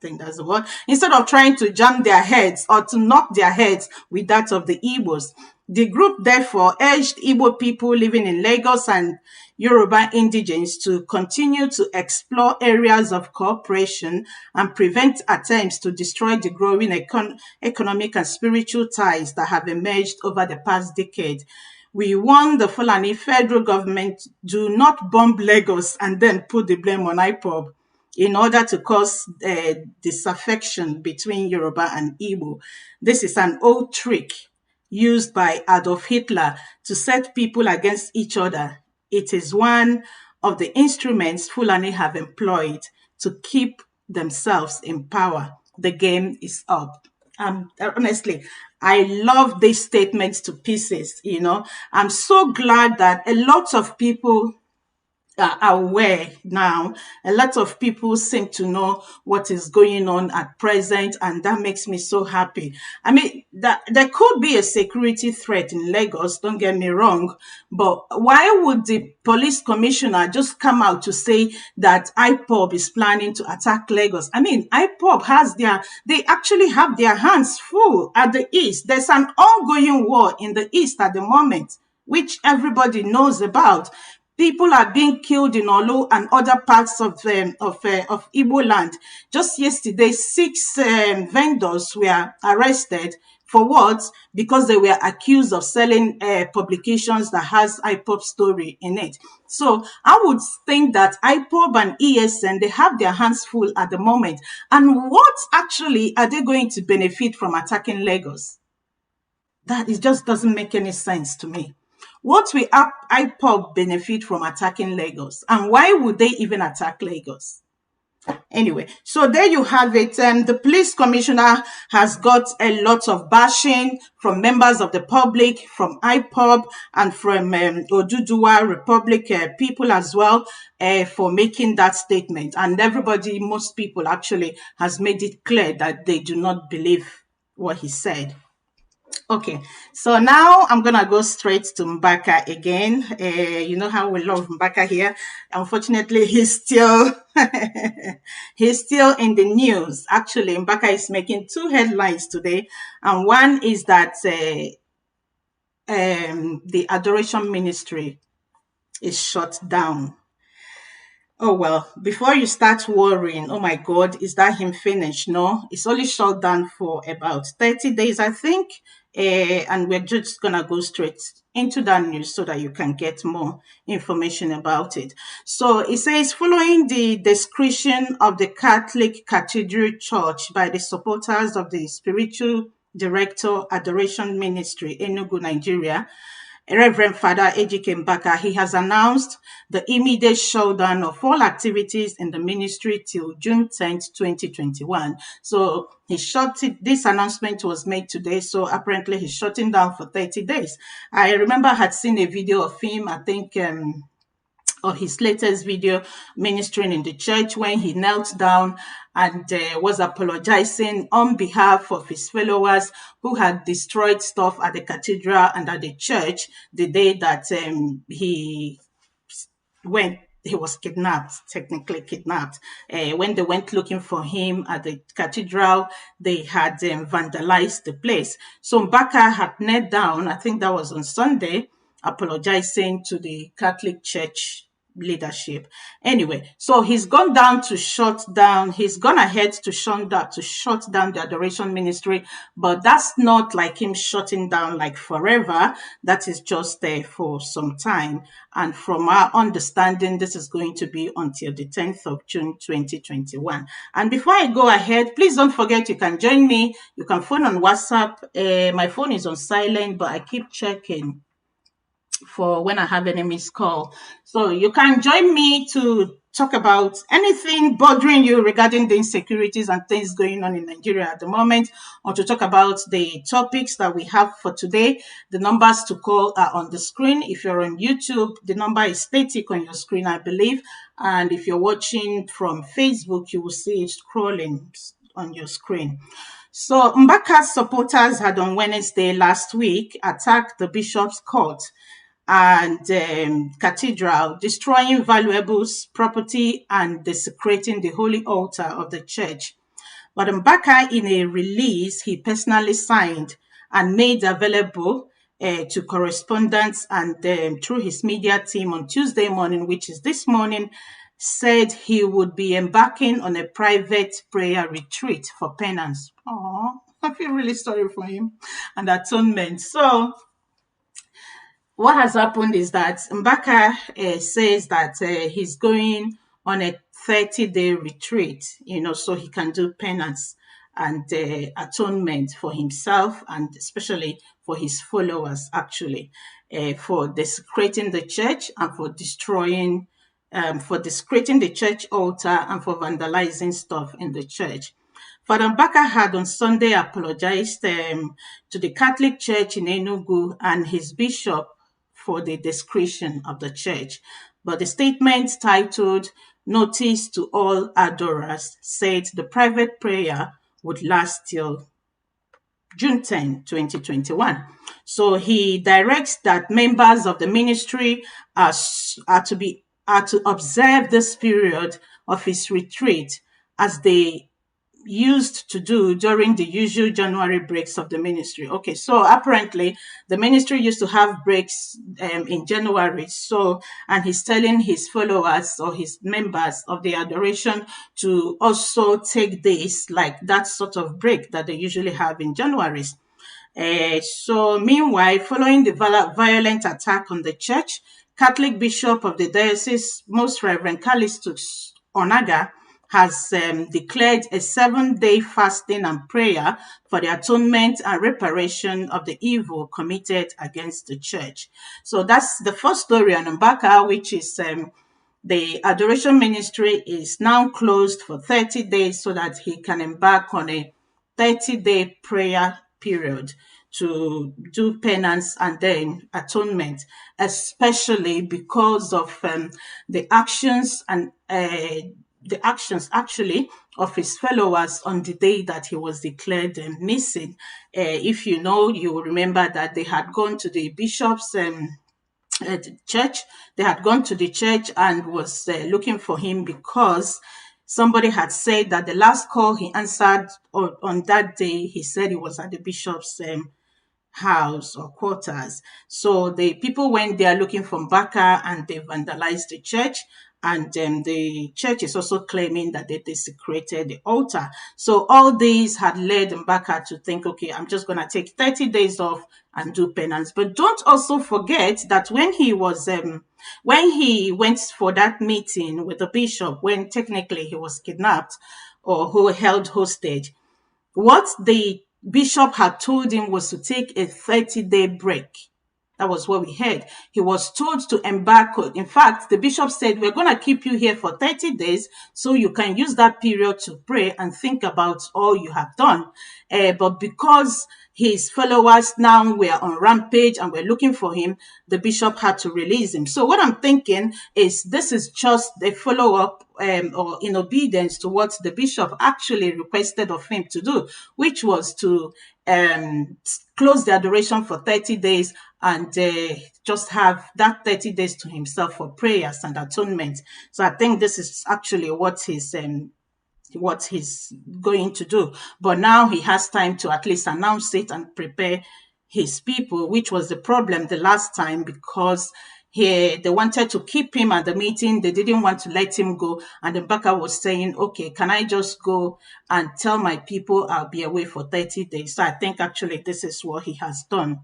think that's the word, instead of trying to jam their heads or to knock their heads with that of the Igbos. The group therefore urged Igbo people living in Lagos and Yoruba indigents to continue to explore areas of cooperation and prevent attempts to destroy the growing economic and spiritual ties that have emerged over the past decade. We warn the Fulani federal government, do not bomb Lagos and then put the blame on IPOB in order to cause disaffection between Yoruba and Igbo. This is an old trick used by Adolf Hitler to set people against each other. It is one of the instruments Fulani have employed to keep themselves in power. The game is up. Honestly, I love these statements to pieces. You know, I'm so glad that a lot of people are aware now. A lot of people seem to know what is going on at present, and that makes me so happy. I mean, that there could be a security threat in Lagos, don't get me wrong, but why would the police commissioner just come out to say that IPOB is planning to attack Lagos? I mean, IPOB they actually have their hands full at the east. There's an ongoing war in the east at the moment, which everybody knows about. People are being killed in Olu and other parts of Igbo land. Just yesterday, 6 vendors were arrested for what? Because they were accused of selling publications that has IPOB story in it. So I would think that IPOB and ESN, they have their hands full at the moment. And what actually are they going to benefit from attacking Lagos? That it just doesn't make any sense to me. What will IPOB benefit from attacking Lagos? And why would they even attack Lagos? Anyway, so there you have it. The police commissioner has got a lot of bashing from members of the public, from IPOB, and from Oduduwa Republic people as well for making that statement. And everybody, most people actually, has made it clear that they do not believe what he said. Okay, so now I'm gonna go straight to Mbaka again. You know how we love Mbaka here. Unfortunately, he's still he's still in the news. Actually, Mbaka is making 2 headlines today, and one is that the Adoration Ministry is shut down. Oh, well, before you start worrying, oh my God, is that him finished? No, it's only shut down for about 30 days, I think. And we're just going to go straight into that news so that you can get more information about it. So it says, following the desecration of the Catholic Cathedral Church by the supporters of the spiritual director Adoration Ministry, Enugu, Nigeria, Reverend Father Ejike Mbaka, he has announced the immediate shutdown of all activities in the ministry till June 10th, 2021. So he shut it. This announcement was made today. So apparently he's shutting down for 30 days. I remember I had seen a video of him, I think, of his latest video ministering in the church when he knelt down and was apologizing on behalf of his followers who had destroyed stuff at the cathedral and at the church the day that he was kidnapped, technically kidnapped. When they went looking for him at the cathedral, they had vandalized the place. So Mbaka had knelt down, I think that was on Sunday, apologizing to the Catholic Church leadership. Anyway, so he's gone down to shut down, he's gone ahead to shut down the adoration ministry, but that's not like him shutting down like forever. That is just there for some time. And from our understanding, this is going to be until the 10th of June 2021. And before I go ahead, please don't forget you can join me. You can phone on WhatsApp. My phone is on silent, but I keep checking for when I have any missed call. So you can join me to talk about anything bothering you regarding the insecurities and things going on in Nigeria at the moment, or to talk about the topics that we have for today. The numbers to call are on the screen. If you're on YouTube, the number is static on your screen, I believe. And if you're watching from Facebook, you will see it scrolling on your screen. So Mbaka's supporters had on Wednesday last week attacked the Bishop's Court and cathedral, destroying valuables, property, and desecrating the holy altar of the church. But Mbaka, in a release he personally signed and made available to correspondents and through his media team on Tuesday morning, which is this morning, said he would be embarking on a private prayer retreat for penance. Oh, I feel really sorry for him, and atonement. So what has happened is that Mbaka says that he's going on a 30-day retreat, so he can do penance and atonement for himself and especially for his followers, actually, for desecrating the church and for destroying, for desecrating the church altar and for vandalizing stuff in the church. Father Mbaka had on Sunday apologized to the Catholic Church in Enugu and his bishop for the desecration of the church. But the statement titled Notice to All Adorers said the private prayer would last till June 10, 2021. So he directs that members of the ministry are to observe this period of his retreat as they used to do during the usual January breaks of the ministry. Okay, so apparently the ministry used to have breaks in January. So, and he's telling his followers or his members of the adoration to also take this, like that sort of break that they usually have in January. So meanwhile, following the violent attack on the church, Catholic Bishop of the Diocese, Most Reverend Callistus Onaga, has declared a 7-day fasting and prayer for the atonement and reparation of the evil committed against the church. So that's the first story on Mbaka, which is the adoration ministry is now closed for 30 days so that he can embark on a 30-day prayer period to do penance and then atonement, especially because of the actions and the actions actually of his followers on the day that he was declared missing. If you know, you will remember that they had gone to the bishop's church. They had gone to the church and was looking for him because somebody had said that the last call he answered on that day, he said he was at the bishop's house or quarters. So the people went there looking for Mbaka and they vandalized the church. And the church is also claiming that they desecrated the altar. So all these had led Mbaka to think, okay, I'm just going to take 30 days off and do penance. But don't also forget that when he went for that meeting with the bishop, when technically he was kidnapped or who held hostage, what the bishop had told him was to take a 30-day break. That was what we heard. He was told to embark. In fact, the bishop said, we're going to keep you here for 30 days so you can use that period to pray and think about all you have done. But because his followers now were on rampage and were looking for him, the bishop had to release him. So what I'm thinking is this is just a follow-up or in obedience to what the bishop actually requested of him to do, which was to close the adoration for 30 days and just have that 30 days to himself for prayers and atonement. So I think this is actually what he's going to do. But now he has time to at least announce it and prepare his people, which was the problem the last time, because they wanted to keep him at the meeting. They didn't want to let him go. And then Mbaka was saying, okay, can I just go and tell my people I'll be away for 30 days? So I think actually this is what he has done.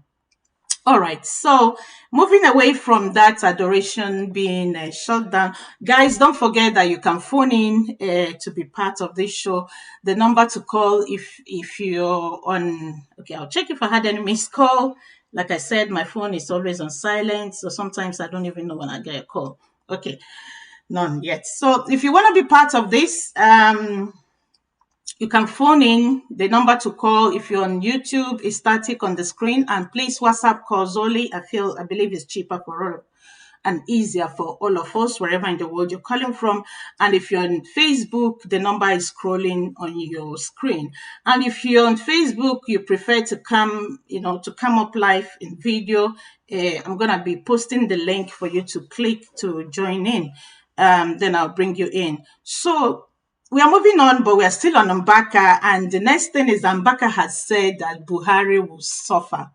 All right, so moving away from that adoration being shut down, guys, don't forget that you can phone in to be part of this show. The number to call if you're on, okay, I'll check if I had any missed call. Like I said, my phone is always on silent, so sometimes I don't even know when I get a call. Okay, none yet. So if you want to be part of this, you can phone in. The number to call if you're on YouTube is static on the screen, and please WhatsApp call Zoli. I believe it's cheaper for all and easier for all of us wherever in the world you're calling from. And if you're on Facebook, the number is scrolling on your screen. And if you're on Facebook, you prefer to come up live in video, I'm gonna be posting the link for you to click to join in. Then I'll bring you in. So we are moving on, but we are still on Mbaka. And the next thing is Mbaka has said that Buhari will suffer.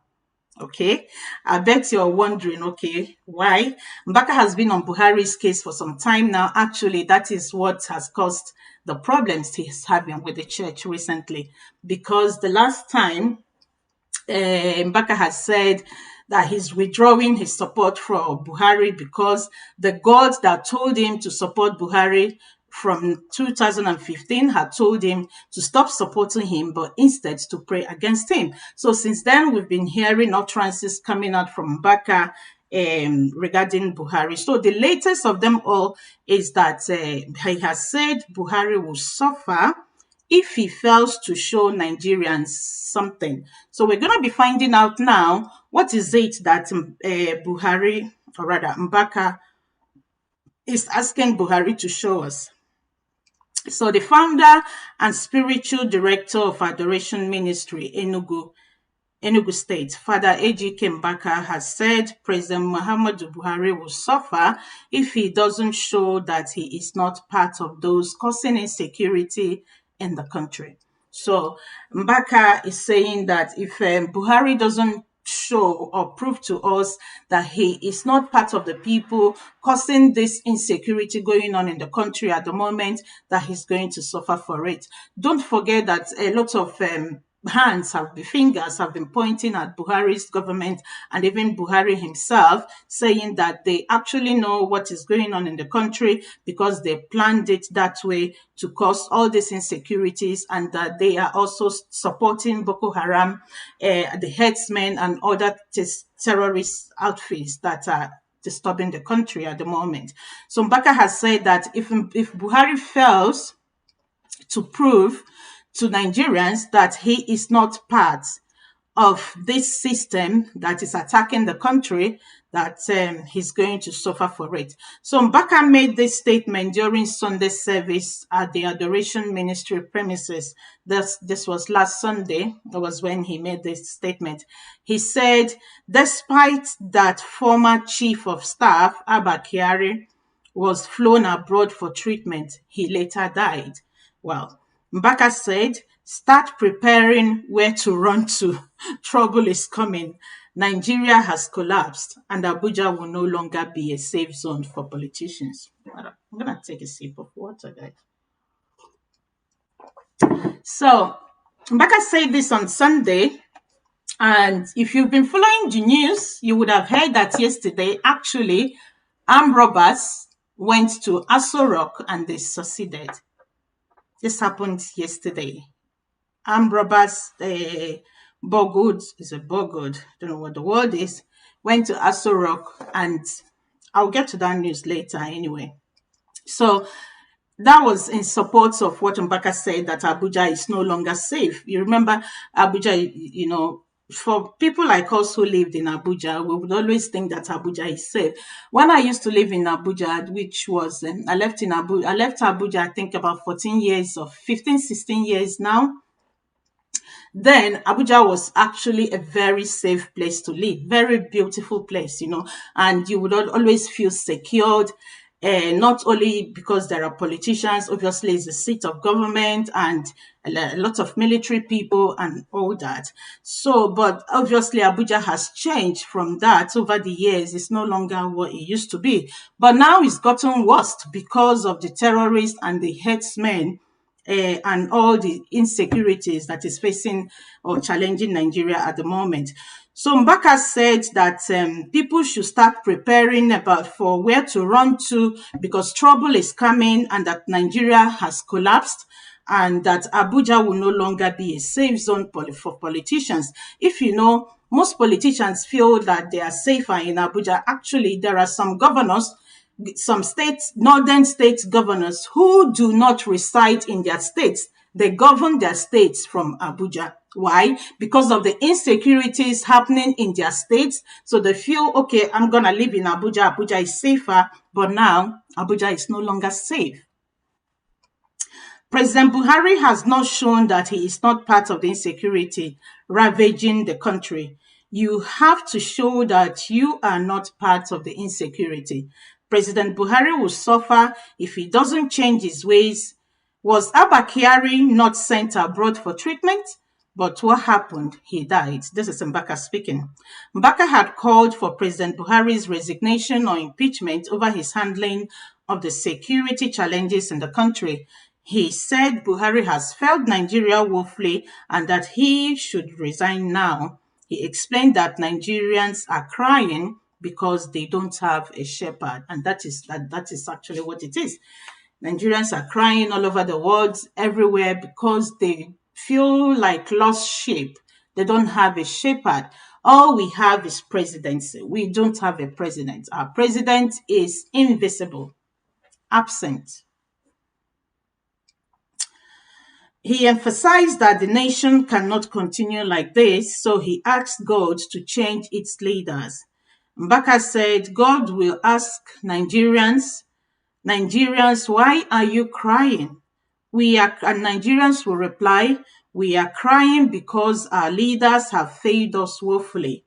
Okay, I bet you're wondering, okay, why? Mbaka has been on Buhari's case for some time now. Actually, that is what has caused the problems he's having with the church recently. Because the last time, Mbaka has said that he's withdrawing his support for Buhari because the God that told him to support Buhari from 2015 had told him to stop supporting him, but instead to pray against him. So since then, we've been hearing utterances coming out from Mbaka regarding Buhari. So the latest of them all is that he has said Buhari will suffer if he fails to show Nigerians something. So we're going to be finding out now what is it that Buhari, or rather Mbaka, is asking Buhari to show us. So the founder and spiritual director of Adoration Ministry, Enugu State, Father A.G. Mbaka, has said President Muhammadu Buhari will suffer if he doesn't show that he is not part of those causing insecurity in the country. So Mbaka is saying that if Buhari doesn't show or prove to us that he is not part of the people causing this insecurity going on in the country at the moment, that he's going to suffer for it. Don't forget that a lot of fingers have been pointing at Buhari's government and even Buhari himself, saying that they actually know what is going on in the country because they planned it that way to cause all these insecurities, and that they are also supporting Boko Haram, the herdsmen and other terrorist outfits that are disturbing the country at the moment. So Mbaka has said that if Buhari fails to prove to Nigerians that he is not part of this system that is attacking the country, that he's going to suffer for it. So Mbaka made this statement during Sunday service at the Adoration Ministry premises. This was last Sunday. That was when he made this statement. He said, despite that former chief of staff, Abba Kyari, was flown abroad for treatment, he later died. Well, Mbaka said, start preparing where to run to. Trouble is coming. Nigeria has collapsed and Abuja will no longer be a safe zone for politicians. I'm going to take a sip of water, guys. So, Mbaka said this on Sunday. And if you've been following the news, you would have heard that yesterday, actually, armed robbers went to Aso Rock and they succeeded. This happened yesterday. Armed robbers, Bogud, is a Bogud, don't know what the word is, went to Aso Rock, and I'll get to that news later anyway. So that was in support of what Mbaka said, that Abuja is no longer safe. You remember Abuja, for people like us who lived in Abuja, we would always think that Abuja is safe. When I used to live in Abuja, which was, I left Abuja, I think about 14 years or 15, 16 years now. Then Abuja was actually a very safe place to live, very beautiful place, and you would always feel secured. Not only because there are politicians, obviously it's a seat of government and a lot of military people and all that. So, but obviously Abuja has changed from that over the years. It's no longer what it used to be. But now it's gotten worse because of the terrorists and the headsmen, and all the insecurities that is facing or challenging Nigeria at the moment. So Mbaka said that people should start preparing about for where to run to, because trouble is coming, and that Nigeria has collapsed, and that Abuja will no longer be a safe zone for politicians. If you know, most politicians feel that they are safer in Abuja. Actually, there are some governors, some states, northern state governors, who do not reside in their states. They govern their states from Abuja. Why? Because of the insecurities happening in their states. So they feel, okay, I'm going to live in Abuja. Abuja is safer. But now, Abuja is no longer safe. President Buhari has not shown that he is not part of the insecurity ravaging the country. You have to show that you are not part of the insecurity. President Buhari will suffer if he doesn't change his ways. Was Abba Kyari not sent abroad for treatment? But what happened? He died. This is Mbaka speaking. Mbaka had called for President Buhari's resignation or impeachment over his handling of the security challenges in the country. He said Buhari has failed Nigeria woefully and that he should resign now. He explained that Nigerians are crying because they don't have a shepherd, and that is actually what it is. Nigerians are crying all over the world, everywhere, because they feel like lost sheep. They don't have a shepherd. All we have is presidency. We don't have a president. Our president is invisible, absent. He emphasized that the nation cannot continue like this, so he asked God to change its leaders. Mbaka said, God will ask Nigerians, why are you crying? And Nigerians will reply, we are crying because our leaders have failed us woefully.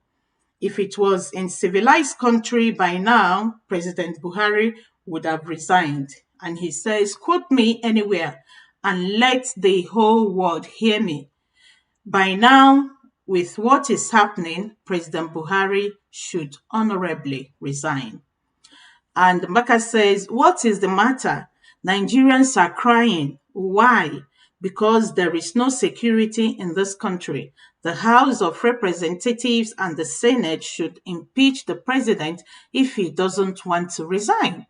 If it was in civilized country by now, President Buhari would have resigned. And he says, quote me anywhere and let the whole world hear me. By now, with what is happening, President Buhari should honorably resign. And Mbaka says, what is the matter? Nigerians are crying. Why? Because there is no security in this country. The House of Representatives and the Senate should impeach the president if he doesn't want to resign.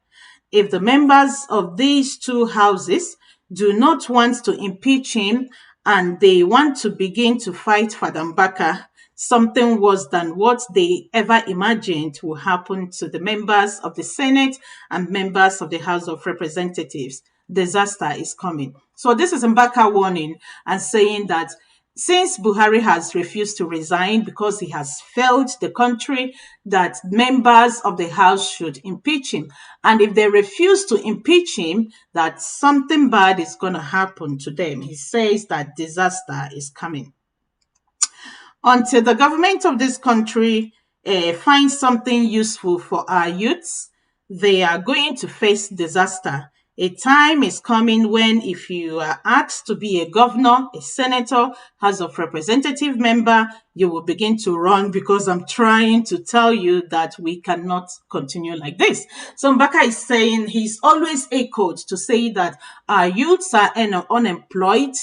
If the members of these two houses do not want to impeach him and they want to begin to fight Father Mbaka, something worse than what they ever imagined will happen to the members of the Senate and members of the House of Representatives. Disaster is coming. So this is Mbaka warning and saying that since Buhari has refused to resign because he has failed the country, that members of the House should impeach him. And if they refuse to impeach him, that something bad is going to happen to them. He says that disaster is coming. Until the government of this country finds something useful for our youths, they are going to face disaster. A time is coming when if you are asked to be a governor, a senator, House of Representative member, you will begin to run because I'm trying to tell you that we cannot continue like this. So Mbaka is saying he's always echoed to say that our youths are unemployed,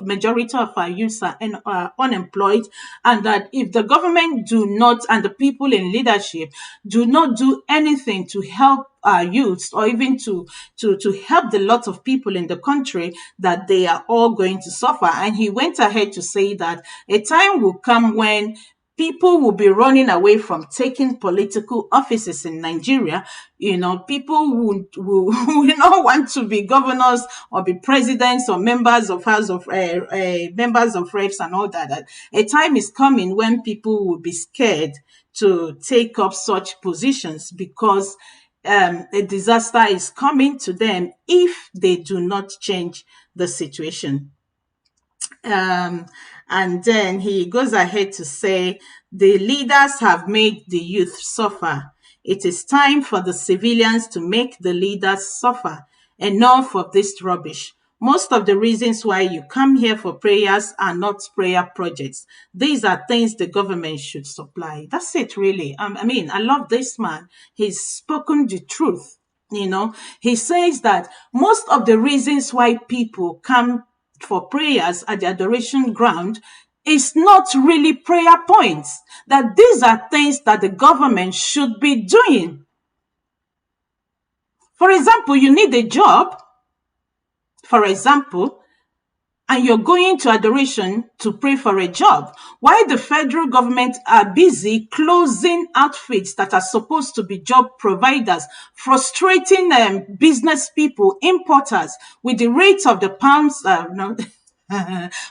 majority of our youths are unemployed, and that if the government do not, and the people in leadership do not do anything to help our youths or even to help the lot of people in the country, that they are all going to suffer. And he went ahead to say that a time will come when people will be running away from taking political offices in Nigeria. People will not want to be governors or be presidents or members of house of members of reps and all that. A time is coming when people will be scared to take up such positions because a disaster is coming to them if they do not change the situation. Um, and then he goes ahead to say, the leaders have made the youth suffer. It is time for the civilians to make the leaders suffer. Enough of this rubbish. Most of the reasons why you come here for prayers are not prayer projects. These are things the government should supply. That's it, really. I love this man. He's spoken the truth. He says that most of the reasons why people come for prayers at the adoration ground is not really prayer points, that these are things that the government should be doing. For example, you need a job, for example, and you're going to adoration to pray for a job, while the federal government are busy closing outfits that are supposed to be job providers, frustrating business people, importers, with the rate of the pounds, no,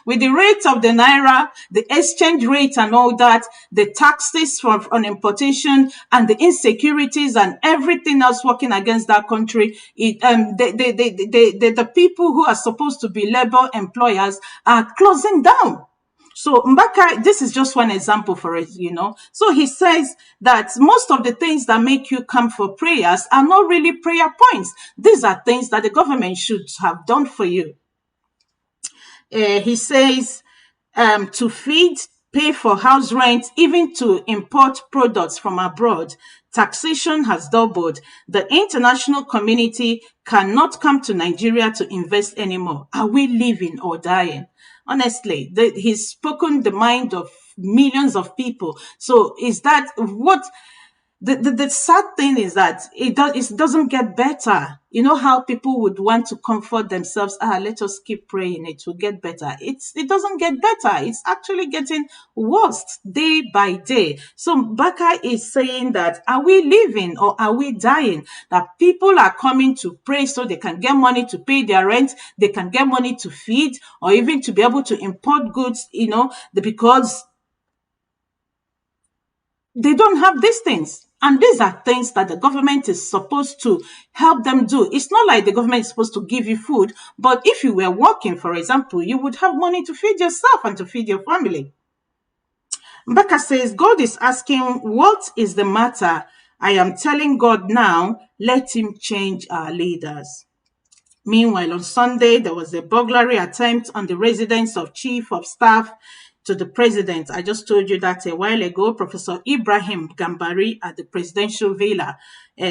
with the rate of the naira, the exchange rate and all that, the taxes on importation and the insecurities and everything else working against that country, the people who are supposed to be labor employers are closing down. So Mbaka, this is just one example for it. So he says that most of the things that make you come for prayers are not really prayer points. These are things that the government should have done for you. He says to feed, pay for house rent, even to import products from abroad. Taxation has doubled. The international community cannot come to Nigeria to invest anymore. Are we living or dying? Honestly, he's spoken the mind of millions of people. So is that what the sad thing is that it doesn't get better. You know how people would want to comfort themselves, let us keep praying, it will get better. It doesn't get better. It's actually getting worse day by day. So Baka is saying that, are we living or are we dying? That people are coming to pray so they can get money to pay their rent, they can get money to feed, or even to be able to import goods, because they don't have these things. And these are things that the government is supposed to help them do. It's not like the government is supposed to give you food, but if you were working, for example, you would have money to feed yourself and to feed your family. Mbaka says, God is asking, what is the matter? I am telling God now, let him change our leaders. Meanwhile, on Sunday, there was a burglary attempt on the residence of Chief of Staff to the President. I just told you that a while ago, Professor Ibrahim Gambari at the presidential villa.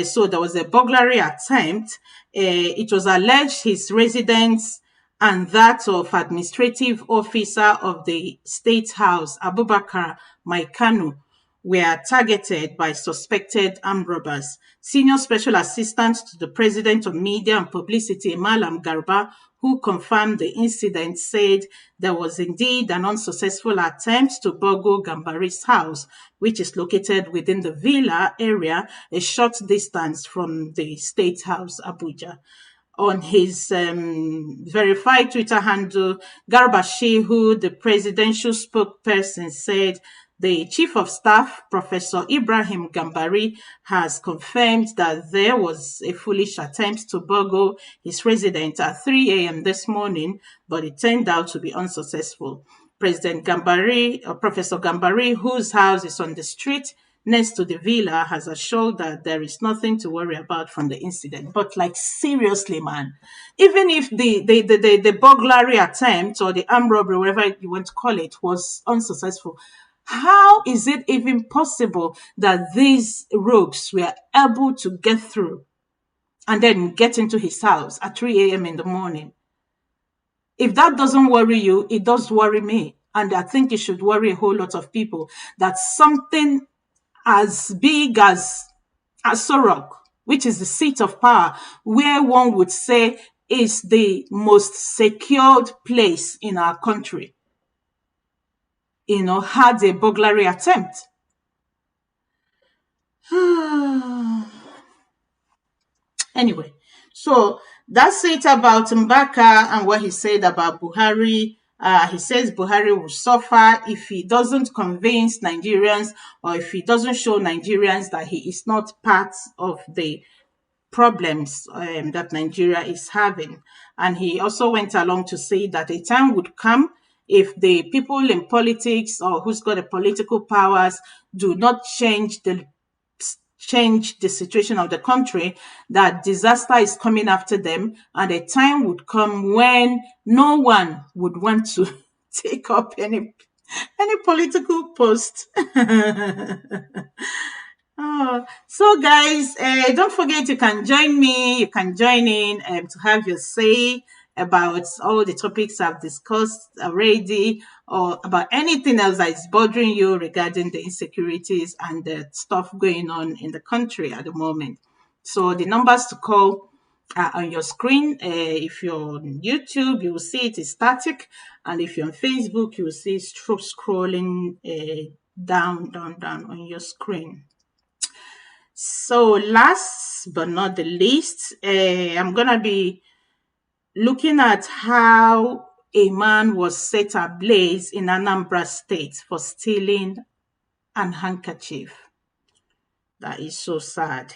So there was a burglary attempt. It was alleged his residence and that of administrative officer of the State House, Abubakar Maikanu, were targeted by suspected armed robbers. Senior Special Assistant to the President of Media and Publicity, Malam Garba, who confirmed the incident, said there was indeed an unsuccessful attempt to burgle Gambari's house, which is located within the villa area, a short distance from the State House, Abuja. On his verified Twitter handle, Garba Shehu, the presidential spokesperson, said the Chief of Staff, Professor Ibrahim Gambari, has confirmed that there was a foolish attempt to burgle his residence at 3 a.m. this morning, but it turned out to be unsuccessful. President Gambari, Professor Gambari, whose house is on the street next to the villa, has assured that there is nothing to worry about from the incident. But seriously, man, even if the burglary attempt or the armed robbery, whatever you want to call it, was unsuccessful, how is it even possible that these rogues were able to get through and then get into his house at 3 a.m. in the morning? If that doesn't worry you, it does worry me. And I think it should worry a whole lot of people that something as big as Asorok, which is the seat of power, where one would say is the most secured place in our country, had a burglary attempt. Anyway, so that's it about Mbaka and what he said about Buhari. He says Buhari will suffer if he doesn't convince Nigerians, or if he doesn't show Nigerians that he is not part of the problems that Nigeria is having. And he also went along to say that a time would come if the people in politics, or who's got the political powers, do not change the situation of the country, that disaster is coming after them, and a time would come when no one would want to take up any political post. Oh, so guys, don't forget you can join me. You can join in to have your say about all the topics I've discussed already, or about anything else that is bothering you regarding the insecurities and the stuff going on in the country at the moment. So the numbers to call are on your screen. If you're on YouTube, you will see it is static, and if you're on Facebook, you will see it scrolling down on your screen. So last but not the least, I'm going to be looking at how a man was set ablaze in Anambra State for stealing an handkerchief. That is so sad.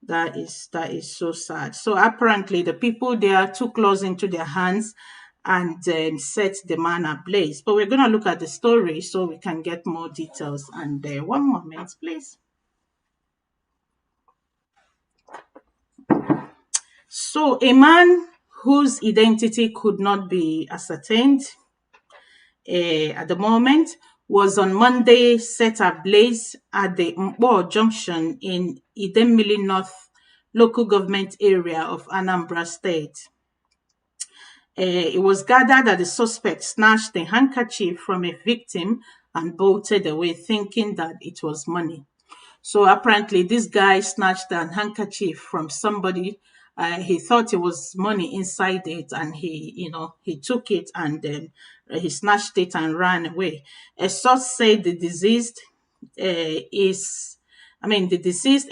That is so sad. So apparently the people there took laws into their hands and set the man ablaze. But we're going to look at the story so we can get more details. And one moment, please. So a man whose identity could not be ascertained at the moment was on Monday set ablaze at the Mbo Junction in Idemili North local government area of Anambra State. It was gathered that the suspect snatched a handkerchief from a victim and bolted away, thinking that it was money. So apparently, this guy snatched a handkerchief from somebody. He thought it was money inside it, and he took it and then he snatched it and ran away. A source said the deceased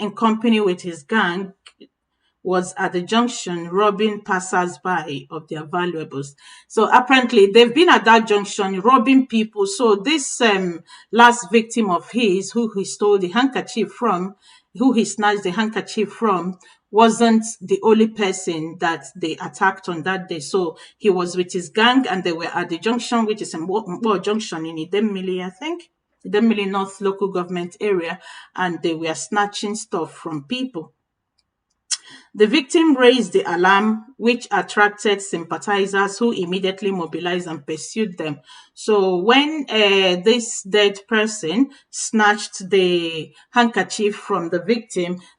in company with his gang was at the junction robbing passers-by of their valuables. So apparently they've been at that junction robbing people. So this last victim of his, who he stole the handkerchief from, who he snatched the handkerchief from, wasn't the only person that they attacked on that day. So he was with his gang and they were at the junction, which is in Mbo Junction in Idemili, I think. Idemili North local government area, and they were snatching stuff from people. The victim raised the alarm, which attracted sympathizers who immediately mobilized and pursued them. So when this dead person snatched the handkerchief from the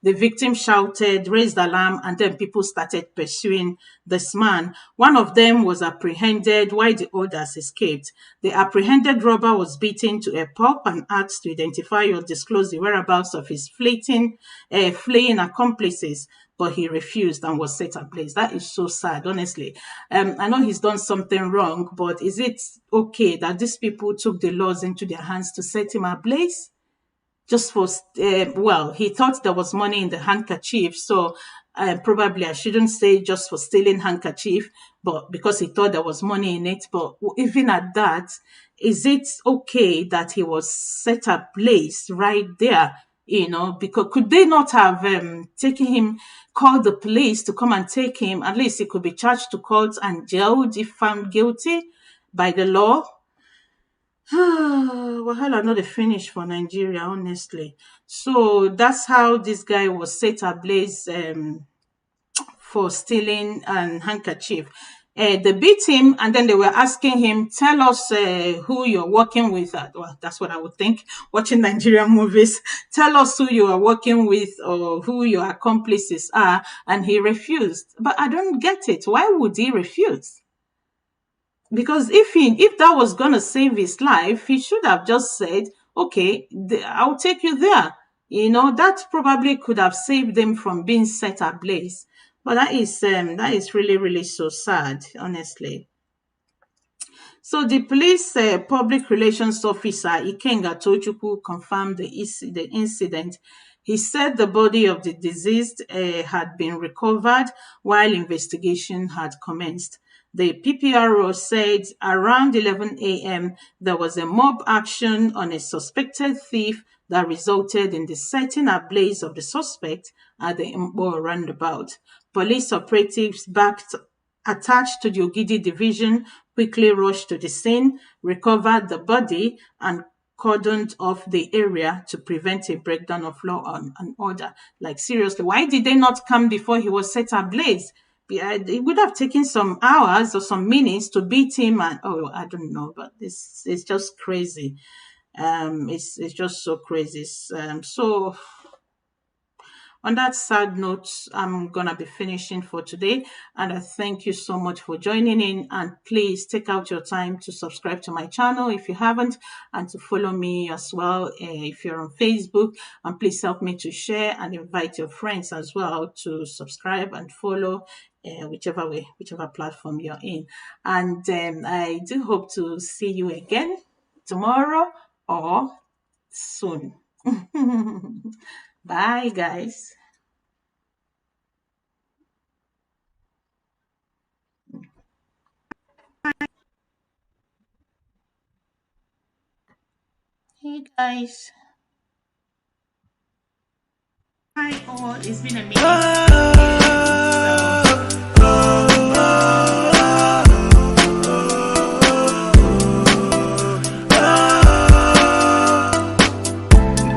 victim shouted, raised alarm, and then people started pursuing this man. One of them was apprehended while the others escaped. The apprehended robber was beaten to a pulp and asked to identify or disclose the whereabouts of his fleeing accomplices, but he refused and was set ablaze. That is so sad, honestly. I know he's done something wrong, but is it okay that these people took the laws into their hands to set him ablaze? Just for, he thought there was money in the handkerchief, so probably I shouldn't say just for stealing handkerchief, but because he thought there was money in it. But even at that, is it okay that he was set ablaze right there? Because could they not have taken him, called the police to come and take him? At least he could be charged to court and jailed if found guilty by the law. Wahala not the finish for Nigeria, honestly. So that's how this guy was set ablaze for stealing an handkerchief. They beat him and then they were asking him, tell us who you're working with. Well, that's what I would think, watching Nigerian movies. Tell us who you are working with or who your accomplices are. And he refused. But I don't get it. Why would he refuse? Because if that was going to save his life, he should have just said, okay, I'll take you there. That probably could have saved them from being set ablaze. But that is really, really so sad, honestly. So the police public relations officer Ikenga Tochukwu confirmed the incident. He said the body of the deceased had been recovered while investigation had commenced. The PPRO said around 11 a.m. there was a mob action on a suspected thief that resulted in the setting ablaze of the suspect at the Mbo roundabout. Police operatives attached to the Ogidi division quickly rushed to the scene, recovered the body, and cordoned off the area to prevent a breakdown of law and order. Like, seriously, why did they not come before he was set ablaze? It would have taken some hours or some minutes to beat him, and oh, I don't know, but this is just crazy. It's just so crazy. So on that sad note, I'm gonna be finishing for today, and I thank you so much for joining in. And please take out your time to subscribe to my channel if you haven't, and to follow me as well if you're on Facebook. And please help me to share and invite your friends as well to subscribe and follow. Whichever way, whichever platform you're in. And I do hope to see you again tomorrow or soon. Bye, guys. Hey, guys. Hi, all. It's been a minute.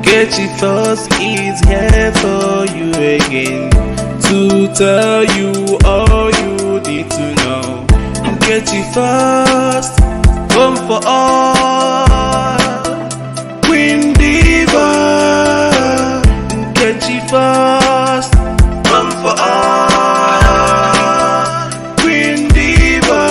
Get it first is here for you again to tell you all you need to know. Get it first, come for all. Queen Diva, get it first, come for all. Queen Diva,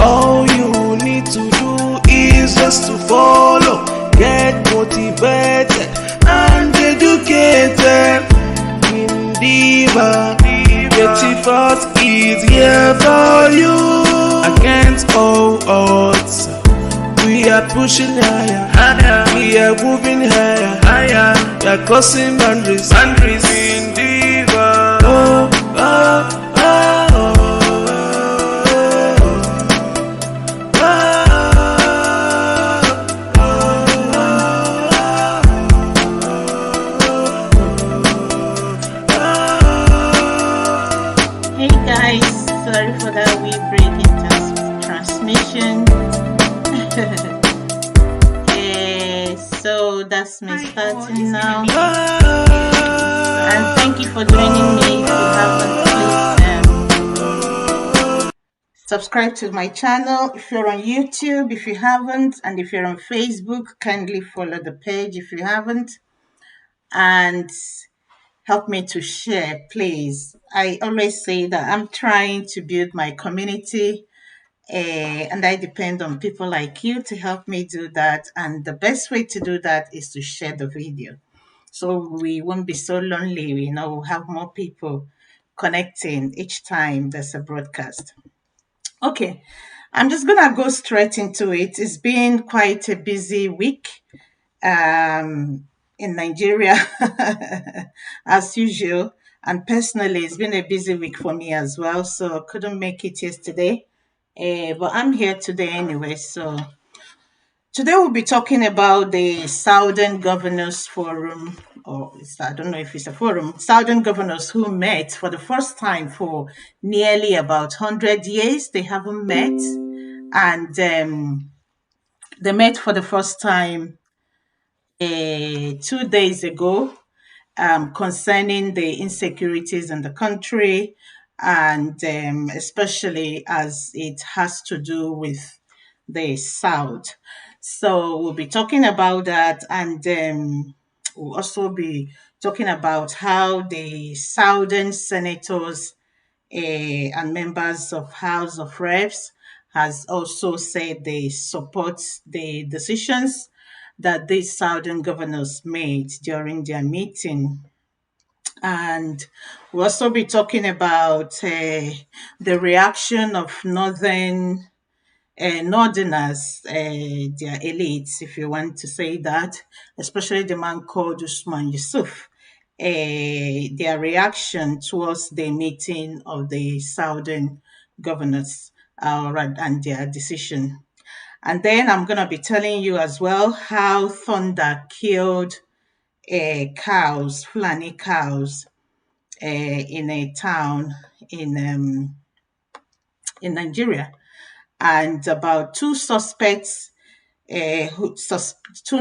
all you need to do is just to follow. Get motivated and educated. Queen Diva, get it first is here for you. Against all odds, we are pushing higher, higher. We are moving higher, higher. We are crossing boundaries, boundaries. Queen Diva, oh, oh, oh, Hey, guys. Sorry for that wee break in transmission. So that's me starting now. And thank you for joining me. If you haven't, please subscribe to my channel. If you're on YouTube, if you haven't, and if you're on Facebook, kindly follow the page if you haven't. And help me to share, please. I always say that I'm trying to build my community. And I depend on people like you to help me do that. And the best way to do that is to share the video. So we won't be so lonely, we'll have more people connecting each time there's a broadcast. Okay, I'm just gonna go straight into it. It's been quite a busy week in Nigeria, as usual. And personally, it's been a busy week for me as well. So I couldn't make it yesterday. But I'm here today anyway. So today we'll be talking about the Southern Governors Forum, I don't know if it's a forum, Southern Governors who met for the first time for nearly about 100 years. They haven't met. And they met for the first time 2 days ago concerning the insecurities in the country, and especially as it has to do with the South. So we'll be talking about that, and we'll also be talking about how the Southern senators and members of House of Reps has also said they support the decisions that these Southern governors made during their meeting. And we'll also be talking about the reaction of Northern Northerners, their elites, if you want to say that, especially the man called Usman Yusuf, their reaction towards the meeting of the Southern governors and their decision. And then I'm going to be telling you as well how thunder killed cows, Fulani cows, in a town in um, in Nigeria, and about two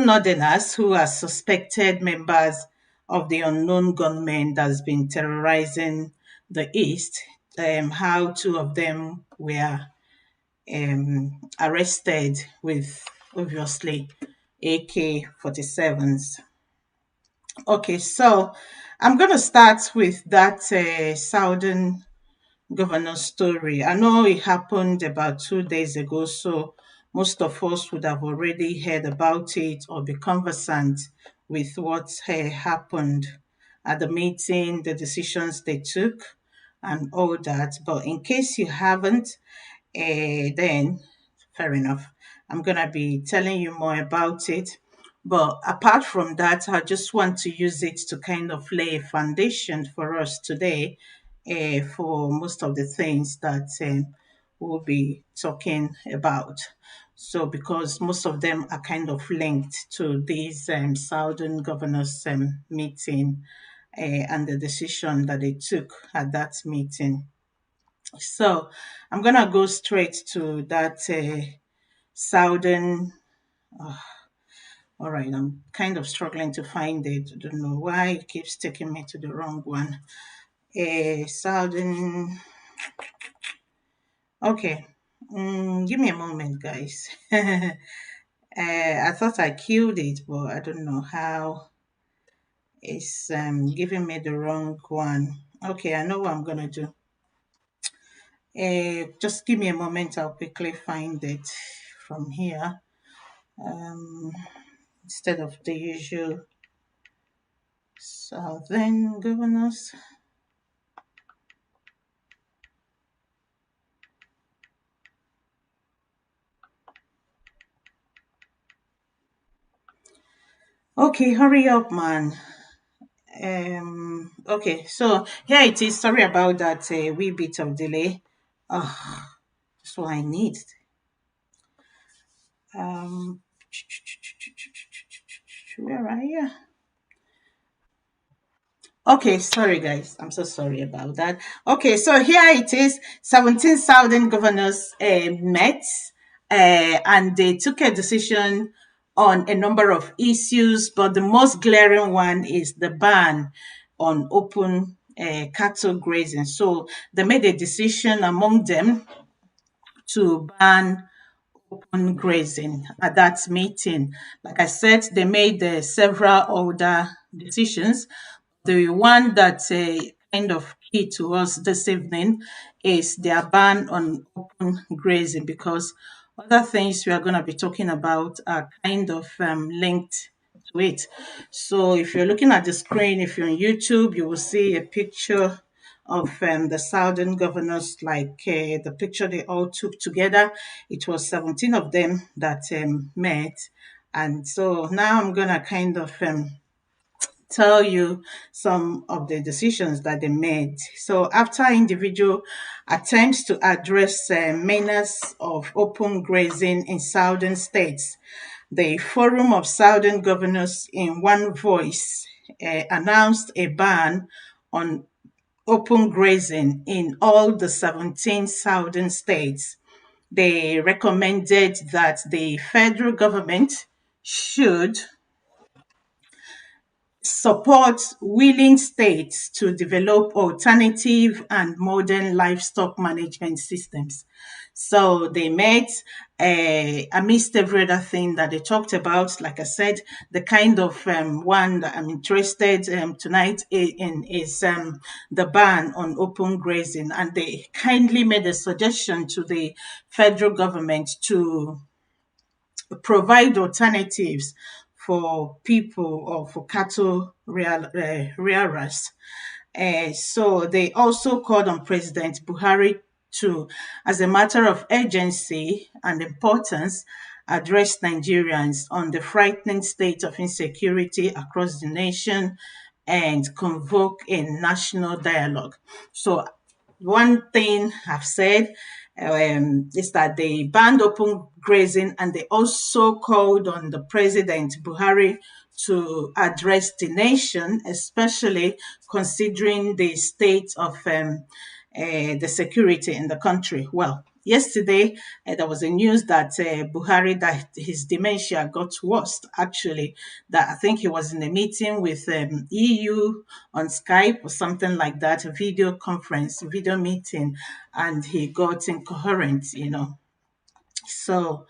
northerners who are suspected members of the unknown gunmen that's been terrorizing the East. How two of them were arrested with obviously AK-47s. Okay, so I'm going to start with that Southern governor story. I know it happened about 2 days ago, so most of us would have already heard about it or be conversant with what happened at the meeting, the decisions they took, and all that. But in case you haven't, then fair enough. I'm going to be telling you more about it. But apart from that, I just want to use it to kind of lay a foundation for us today for most of the things that we'll be talking about. So, because most of them are kind of linked to this Southern Governors meeting and the decision that they took at that meeting. So I'm gonna go straight to that Southern. All right, I'm kind of struggling to find it. I don't know why it keeps taking me to the wrong one. Southern. Okay, give me a moment, guys. I thought I killed it, but I don't know how it's giving me the wrong one. Okay, I know what I'm gonna do. Just give me a moment. I'll quickly find it from here. Um, instead of the usual Southern governors. Okay, hurry up, man. Okay, so here it is. Sorry about that wee bit of delay. Oh, that's what I need. Um, where are you? Okay, sorry guys. I'm so sorry about that. Okay, so here it is. 17 Southern governors met and they took a decision on a number of issues, but the most glaring one is the ban on open cattle grazing. So they made a decision among them to ban open grazing at that meeting. Like I said, they made several other decisions. The one that kind of key to us this evening is their ban on open grazing, because other things we are going to be talking about are kind of linked to it. So if you're looking at the screen, if you're on YouTube, you will see a picture of the Southern governors, like the picture they all took together. It was 17 of them that met. And so now I'm going to kind of tell you some of the decisions that they made. So, after individual attempts to address menace of open grazing in southern states, the Forum of Southern Governors, in one voice, announced a ban on open grazing in all the 17 southern states. They recommended that the federal government should support willing states to develop alternative and modern livestock management systems. So they met amidst every other thing that they talked about. Like I said, the kind of one that I'm interested tonight in is the ban on open grazing. And they kindly made a suggestion to the federal government to provide alternatives for people or for cattle rearers. So they also called on President Buhari to, as a matter of urgency and importance, address Nigerians on the frightening state of insecurity across the nation and convoke a national dialogue. So, one thing I've said is that they banned open grazing, and they also called on the President Buhari to address the nation, especially considering the state of the security in the country. Well, yesterday there was a news that Buhari, that his dementia got worse. Actually, that I think he was in a meeting with EU on Skype or something like that, a video conference, video meeting, and he got incoherent. So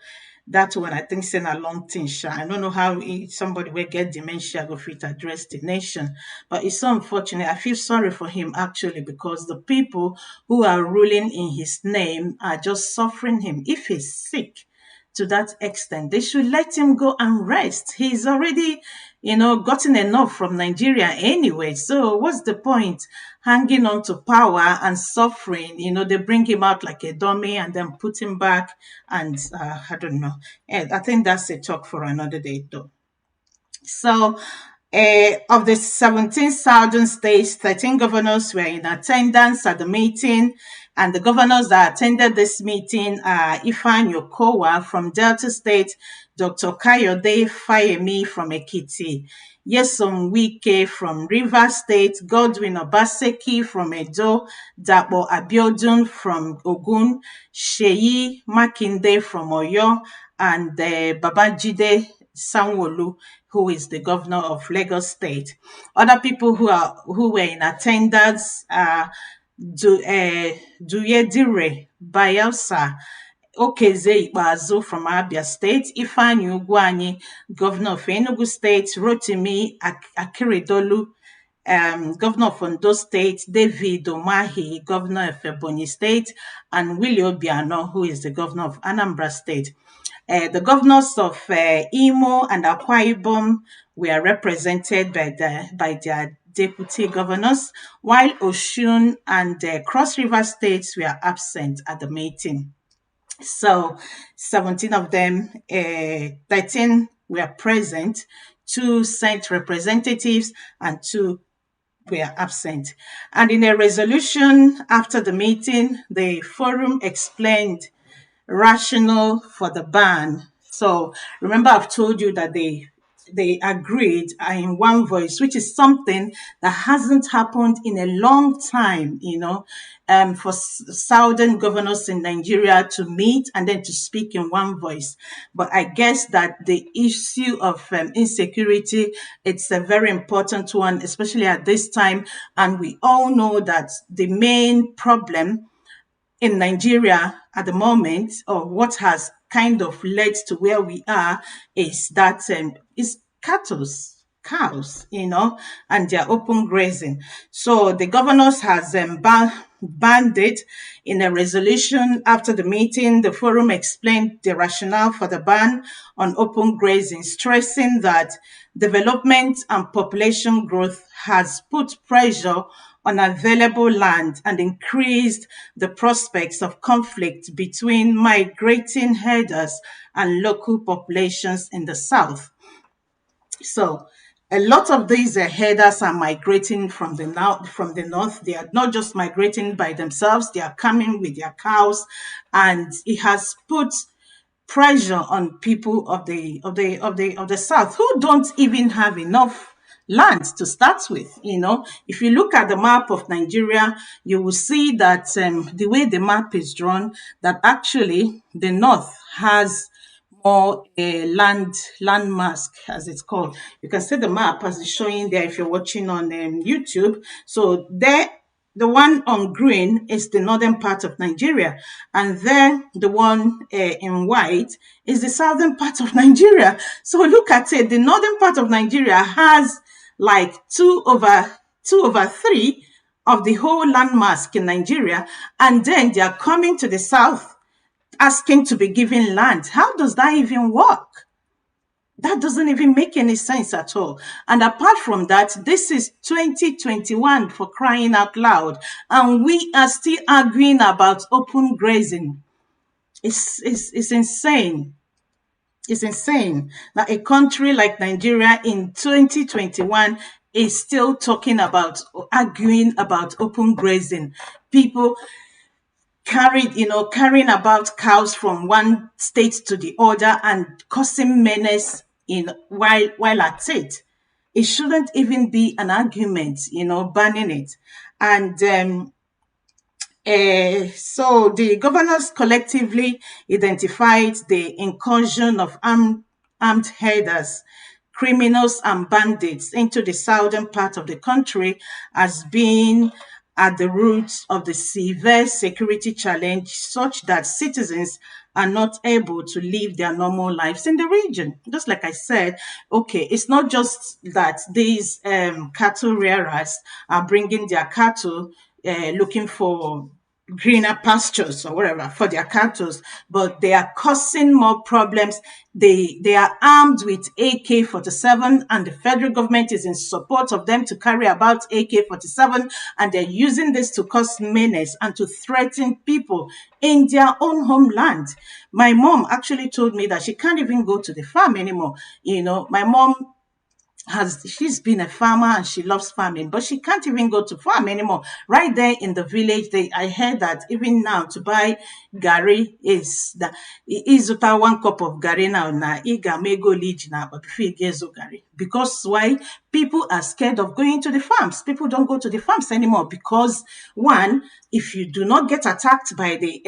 that one I think send a long thing. I don't know how somebody will get dementia go fit address the nation, but it's so unfortunate. I feel sorry for him actually, because the people who are ruling in his name are just suffering him. If he's sick to that extent, they should let him go and rest. He's already, gotten enough from Nigeria anyway. So what's the point hanging on to power and suffering? They bring him out like a dummy and then put him back. And I don't know. I think that's a talk for another day, though. So, of the 17 southern states, 13 governors were in attendance at the meeting. And the governors that attended this meeting are Ifeanyi Okowa from Delta State, Dr. Kayode Fayemi from Ekiti, Nyesom Wike from Rivers State, Godwin Obaseki from Edo, Dapo Abiodun from Ogun, Seyi Makinde from Oyo, and Babajide Sanwo-Olu, who is the governor of Lagos State. Other people who were in attendance are Duyedire Bayelsa Okeze Ikpeazu from Abia State, Ifeanyi Ugwuanyi, governor of Enugu State, Rotimi Akeredolu, governor of Ondo State, David Umahi, governor of Ebonyi State, and Willie Obiano, who is the governor of Anambra State. The governors of Imo and Akwa Ibom were represented by their deputy governors, while Osun and Cross River states were absent at the meeting. So 17 of them, 13 were present, 2 sent representatives, and 2 were absent. And in a resolution after the meeting, the forum explained rationale for the ban. So remember, I've told you that they agreed in one voice, which is something that hasn't happened in a long time, for southern governors in Nigeria to meet and then to speak in one voice. But I guess that the issue of insecurity, it's a very important one, especially at this time. And we all know that the main problem in Nigeria at the moment, or what has kind of led to where we are, is that is cows, and their open grazing. So the governors has banned it in a resolution after the meeting. The forum explained the rationale for the ban on open grazing, stressing that development and population growth has put pressure on available land and increased the prospects of conflict between migrating herders and local populations in the south. So a lot of these herders are migrating from the north. They are not just migrating by themselves, they are coming with their cows, and it has put pressure on people of the south, who don't even have enough land to start with. If you look at the map of Nigeria, you will see that the way the map is drawn, that actually the north has more land mask, as it's called. You can see the map as it's showing there if you're watching on YouTube. So there, the one on green is the northern part of Nigeria, and then the one in white is the southern part of Nigeria. So look at it. The northern part of Nigeria has like 2/3 of the whole landmass in Nigeria, and then they are coming to the south asking to be given land. How does that even work? That doesn't even make any sense at all. And apart from that, this is 2021, for crying out loud. And we are still arguing about open grazing. It's insane. It's insane that a country like Nigeria in 2021 is still talking about, arguing about open grazing. People carrying about cows from one state to the other and causing menace in while at it. It shouldn't even be an argument, banning it. And so the governors collectively identified the incursion of armed herders, criminals, and bandits into the southern part of the country as being at the roots of the severe security challenge, such that citizens are not able to live their normal lives in the region. Just like I said, okay, it's not just that these cattle rearers are bringing their cattle looking for greener pastures or whatever for their cattle, but they are causing more problems. They are armed with AK-47, and the federal government is in support of them to carry about AK-47, and they're using this to cause menace and to threaten people in their own homeland. My mom actually told me that she can't even go to the farm anymore. My mom she's been a farmer and she loves farming, but she can't even go to farm anymore. Right there in the village, I heard that even now to buy gari is about 1 cup of gari now iga mego lead now, but before gari. Because why? People are scared of going to the farms. People don't go to the farms anymore because, one, if you do not get attacked by the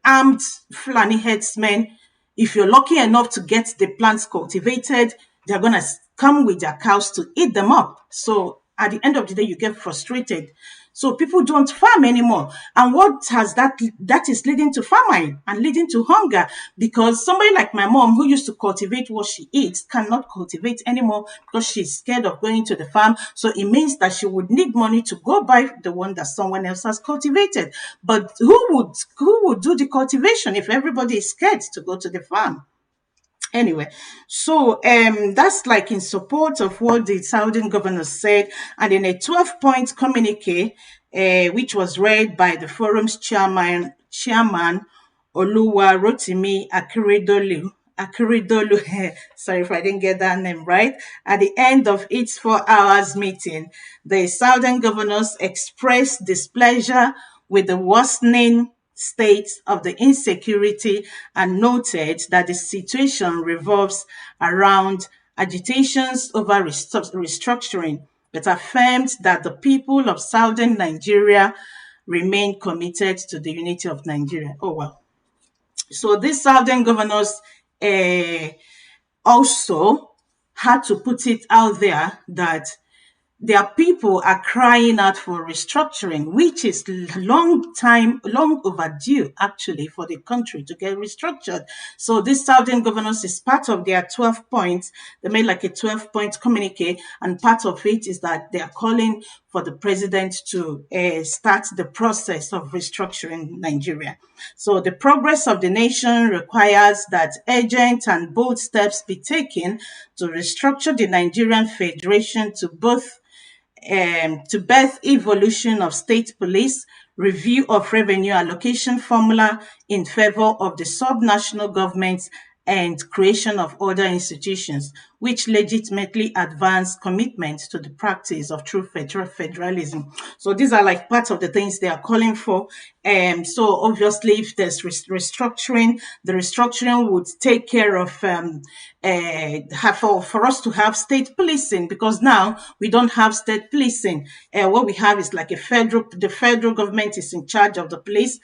armed Fulani headsmen, if you're lucky enough to get the plants cultivated, they're going to come with their cows to eat them up. So at the end of the day, you get frustrated. So people don't farm anymore. And what has that is leading to famine and leading to hunger, because somebody like my mom, who used to cultivate what she eats, cannot cultivate anymore because she's scared of going to the farm. So it means that she would need money to go buy the one that someone else has cultivated. But who would do the cultivation if everybody is scared to go to the farm? Anyway, so that's like in support of what the Southern governor said. And in a 12-point communique, which was read by the forum's chairman Oluwa Rotimi Akiridolu, sorry if I didn't get that name right. At the end of its 4 hours meeting, the Southern governors expressed displeasure with the worsening state of the insecurity and noted that the situation revolves around agitations over restructuring, but affirmed that the people of southern Nigeria remain committed to the unity of Nigeria. Oh, well. So these southern governors also had to put it out there that their people are crying out for restructuring, which is long overdue, actually, for the country to get restructured. So this Southern governors is part of their 12 points. They made like a 12-point communique, and part of it is that they are calling for the president to start the process of restructuring Nigeria. So the progress of the nation requires that urgent and bold steps be taken to restructure the Nigerian Federation to birth evolution of state police, review of revenue allocation formula in favor of the subnational governments, and creation of other institutions which legitimately advance commitment to the practice of true federalism. So these are like part of the things they are calling for. So obviously, if there's restructuring, the restructuring would take care of for us to have state policing, because now we don't have state policing. What we have is like the federal government is in charge of the police.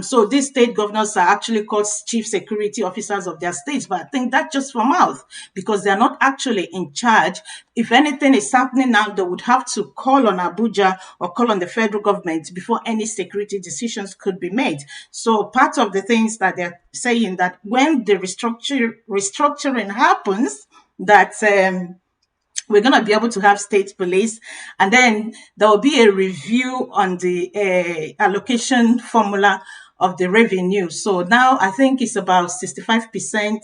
So these state governors are actually called chief security officers of their states, but I think that's just for mouth, because they're not actually in charge. If anything is happening now, they would have to call on Abuja or call on the federal government before any security decisions could be made. So part of the things that they're saying, that when the restructuring happens, that we're going to be able to have state police, and then there will be a review on the allocation formula of the revenue. So now I think it's about 65%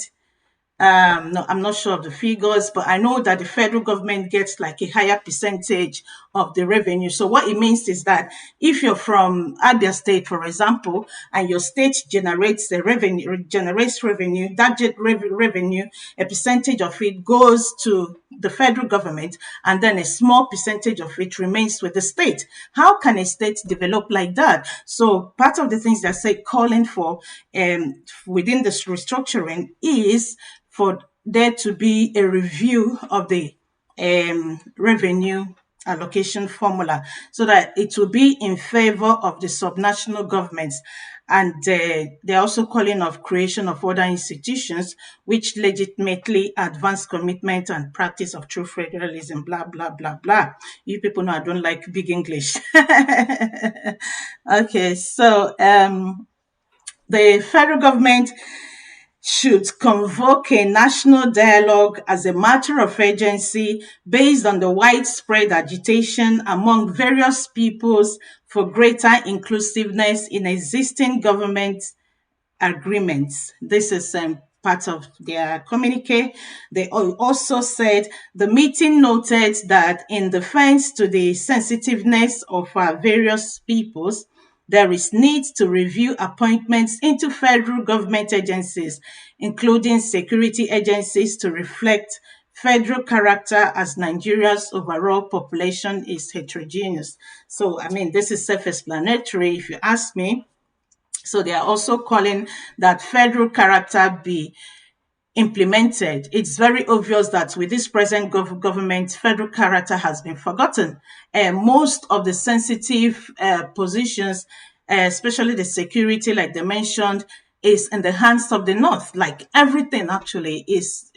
No, I'm not sure of the figures, but I know that the federal government gets like a higher percentage of the revenue. So what it means is that if you're from Abia State, for example, and your state generates revenue, that revenue, a percentage of it goes to the federal government, and then a small percentage of it remains with the state. How can a state develop like that? So part of the things that say calling for within this restructuring is for there to be a review of the revenue allocation formula so that it will be in favor of the subnational governments. And they're also calling of creation of other institutions which legitimately advance commitment and practice of true federalism, blah, blah, blah, blah. You people know I don't like big English. Okay, so the federal government should convoke a national dialogue as a matter of urgency based on the widespread agitation among various peoples for greater inclusiveness in existing government agreements. This is part of their communique. They also said the meeting noted that in defense to the sensitiveness of our various peoples, there is need to review appointments into federal government agencies, including security agencies, to reflect federal character as Nigeria's overall population is heterogeneous. So, I mean, this is self-explanatory if you ask me. So they are also calling that federal character be implemented. It's very obvious that with this present government, federal character has been forgotten. Most of the sensitive positions, especially the security, like they mentioned, is in the hands of the North. Like everything actually is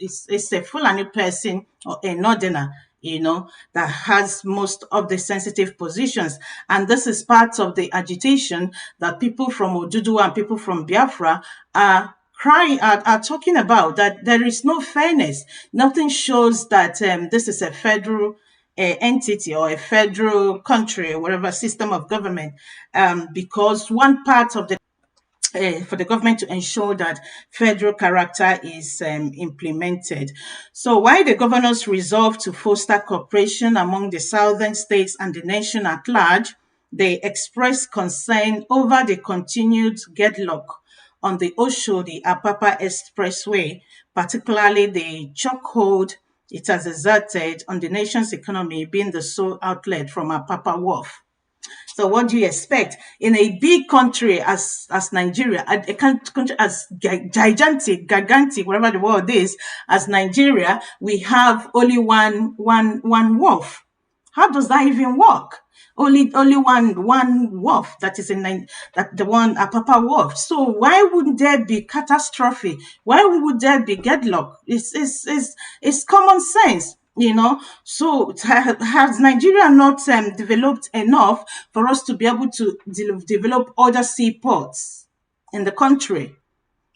a Fulani person or a Northerner, that has most of the sensitive positions. And this is part of the agitation that people from Odudu and people from Biafra are talking about, that there is no fairness. Nothing shows that this is a federal entity or a federal country or whatever system of government, because one part of the for the government to ensure that federal character is implemented. So while the governors resolved to foster cooperation among the southern states and the nation at large, they expressed concern over the continued gridlock on the Oshodi-Apapa Expressway, particularly the chokehold it has exerted on the nation's economy, being the sole outlet from Apapa Wharf. So what do you expect in a big country as Nigeria, a country as gigantic, whatever the word is, as Nigeria? We have only one wharf. How does that even work? Only one wharf that is that the one at Papa Wharf. So why wouldn't there be catastrophe? Why would there be gridlock? It's common sense. So has Nigeria not developed enough for us to be able to develop other seaports in the country?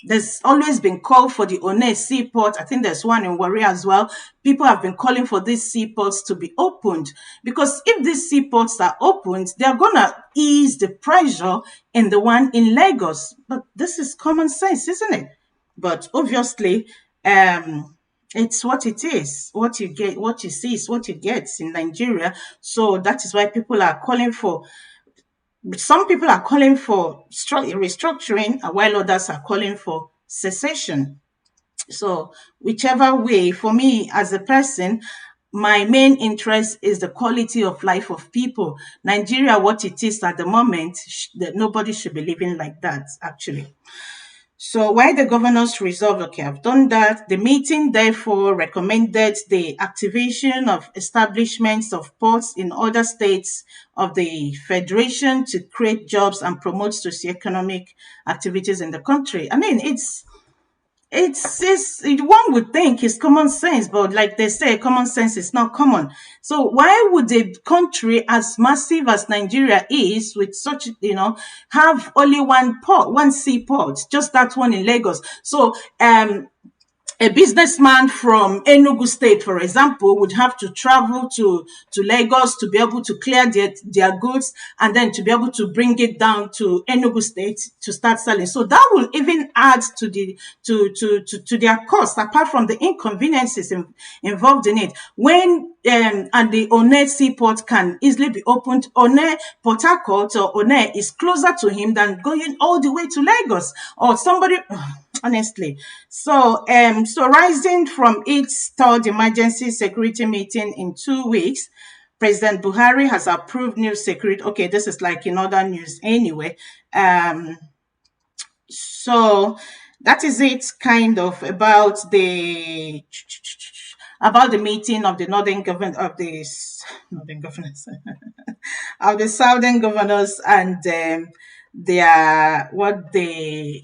There's always been called for the One seaport. I think there's one in Warri as well. People have been calling for these seaports to be opened, because if these seaports are opened, they're going to ease the pressure in the one in Lagos. But this is common sense, isn't it? But obviously, it's what it is. What you get, what you see is what you get in Nigeria. So that is why some people are calling for restructuring, while others are calling for cessation. So whichever way, for me as a person, my main interest is the quality of life of people. Nigeria, what it is at the moment, that nobody should be living like that, actually. So while the governors resolved, okay, I've done that, the meeting therefore recommended the activation of establishments of ports in other states of the federation to create jobs and promote socioeconomic activities in the country. I mean, one would think it's common sense, but like they say, common sense is not common. So why would a country as massive as Nigeria is, with such, have only one seaport, just that one in Lagos? So a businessman from Enugu State, for example, would have to travel to Lagos to be able to clear their goods and then to be able to bring it down to Enugu State to start selling. So that will even add to to their cost, apart from the inconveniences involved in it. When and the One seaport can easily be opened. Port Harcourt or One is closer to him than going all the way to Lagos or somebody. Honestly, so rising from its third emergency security meeting in 2 weeks, President Buhari has approved new security. Okay, this is like in other news anyway. So that is it, kind of about the meeting of the northern government of the northern governors of the southern governors and their what they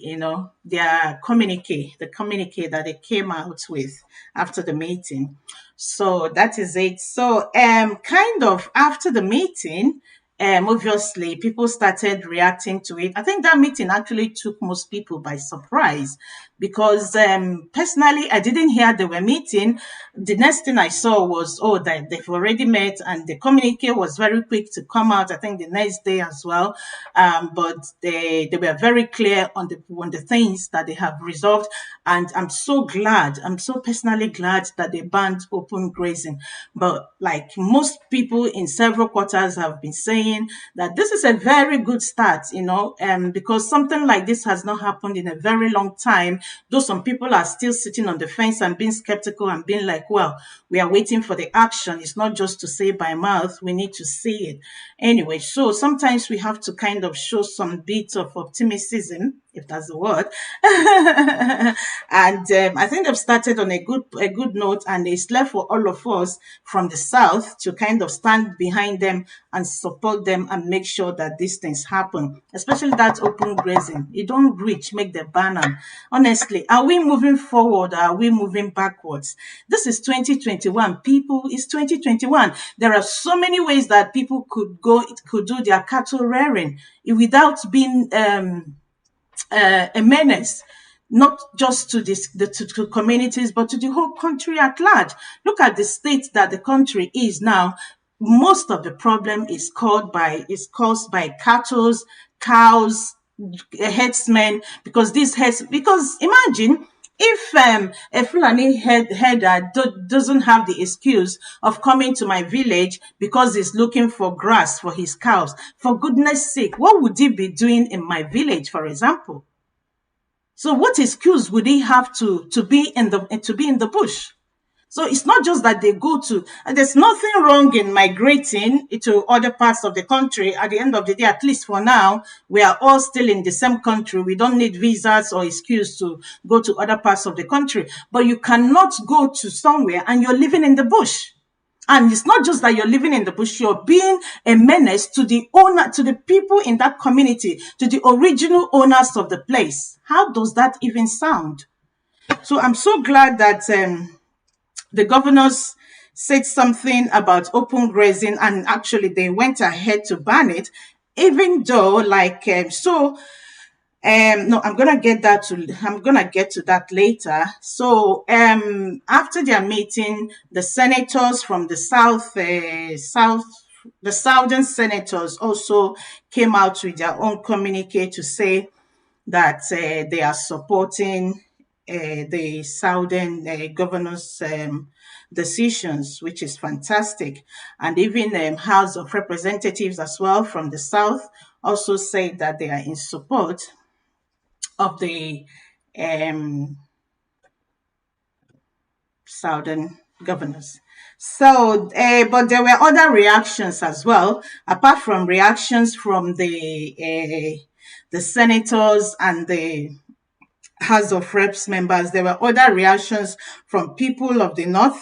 their communique, the communique that they came out with after the meeting. So that is it. So kind of after the meeting, obviously people started reacting to it. I think that meeting actually took most people by surprise because personally I didn't hear they were meeting. The next thing I saw was, oh, that they've already met, and the communique was very quick to come out. I think the next day as well, but they were very clear on the things that they have resolved, and I'm so glad. I'm so personally glad that they banned open grazing. But like most people in several quarters have been saying, that this is a very good start, because something like this has not happened in a very long time. Though some people are still sitting on the fence and being skeptical and being like, well, we are waiting for the action. It's not just to say by mouth, we need to see it. Anyway, so sometimes we have to kind of show some bit of optimism, if that's the word. And I think they've started on a good note, and it's left for all of us from the south to kind of stand behind them and support them and make sure that these things happen, especially that open grazing. You don't reach, make the banner. Honestly, are we moving forward or are we moving backwards? This is 2021. People, it's 2021. There are so many ways that people could do their cattle rearing without being a menace, not just to to communities, but to the whole country at large. Look at the state that the country is now. Most of the problem is caused by cattle, cows, herdsmen, because imagine if a Fulani herder doesn't have the excuse of coming to my village because he's looking for grass for his cows. For goodness sake, what would he be doing in my village, for example? So what excuse would he have to be in the bush? So it's not just that they go to, and there's nothing wrong in migrating to other parts of the country. At the end of the day, at least for now, we are all still in the same country. We don't need visas or excuse to go to other parts of the country. But you cannot go to somewhere and you're living in the bush. And it's not just that you're living in the bush, you're being a menace to the owner, to the people in that community, to the original owners of the place. How does that even sound? So I'm so glad that the governors said something about open grazing, and actually they went ahead to ban it, even though no, I'm gonna get to that later. So after their meeting, the senators from the the southern senators also came out with their own communique to say that they are supporting the southern governors' decisions, which is fantastic. And even House of Representatives as well from the south also say that they are in support of the um, southern governors. So, but there were other reactions as well, apart from reactions from the senators and the House of Reps members. There were other reactions from people of the North.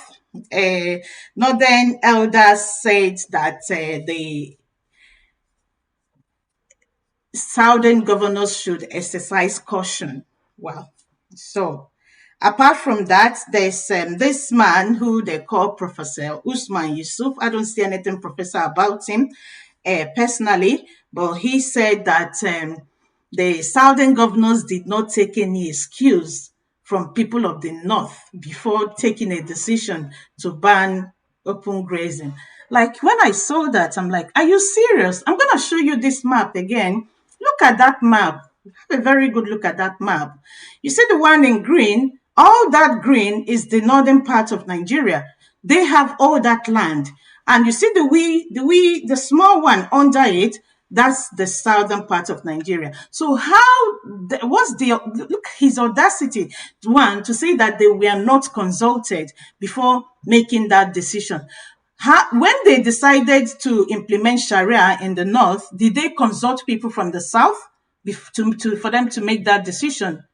Northern elders said that the Southern governors should exercise caution. Well, so apart from that, there's this man who they call Professor Usman Yusuf. I don't see anything professor about him personally, but he said that the Southern governors did not take any excuse from people of the North before taking a decision to ban open grazing. Like when I saw that, I'm like, are you serious? I'm going to show you this map again. Look at that map. Have a very good look at that map. You see the one in green? All that green is the northern part of Nigeria. They have all that land. And you see the small one under it, that's the southern part of Nigeria. So what's the, look, his audacity, one, to say that they were not consulted before making that decision. When they decided to implement Sharia in the north, did they consult people from the south for them to make that decision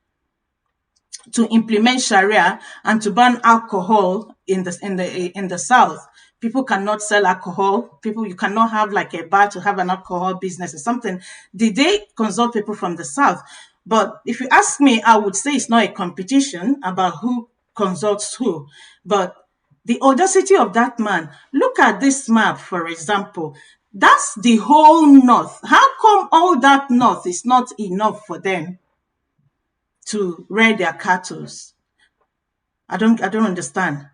to implement Sharia and to ban alcohol in the South? People cannot sell alcohol. You cannot have like a bar to have an alcohol business or something. Did they consult people from the South? But if you ask me, I would say it's not a competition about who consults who. But the audacity of that man, look at this map, for example. That's the whole north. How come all that north is not enough for them to rear their cattle? I don't understand.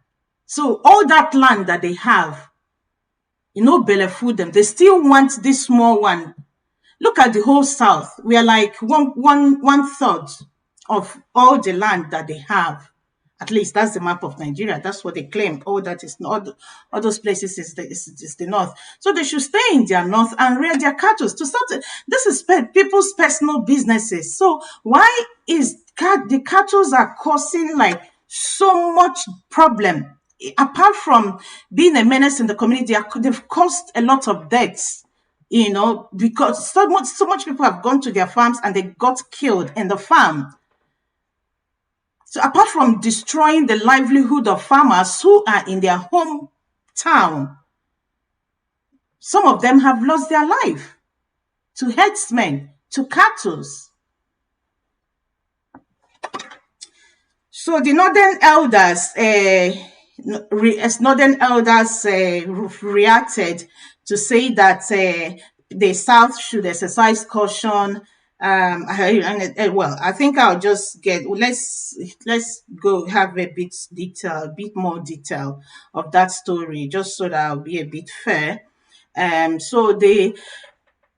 So all that land that they have, belly food them. They still want this small one. Look at the whole South. We are like one third of all the land that they have. At least that's the map of Nigeria. That's what they claim. All that is not, all those places is the north. So they should stay in their north and rear their cattle. This is people's personal businesses. So why is the cattle are causing like so much problem? Apart from being a menace in the community, they've caused a lot of deaths. Because so much people have gone to their farms and they got killed in the farm. So apart from destroying the livelihood of farmers who are in their hometown, some of them have lost their life to herdsmen, to cattle. So the northern elders reacted to say that the South should exercise caution. I think I'll just let's go have a bit more detail of that story, just so that I'll be a bit fair. So the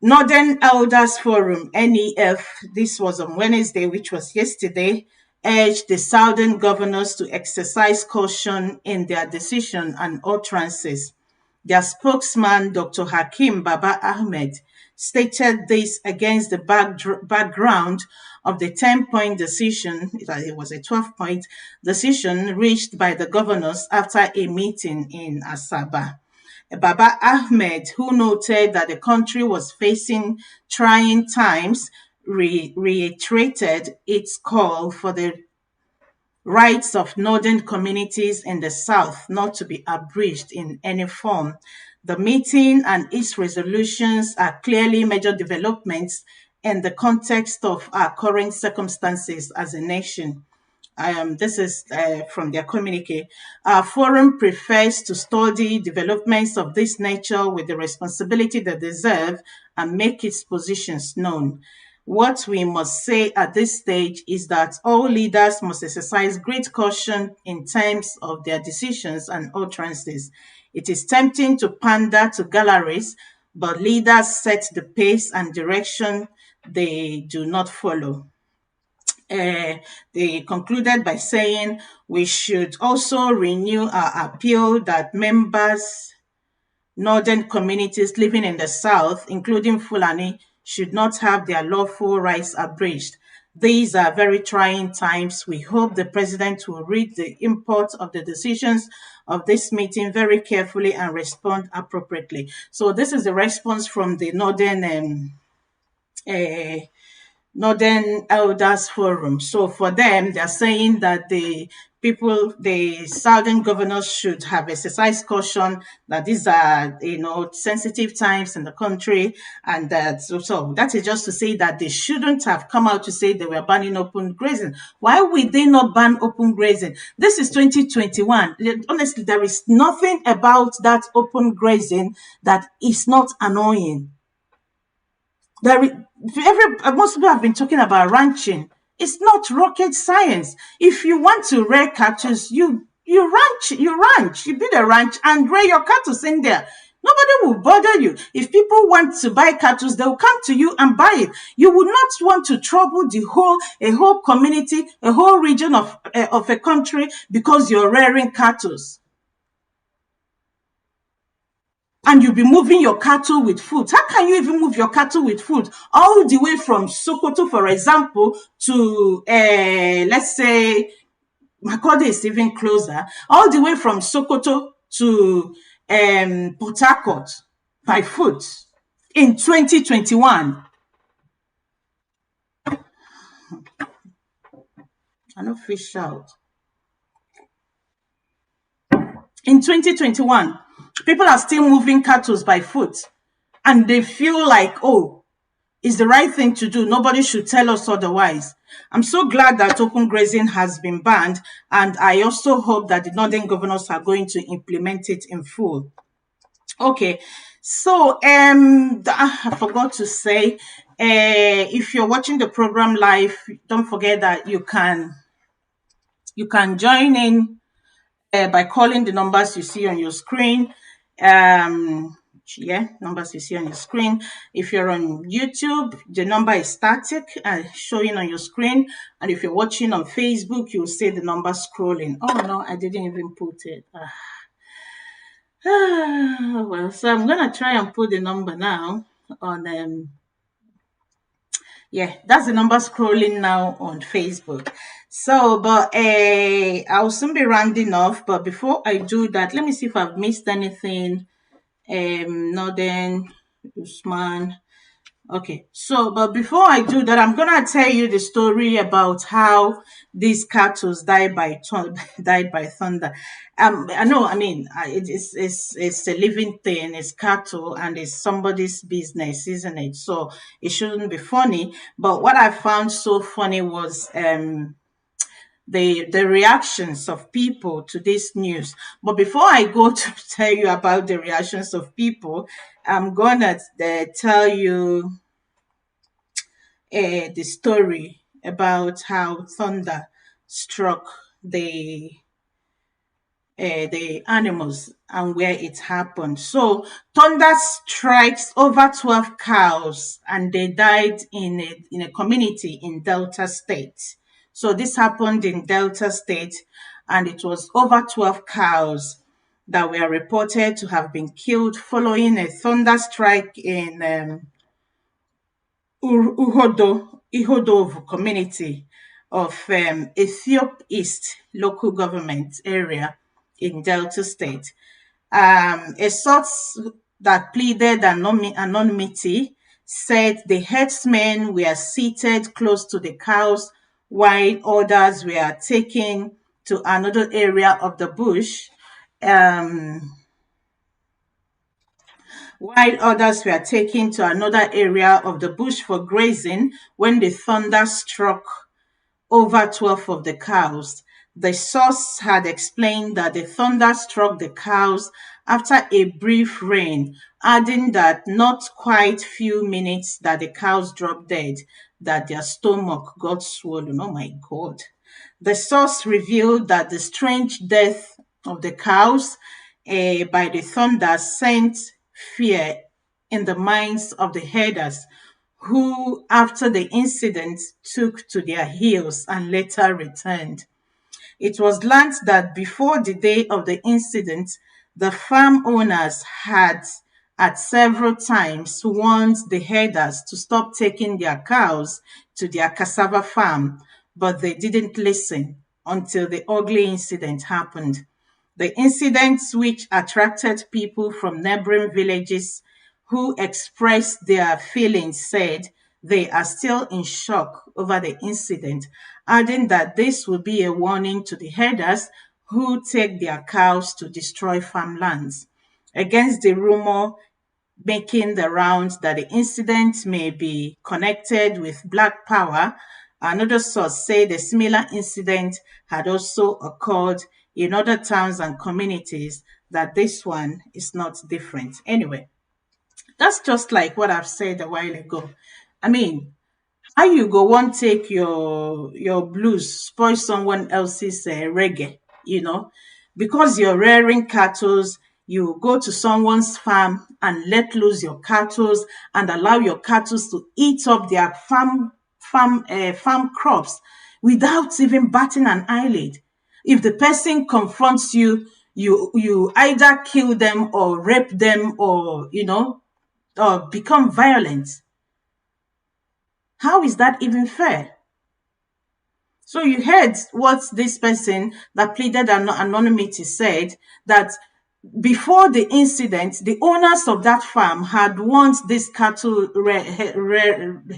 Northern Elders Forum, NEF, this was on Wednesday, which was yesterday, urged the Southern governors to exercise caution in their decision and utterances. Their spokesman, Dr. Hakim Baba Ahmed, stated this against the background of the 10-point decision. It was a 12-point decision reached by the governors after a meeting in Asaba. Baba Ahmed, who noted that the country was facing trying times, reiterated its call for the rights of northern communities in the South not to be abridged in any form. The meeting and its resolutions are clearly major developments in the context of our current circumstances as a nation. This is from their communique. Our forum prefers to study developments of this nature with the responsibility they deserve and make its positions known. What we must say at this stage is that all leaders must exercise great caution in terms of their decisions and utterances. It is tempting to pander to galleries, but leaders set the pace and direction they do not follow. They concluded by saying we should also renew our appeal that members, northern communities living in the South, including Fulani, should not have their lawful rights abridged. These are very trying times. We hope the president will read the import of the decisions of this meeting very carefully and respond appropriately. So this is the response from the Northern Elders Forum. So for them, they're saying that the Southern governors should have exercised caution, that these are, sensitive times in the country. And that, so that is just to say that they shouldn't have come out to say they were banning open grazing. Why would they not ban open grazing? This is 2021. Honestly, there is nothing about that open grazing that is not annoying. Most people have been talking about ranching. It's not rocket science. If you want to rear cattle, you build a ranch and rear your cattle in there. Nobody will bother you. If people want to buy cattle, they will come to you and buy it. You would not want to trouble a whole community, a whole region of a country because you're rearing cattle. And you'll be moving your cattle with food. How can you even move your cattle with food all the way from Sokoto, for example, to let's say Makurdi is even closer, all the way from Sokoto to Port Harcourt by foot in 2021? I know fish out. In 2021, people are still moving cattle by foot, and they feel like, oh, it's the right thing to do. Nobody should tell us otherwise. I'm so glad that open grazing has been banned, and I also hope that the northern governors are going to implement it in full. Okay, so I forgot to say, if you're watching the program live, don't forget that you can join in by calling the numbers you see on your screen. Yeah, numbers you see on your screen. If you're on YouTube, the number is static and showing on your screen. And if you're watching on Facebook, you'll see the number scrolling. Oh no, I didn't even put it. Well, so I'm gonna try and put the number now on yeah, that's the number scrolling now on Facebook. So, but I'll soon be rounding off. But before I do that, let me see if I've missed anything. Northern Usman. Okay, so but before I do that, I'm gonna tell you the story about how these cattle died by thunder. I know. I mean, it's a living thing. It's cattle, and it's somebody's business, isn't it? So it shouldn't be funny. But what I found so funny was the reactions of people to this news. But before I go to tell you about the reactions of people, I'm gonna tell you the story about how thunder struck the animals and where it happened. So thunder strikes over 12 cows and they died in a community in Delta State. So this happened in Delta State and it was over 12 cows that were reported to have been killed following a thunder strike in Ihodov community of Ethiop East local government area in Delta State. A source that pleaded anonymity said the herdsmen were seated close to the cows while others were taken to another area of the bush. While others were taken to another area of the bush for grazing when the thunder struck over 12 of the cows. The source had explained that the thunder struck the cows after a brief rain, adding that not quite few minutes that the cows dropped dead, that their stomach got swollen. Oh my God. The source revealed that the strange death of the cows by the thunder sent fear in the minds of the herders who, after the incident, took to their heels and later returned. It was learned that before the day of the incident, the farm owners had at several times warned the herders to stop taking their cows to their cassava farm, but they didn't listen until the ugly incident happened. The incident, which attracted people from neighboring villages who expressed their feelings, said they are still in shock over the incident, adding that this will be a warning to the herders who take their cows to destroy farmlands. Against the rumor making the rounds that the incident may be connected with Black Power, another source said a similar incident had also occurred in other towns and communities, that this one is not different. Anyway, that's just like what I've said a while ago. I mean, How you go want take your blues spoil someone else's reggae, because you're rearing cattle. You go to someone's farm and let loose your cattle and allow your cattle to eat up their farm crops without even batting an eyelid. If the person confronts you, you either kill them or rape them, or or become violent. How is that even fair? So you heard what this person that pleaded anonymity said, that before the incident, the owners of that farm had warned these cattle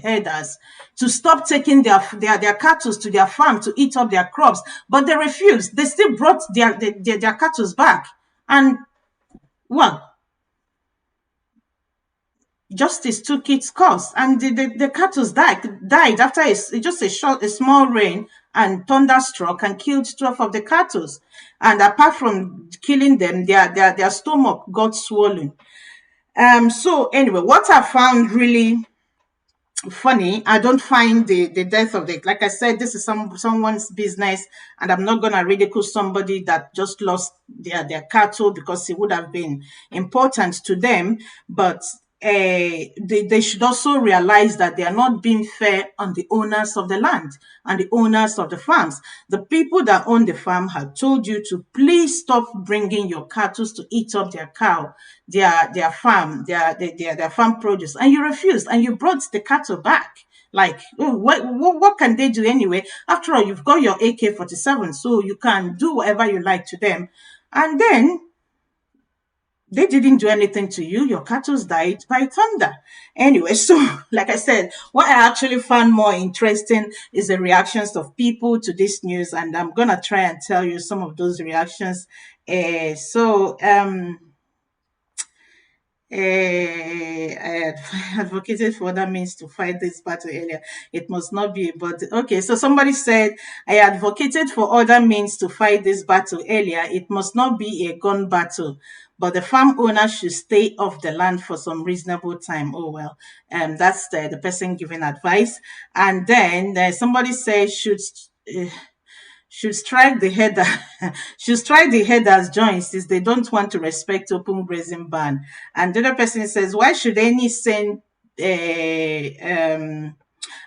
herders to stop taking their cattle to their farm to eat up their crops, but they refused. They still brought their cattle back. And, well, justice took its course, and the cattle died after just a small rain and thunder struck and killed 12 of the cattle. And apart from killing them, their stomach got swollen. So anyway, what I found really funny, I don't find the death of like I said, this is someone's business, and I'm not gonna ridicule somebody that just lost their cattle, because it would have been important to them. But they should also realize that they are not being fair on the owners of the land and the owners of the farms. The people that own the farm had told you to please stop bringing your cattle to eat up their cow, their farm, their farm produce, and you refused, and you brought the cattle back. Like, oh, what can they do anyway? After all, you've got your AK-47, so you can do whatever you like to them. And then they didn't do anything to you. Your cattle died by thunder. Anyway, so like I said, what I actually found more interesting is the reactions of people to this news, and I'm gonna try and tell you some of those reactions. I advocated for other means to fight this battle earlier. It must not be, but okay. So somebody said, I advocated for other means to fight this battle earlier. It must not be a gun battle, but the farm owner should stay off the land for some reasonable time. Oh, well, that's the person giving advice. And then somebody said, should strike the header should strike the headers joint since they don't want to respect open grazing ban. And the other person says, why should any send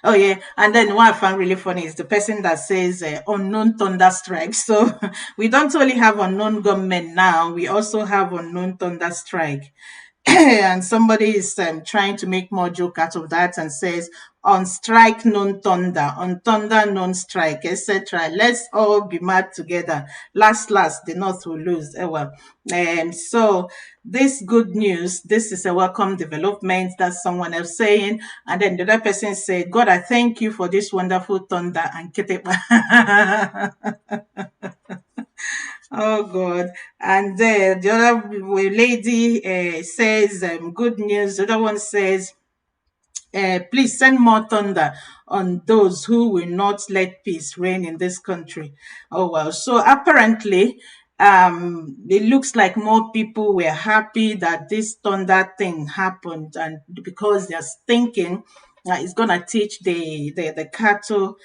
oh yeah, and then what I found really funny is the person that says unknown thunder strike. So we don't only have unknown gunmen now, we also have unknown thunder strike. And somebody is trying to make more joke out of that and says, on strike known thunder, on thunder known strike, etc. Let's all be mad together. Last the North will lose. Well, so this good news, this is a welcome development. That's someone else saying. And then the other person said, God, I thank you for this wonderful thunder and ketepa. Oh God. And the other lady says, good news. The other one says, please send more thunder on those who will not let peace reign in this country. Oh well. So apparently, it looks like more people were happy that this thunder thing happened, and because they're thinking that it's gonna teach the cattle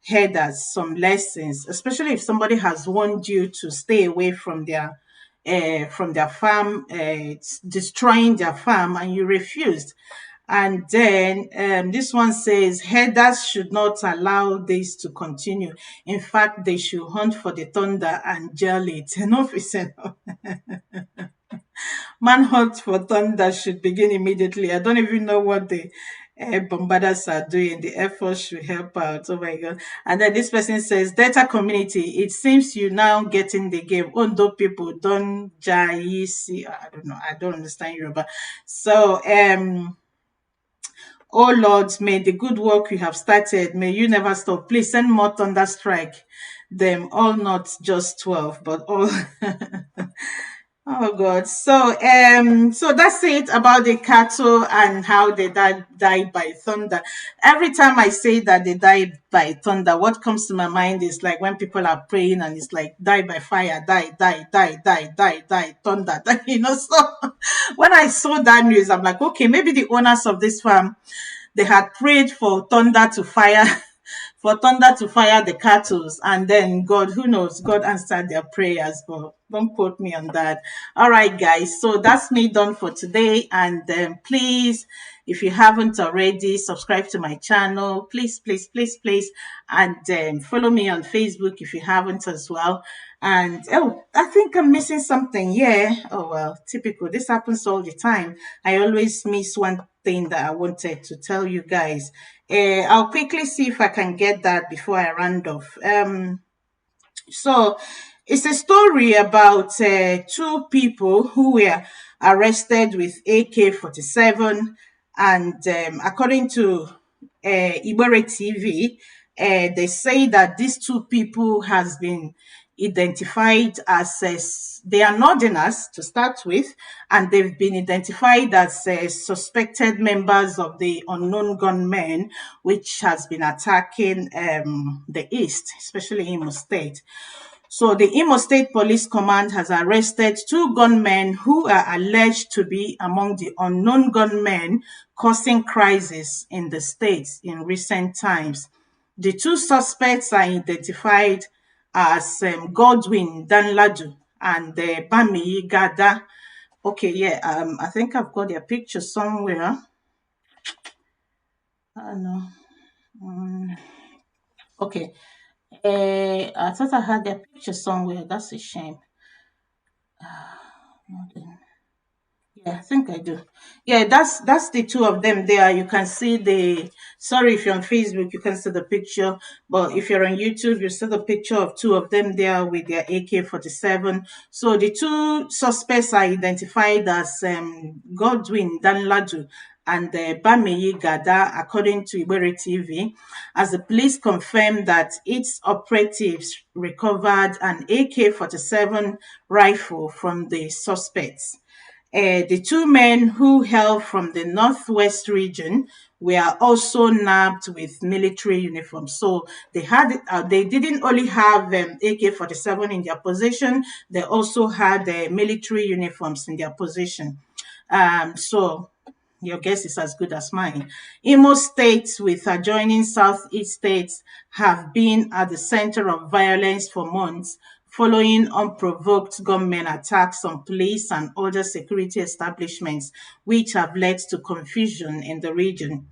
herders some lessons, especially if somebody has warned you to stay away from their farm, destroying their farm, and you refused. And then this one says herders should not allow this to continue. In fact, they should hunt for the thunder and jail it. Enough is enough. Manhunt for thunder should begin immediately. I don't even know what the bombarders are doing. The Air Force should help out. Oh my God. And then this person says, Delta community, it seems you now getting the game. Ondo people don't see. I don't know. I don't understand Yoruba. So, oh Lord, may the good work you have started, may you never stop. Please send more thunder strike them all, not just 12, but all. Oh God. So that's it about the cattle and how they died by thunder. Every time I say that they died by thunder, what comes to my mind is like when people are praying and it's like die by fire, die, thunder. So when I saw that news, I'm like, okay, maybe the owners of this farm they had prayed for thunder to fire for thunder to fire the cattle, and then God, who knows, God answered their prayers, but don't quote me on that. All right, guys, so that's me done for today. And please, if you haven't already, subscribe to my channel, please, please, please, please, and follow me on Facebook if you haven't as well. And oh, I think I'm missing something. Yeah. Oh well, typical. This happens all the time. I always miss one thing that I wanted to tell you guys. I'll quickly see if I can get that before I round off. So it's a story about two people who were arrested with AK-47, and according to Ibere TV, they say that these two people has been identified as they are northerners to start with, and they've been identified as suspected members of the unknown gunmen, which has been attacking the east, especially Imo State. So the Imo State Police Command has arrested two gunmen who are alleged to be among the unknown gunmen causing crisis in the state in recent times. The two suspects are identified as Godwin Danladu and Bami Gada. Okay, yeah, I think I've got their picture somewhere. I know. Okay. I thought I had their picture somewhere. That's a shame. Yeah, I think I do. Yeah, that's the two of them there. You can see the. Sorry if you're on Facebook, you can see the picture. But if you're on YouTube, you see the picture of two of them there with their AK-47. So the two suspects are identified as Godwin Danladu and Bameyi Gada, according to Ibere TV, as the police confirmed that its operatives recovered an AK-47 rifle from the suspects. The two men who hail from the northwest region were also nabbed with military uniforms. So they didn't only have AK-47 in their possession; they also had military uniforms in their possession. So your guess is as good as mine. Imo states with adjoining southeast states have been at the center of violence for months following unprovoked gunmen attacks on police and other security establishments, which have led to confusion in the region.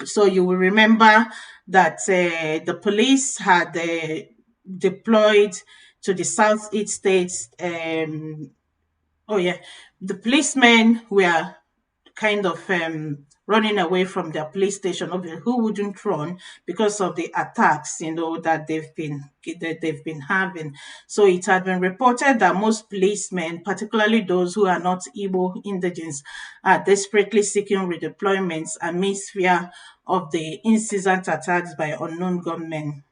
So you will remember that the police had deployed to the southeast states. Oh yeah, the policemen were kind of running away from their police station. Obviously, who wouldn't run because of the attacks, that they've been having. So it had been reported that most policemen, particularly those who are not Igbo indigenes, are desperately seeking redeployments amidst fear of the incessant attacks by unknown gunmen.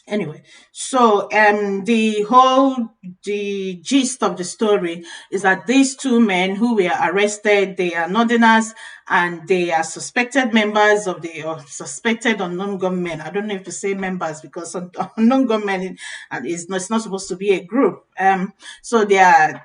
Anyway, so the gist of the story is that these two men who were arrested, they are northerners, and they are suspected members of the or suspected unknown gunmen. I don't know if to say members because unknown gunmen it's not supposed to be a group. So uh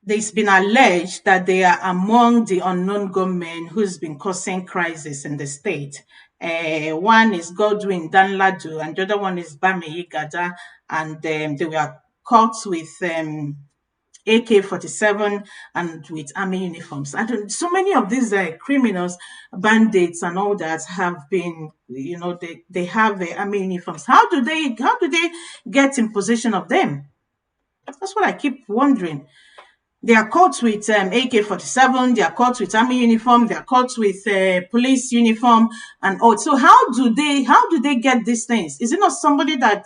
there's been alleged that they are among the unknown gunmen who's been causing crisis in the state. One is Godwin Danladu, and the other one is Bami Gada, and they were caught with AK-47 and with army uniforms. And so many of these criminals, bandits, and all that have been, they have army uniforms. How do they get in possession of them? That's what I keep wondering. They are caught with AK-47, they are caught with army uniform, they are caught with police uniform, and all. So how do they get these things? Is it not somebody that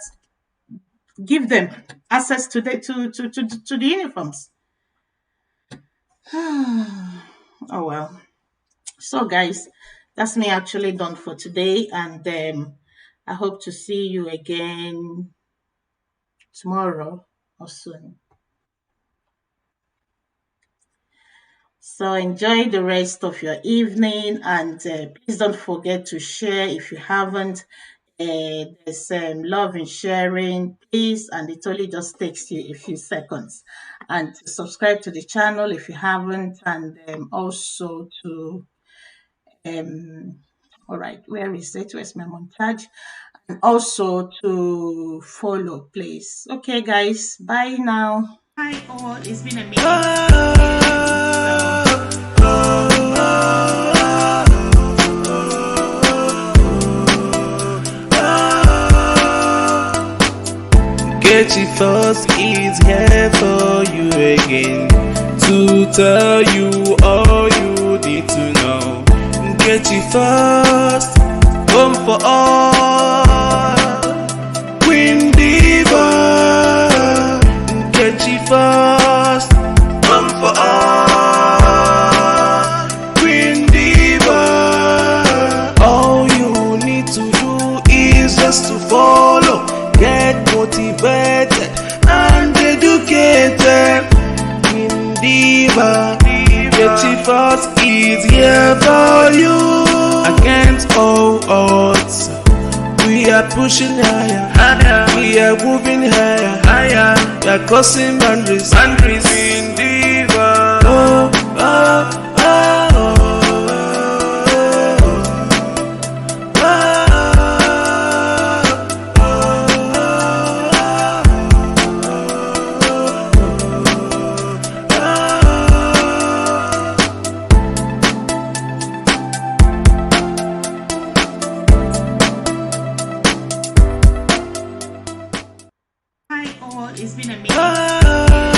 give them access to the uniforms? Oh well. So guys, that's me actually done for today, and I hope to see you again tomorrow or soon. So enjoy the rest of your evening, and please don't forget to share if you haven't. There's love in sharing, please, and it only just takes you a few seconds. and to subscribe to the channel if you haven't, and also to all right, where is it? Where's my montage? And also to follow, please. Okay, guys, bye now. Hi all, it's been a minute. Get it first is here for you again to tell you all you need to know. Get it first, come for all. Queen Diva. Get it first, come for all. Queen Diva. All you need to do is just to follow. Get motivated and educated. Queen Diva, get it first is here for you. Against all odds, we are pushing higher, higher. We are moving higher, higher. We are crossing boundaries, boundaries. Queen Diva, oh, oh, oh, Hi all, it's been a minute.